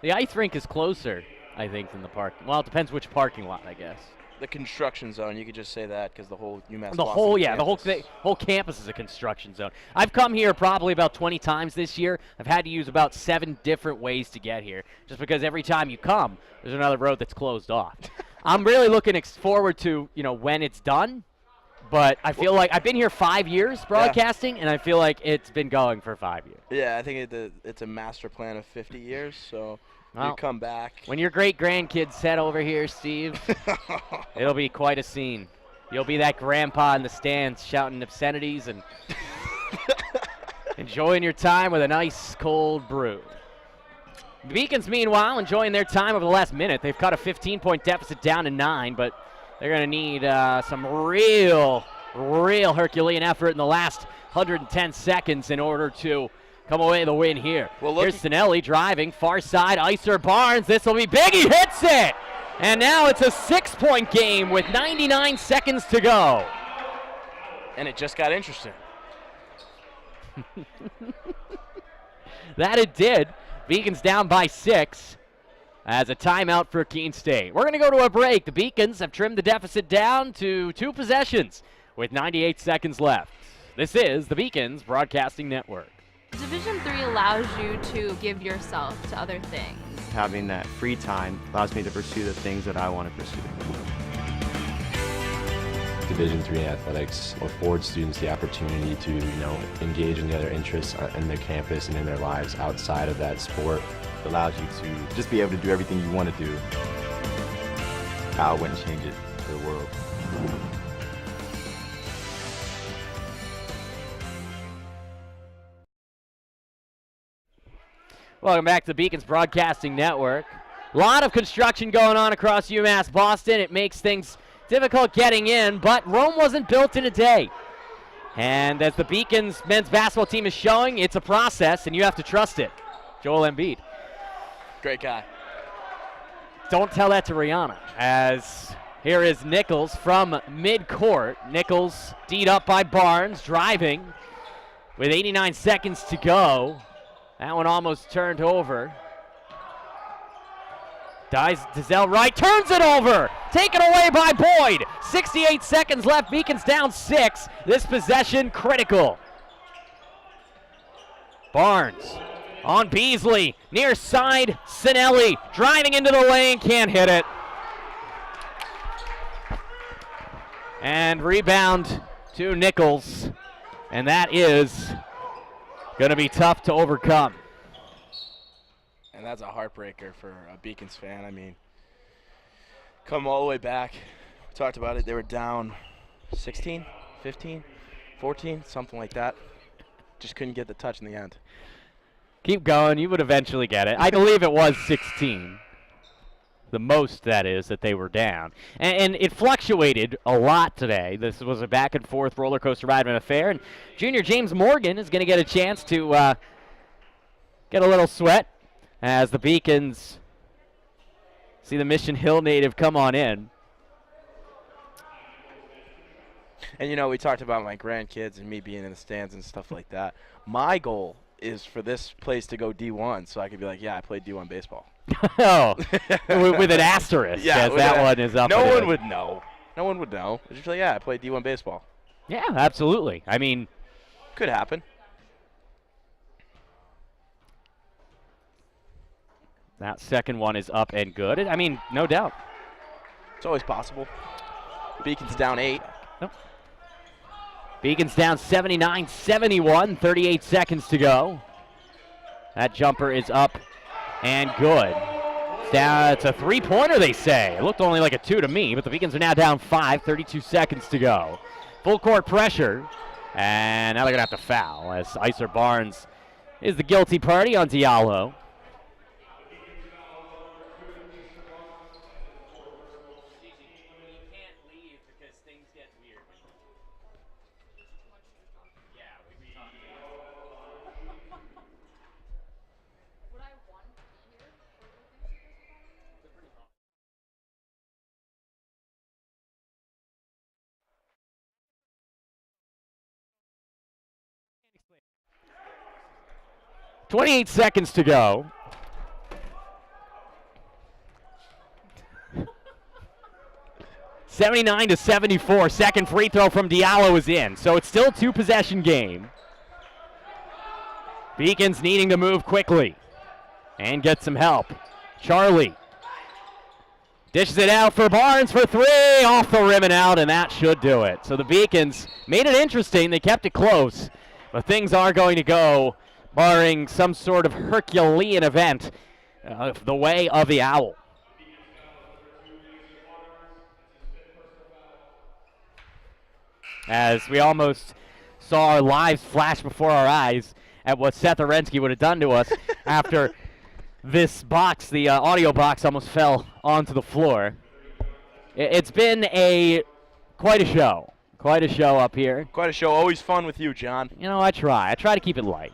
The ice rink is closer, I think, than the park. Well, it depends which parking lot, I guess. The construction zone, you could just say that because the whole UMass The Boston whole, yeah, campus. the whole campus is a construction zone. I've come here probably about 20 times this year. I've had to use about 7 different ways to get here, just because every time you come, there's another road that's closed off. I'm really looking forward to, when it's done, but I feel like I've been here 5 years broadcasting, and I feel like it's been going for 5 years. Yeah, I think it's a master plan of 50 years, so Well, you come back. When your great-grandkids head over here, Steve, it'll be quite a scene. You'll be that grandpa in the stands shouting obscenities and enjoying your time with a nice cold brew. The Beacons, meanwhile, enjoying their time over the last minute. They've cut a 15-point deficit down to 9, but they're going to need some real Herculean effort in the last 110 seconds in order to come away with the win here. Well, here's Sinelli driving, far side, Iser Barnes. This will be big. He hits it! And now it's a 6-point game with 99 seconds to go. And it just got interesting. That it did. Beacons down by 6 as a timeout for Keene State. We're going to go to a break. The Beacons have trimmed the deficit down to 2 possessions with 98 seconds left. This is the Beacons Broadcasting Network. Division III allows you to give yourself to other things. Having that free time allows me to pursue the things that I want to pursue. Division III athletics affords students the opportunity to, engage in the other interests in their campus and in their lives outside of that sport. It allows you to just be able to do everything you want to do. I wouldn't change it for the world. Welcome back to the Beacons Broadcasting Network. A lot of construction going on across UMass Boston. It makes things difficult getting in, but Rome wasn't built in a day. And as the Beacons men's basketball team is showing, it's a process, and you have to trust it. Joel Embiid. Great guy. Don't tell that to Rihanna. As here is Nichols from midcourt. Nichols D'd up by Barnes, driving with 89 seconds to go. That one almost turned over. Dizelle right, turns it over. Taken away by Boyd. 68 seconds left. Beacons down 6. This possession critical. Barnes on Beasley, near side, Sinelli driving into the lane, can't hit it. And rebound to Nichols, and that is going to be tough to overcome. And that's a heartbreaker for a Beacons fan. I mean, come all the way back. We talked about it. They were down 16, 15, 14, something like that. Just couldn't get the touch in the end. Keep going. You would eventually get it. I believe it was 16. The most, that is, that they were down. And it fluctuated a lot today. This was a back-and-forth roller coaster ride of an affair. And junior James Morgan is going to get a chance to get a little sweat as the Beacons see the Mission Hill native come on in. And, you know, we talked about my grandkids and me being in the stands and stuff like that. My goal is for this place to go D1 so I could be like, yeah, I played D1 baseball. Oh, with an asterisk. Yeah, that one is up. No one would know. No one would know. It's just like, yeah, I played D1 baseball. Yeah, absolutely. I mean, could happen. That second one is up and good. I mean, no doubt. It's always possible. Beacons down 8. Nope. Beacons down 79-71, 38 seconds to go. That jumper is up and good. It's a three-pointer, they say. It looked only like a 2 to me, but the Beacons are now down 5, 32 seconds to go. Full court pressure, and now they're going to have to foul as Iser Barnes is the guilty party on Diallo. .28 seconds to go. (79-74). Second free throw from Diallo is in, so it's still a 2-possession game. Beacons needing to move quickly and get some help. Charlie dishes it out for Barnes for 3, off the rim and out, and that should do it. So the Beacons made it interesting. They kept it close, but things are going to go, barring some sort of Herculean event, the way of the Owl. As we almost saw our lives flash before our eyes at what Seth Orensky would have done to us after this box, the audio box, almost fell onto the floor. It's been quite a show. Quite a show up here. Quite a show. Always fun with you, John. You know, I try. I try to keep it light.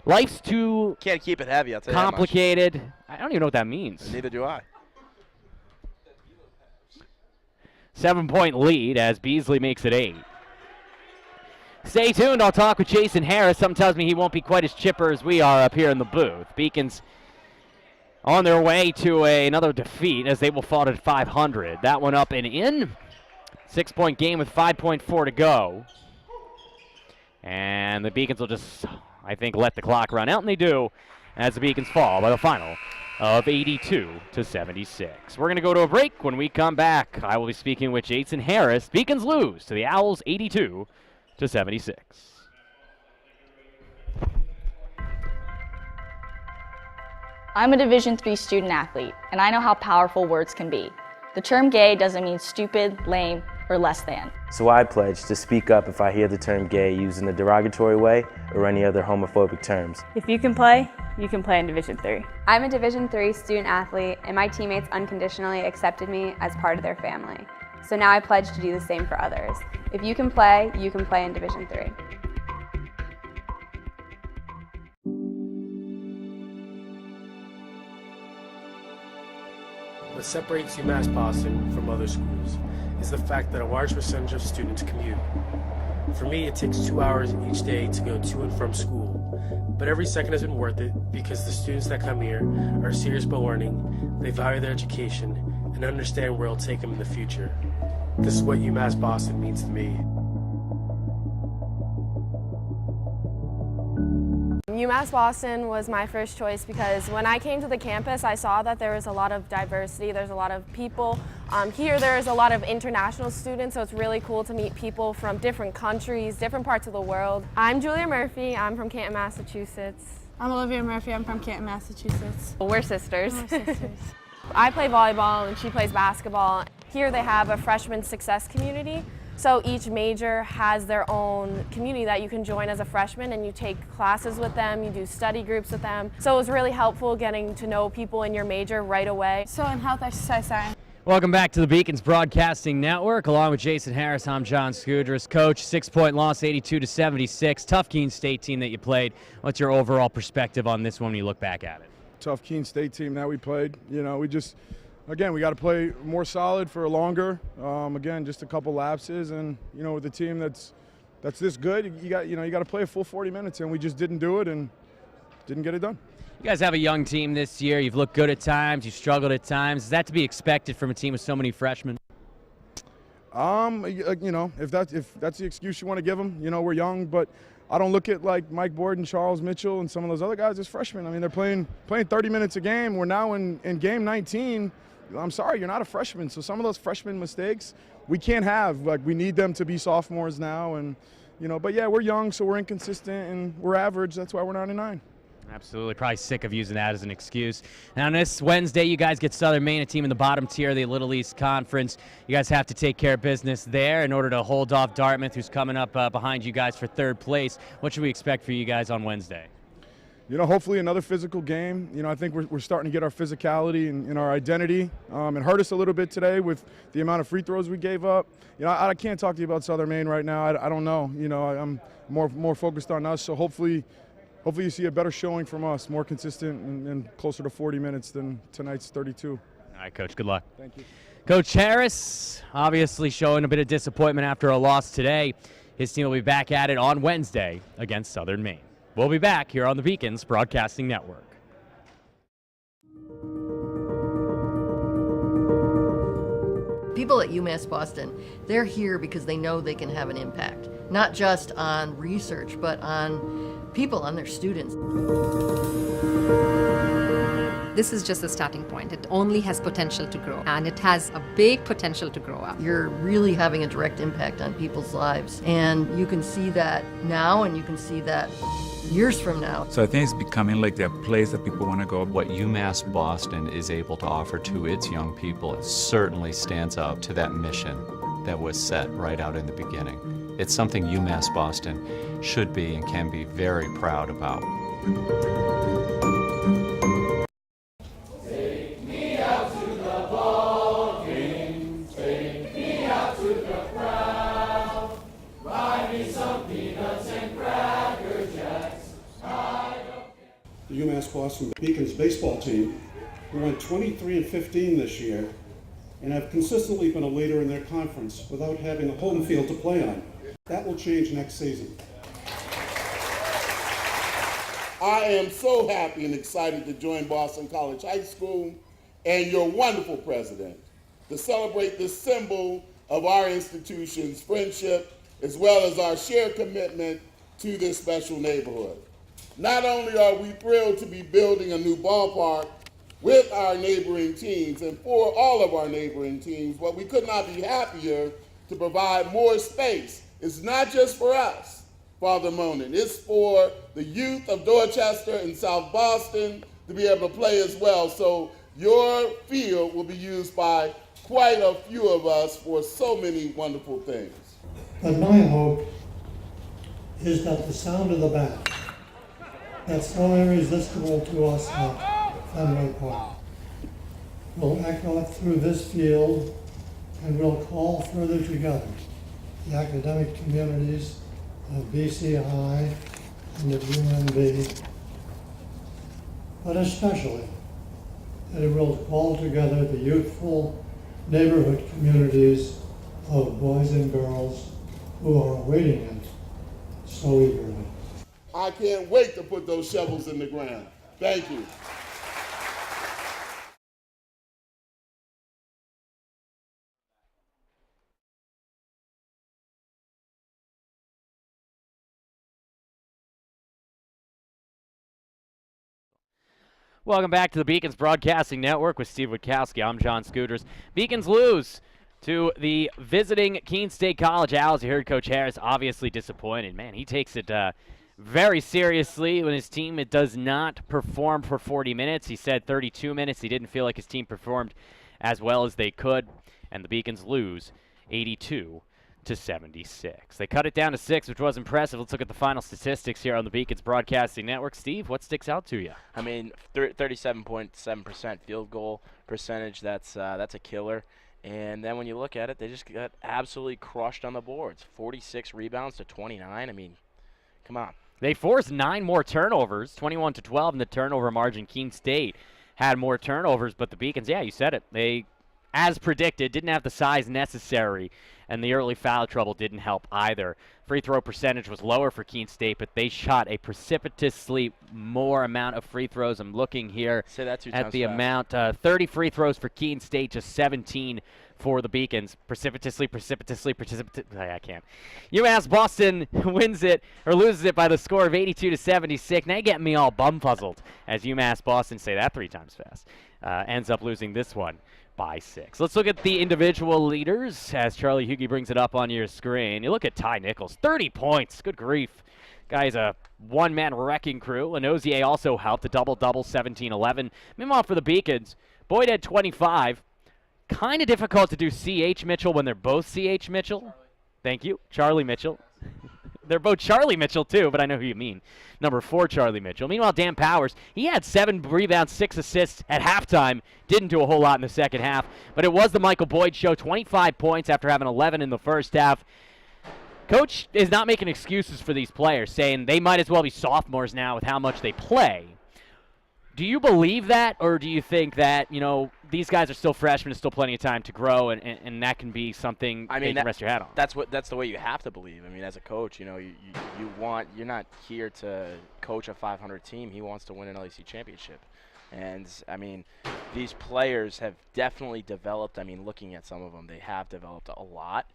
Life's too can't keep it heavy, I'll tell complicated. You that much. I don't even know what that means. And neither do I. 7-point lead as Beasley makes it 8. Stay tuned. I'll talk with Jason Harris. Something tells me he won't be quite as chipper as we are up here in the booth. Beacons on their way to another defeat as they will fall at 500. That one up and in. 6-point game with 5.4 to go. And the Beacons will just, I think, let the clock run out, and they do, as the Beacons fall by the final of 82-76. We're going to go to a break. When we come back, I will be speaking with Jason Harris. Beacons lose to the Owls 82-76. I'm a Division III student athlete, and I know how powerful words can be. The term gay doesn't mean stupid, lame, or less than. So I pledge to speak up if I hear the term gay used in a derogatory way or any other homophobic terms. If you can play in Division III. I'm a Division III student athlete, and my teammates unconditionally accepted me as part of their family. So now I pledge to do the same for others. If you can play in Division III. What separates UMass Boston from other schools is the fact that a large percentage of students commute. For me, it takes 2 hours each day to go to and from school, but every second has been worth it because the students that come here are serious about learning, they value their education, and understand where it'll take them in the future. This is what UMass Boston means to me. UMass Boston was my first choice because when I came to the campus, I saw that there was a lot of diversity, there's a lot of people. Here there's a lot of international students, so it's really cool to meet people from different countries, different parts of the world. I'm Julia Murphy, I'm from Canton, Massachusetts. I'm Olivia Murphy, I'm from Canton, Massachusetts. We're sisters. We're sisters. I play volleyball and she plays basketball. Here they have a freshman success community. So each major has their own community that you can join as a freshman, and you take classes with them, you do study groups with them. So it was really helpful getting to know people in your major right away. So in health exercise science. Welcome back to the Beacons Broadcasting Network. Along with Jason Harris, I'm John Scudras. Coach, 6-point loss, 82-76. Tough Keene State team that you played. What's your overall perspective on this one when you look back at it? Tough Keene State team that we played. Again, we got to play more solid for longer. Again, just a couple lapses, and with a team that's this good, you got to play a full 40 minutes, and we just didn't do it and didn't get it done. You guys have a young team this year. You've looked good at times. You've struggled at times. Is that to be expected from a team with so many freshmen? If that's the excuse you want to give them, we're young, but I don't look at like Mike Borden, Charles Mitchell, and some of those other guys as freshmen. I mean, they're playing 30 minutes a game. We're now in game 19. I'm sorry, you're not a freshman. So some of those freshman mistakes we can't have. Like, we need them to be sophomores now. And, but yeah, we're young, so we're inconsistent and we're average. That's why we're 9-9. Absolutely. Probably sick of using that as an excuse. And on this Wednesday, you guys get Southern Maine, a team in the bottom tier of the Little East Conference. You guys have to take care of business there in order to hold off Dartmouth, who's coming up behind you guys for third place. What should we expect for you guys on Wednesday? Hopefully another physical game. I think we're starting to get our physicality and our identity. It hurt us a little bit today with the amount of free throws we gave up. I can't talk to you about Southern Maine right now. I don't know. I'm more focused on us. So hopefully you see a better showing from us, more consistent and closer to 40 minutes than tonight's 32. All right, Coach. Good luck. Thank you. Coach Harris, obviously showing a bit of disappointment after a loss today. His team will be back at it on Wednesday against Southern Maine. We'll be back here on the Beacons Broadcasting Network. People at UMass Boston, they're here because they know they can have an impact, not just on research, but on people, on their students. This is just a starting point. It only has potential to grow, and it has a big potential to grow up. You're really having a direct impact on people's lives, and you can see that now, and you can see that years from now. So I think it's becoming like that place that people want to go. What UMass Boston is able to offer to its young people certainly stands out to that mission that was set right out in the beginning. It's something UMass Boston should be and can be very proud about. The UMass Boston Beacons baseball team, who went 23-15 this year and have consistently been a leader in their conference without having a home field to play on. That will change next season. I am so happy and excited to join Boston College High School and your wonderful president to celebrate this symbol of our institution's friendship as well as our shared commitment to this special neighborhood. Not only are we thrilled to be building a new ballpark with our neighboring teams and for all of our neighboring teams, but we could not be happier to provide more space. It's not just for us, Father Monin. It's for the youth of Dorchester and South Boston to be able to play as well. So your field will be used by quite a few of us for so many wonderful things. But my hope is that the sound of the bat, that's so irresistible to us at Fenway Park, will echo through this field and will call further together the academic communities of BC High and of UMB, but especially that it will call together the youthful neighborhood communities of boys and girls who are awaiting it so eagerly. I can't wait to put those shovels in the ground. Thank you. Welcome back to the Beacons Broadcasting Network with Steve Witkowski. I'm John Scooters. Beacons lose to the visiting Keene State College Owls. You heard Coach Harris obviously disappointed. Man, he takes it very seriously when his team does not perform for 40 minutes. He said 32 minutes. He didn't feel like his team performed as well as they could, and the Beacons lose 82-76. They cut it down to 6, which was impressive. Let's look at the final statistics here on the Beacons Broadcasting Network. Steve, what sticks out to you? I mean, 37.7% field goal percentage. That's a killer. And then when you look at it, they just got absolutely crushed on the boards. 46 rebounds to 29. I mean, come on. They forced 9 more turnovers, 21-12 in the turnover margin. Keene State had more turnovers, but the Beacons, yeah, you said it. They, as predicted, didn't have the size necessary, and the early foul trouble didn't help either. Free throw percentage was lower for Keene State, but they shot a precipitously more amount of free throws. I'm looking here Say that 2 at times the fast. amount. 30 free throws for Keene State, just 17 for the Beacons. Precipitously. I can't. UMass Boston wins it, or loses it by the score of 82-76. Now you're getting me all bumfuzzled as UMass Boston, say that 3 times fast, ends up losing this one by 6. Let's look at the individual leaders as Charlie Hugie brings it up on your screen. You look at Ty Nichols, 30 points. Good grief. Guy's a one-man wrecking crew. Lenozier also helped, a double-double, 17-11. Meanwhile, for the Beacons, Boyd had 25. Kind of difficult to do C.H. Mitchell when they're both C.H. Mitchell. Thank you, Charlie Mitchell. They're both Charlie Mitchell, too, but I know who you mean. Number 4, Charlie Mitchell. Meanwhile, Dan Powers, he had 7 rebounds, 6 assists at halftime. Didn't do a whole lot in the second half, but it was the Michael Boyd show. 25 points after having 11 in the first half. Coach is not making excuses for these players, saying they might as well be sophomores now with how much they play. Do you believe that, or do you think that, you know, these guys are still freshmen, there's still plenty of time to grow, and that can be something that you can rest your hat on? That's the way you have to believe. I mean, as a coach, you know, you're not here to coach a 500 team. He wants to win an LEC championship. And, I mean, these players have definitely developed. I mean, looking at some of them, they have developed a lot.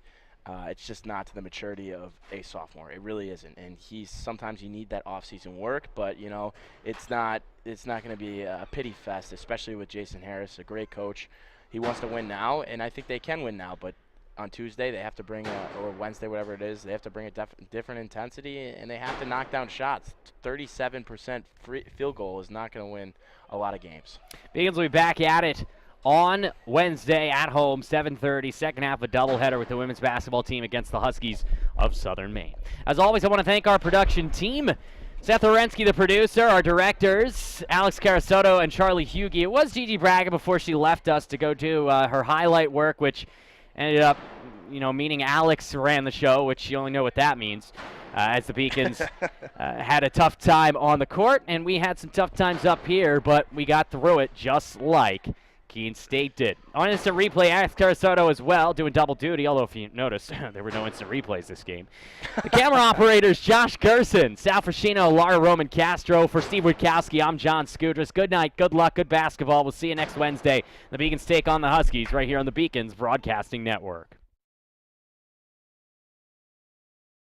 It's just not to the maturity of a sophomore. It really isn't. And sometimes you need that off-season work, but you know, it's not going to be a pity fest, especially with Jason Harris, a great coach. He wants to win now, and I think they can win now. But on Tuesday, they have to bring or Wednesday, whatever it is, they have to bring a different intensity, and they have to knock down shots. 37% field goal is not going to win a lot of games. Beacons will be back at it on Wednesday at home, 7:30, second half a doubleheader with the women's basketball team against the Huskies of Southern Maine. As always, I want to thank our production team. Seth Orensky, the producer, our directors, Alex Carasoto and Charlie Hugie. It was Gigi Braga before she left us to go do her highlight work, which ended up, you know, meaning Alex ran the show, which you only know what that means, as the Beacons had a tough time on the court, and we had some tough times up here, but we got through it just like Keene State did. On instant replay, Alex Carasoto as well, doing double duty, although if you notice, there were no instant replays this game. The camera operators, Josh Gerson, Sal Frashino, Lara Roman Castro. For Steve Witkowski, I'm John Scudras. Good night, good luck, good basketball. We'll see you next Wednesday. The Beacons take on the Huskies right here on the Beacons Broadcasting Network.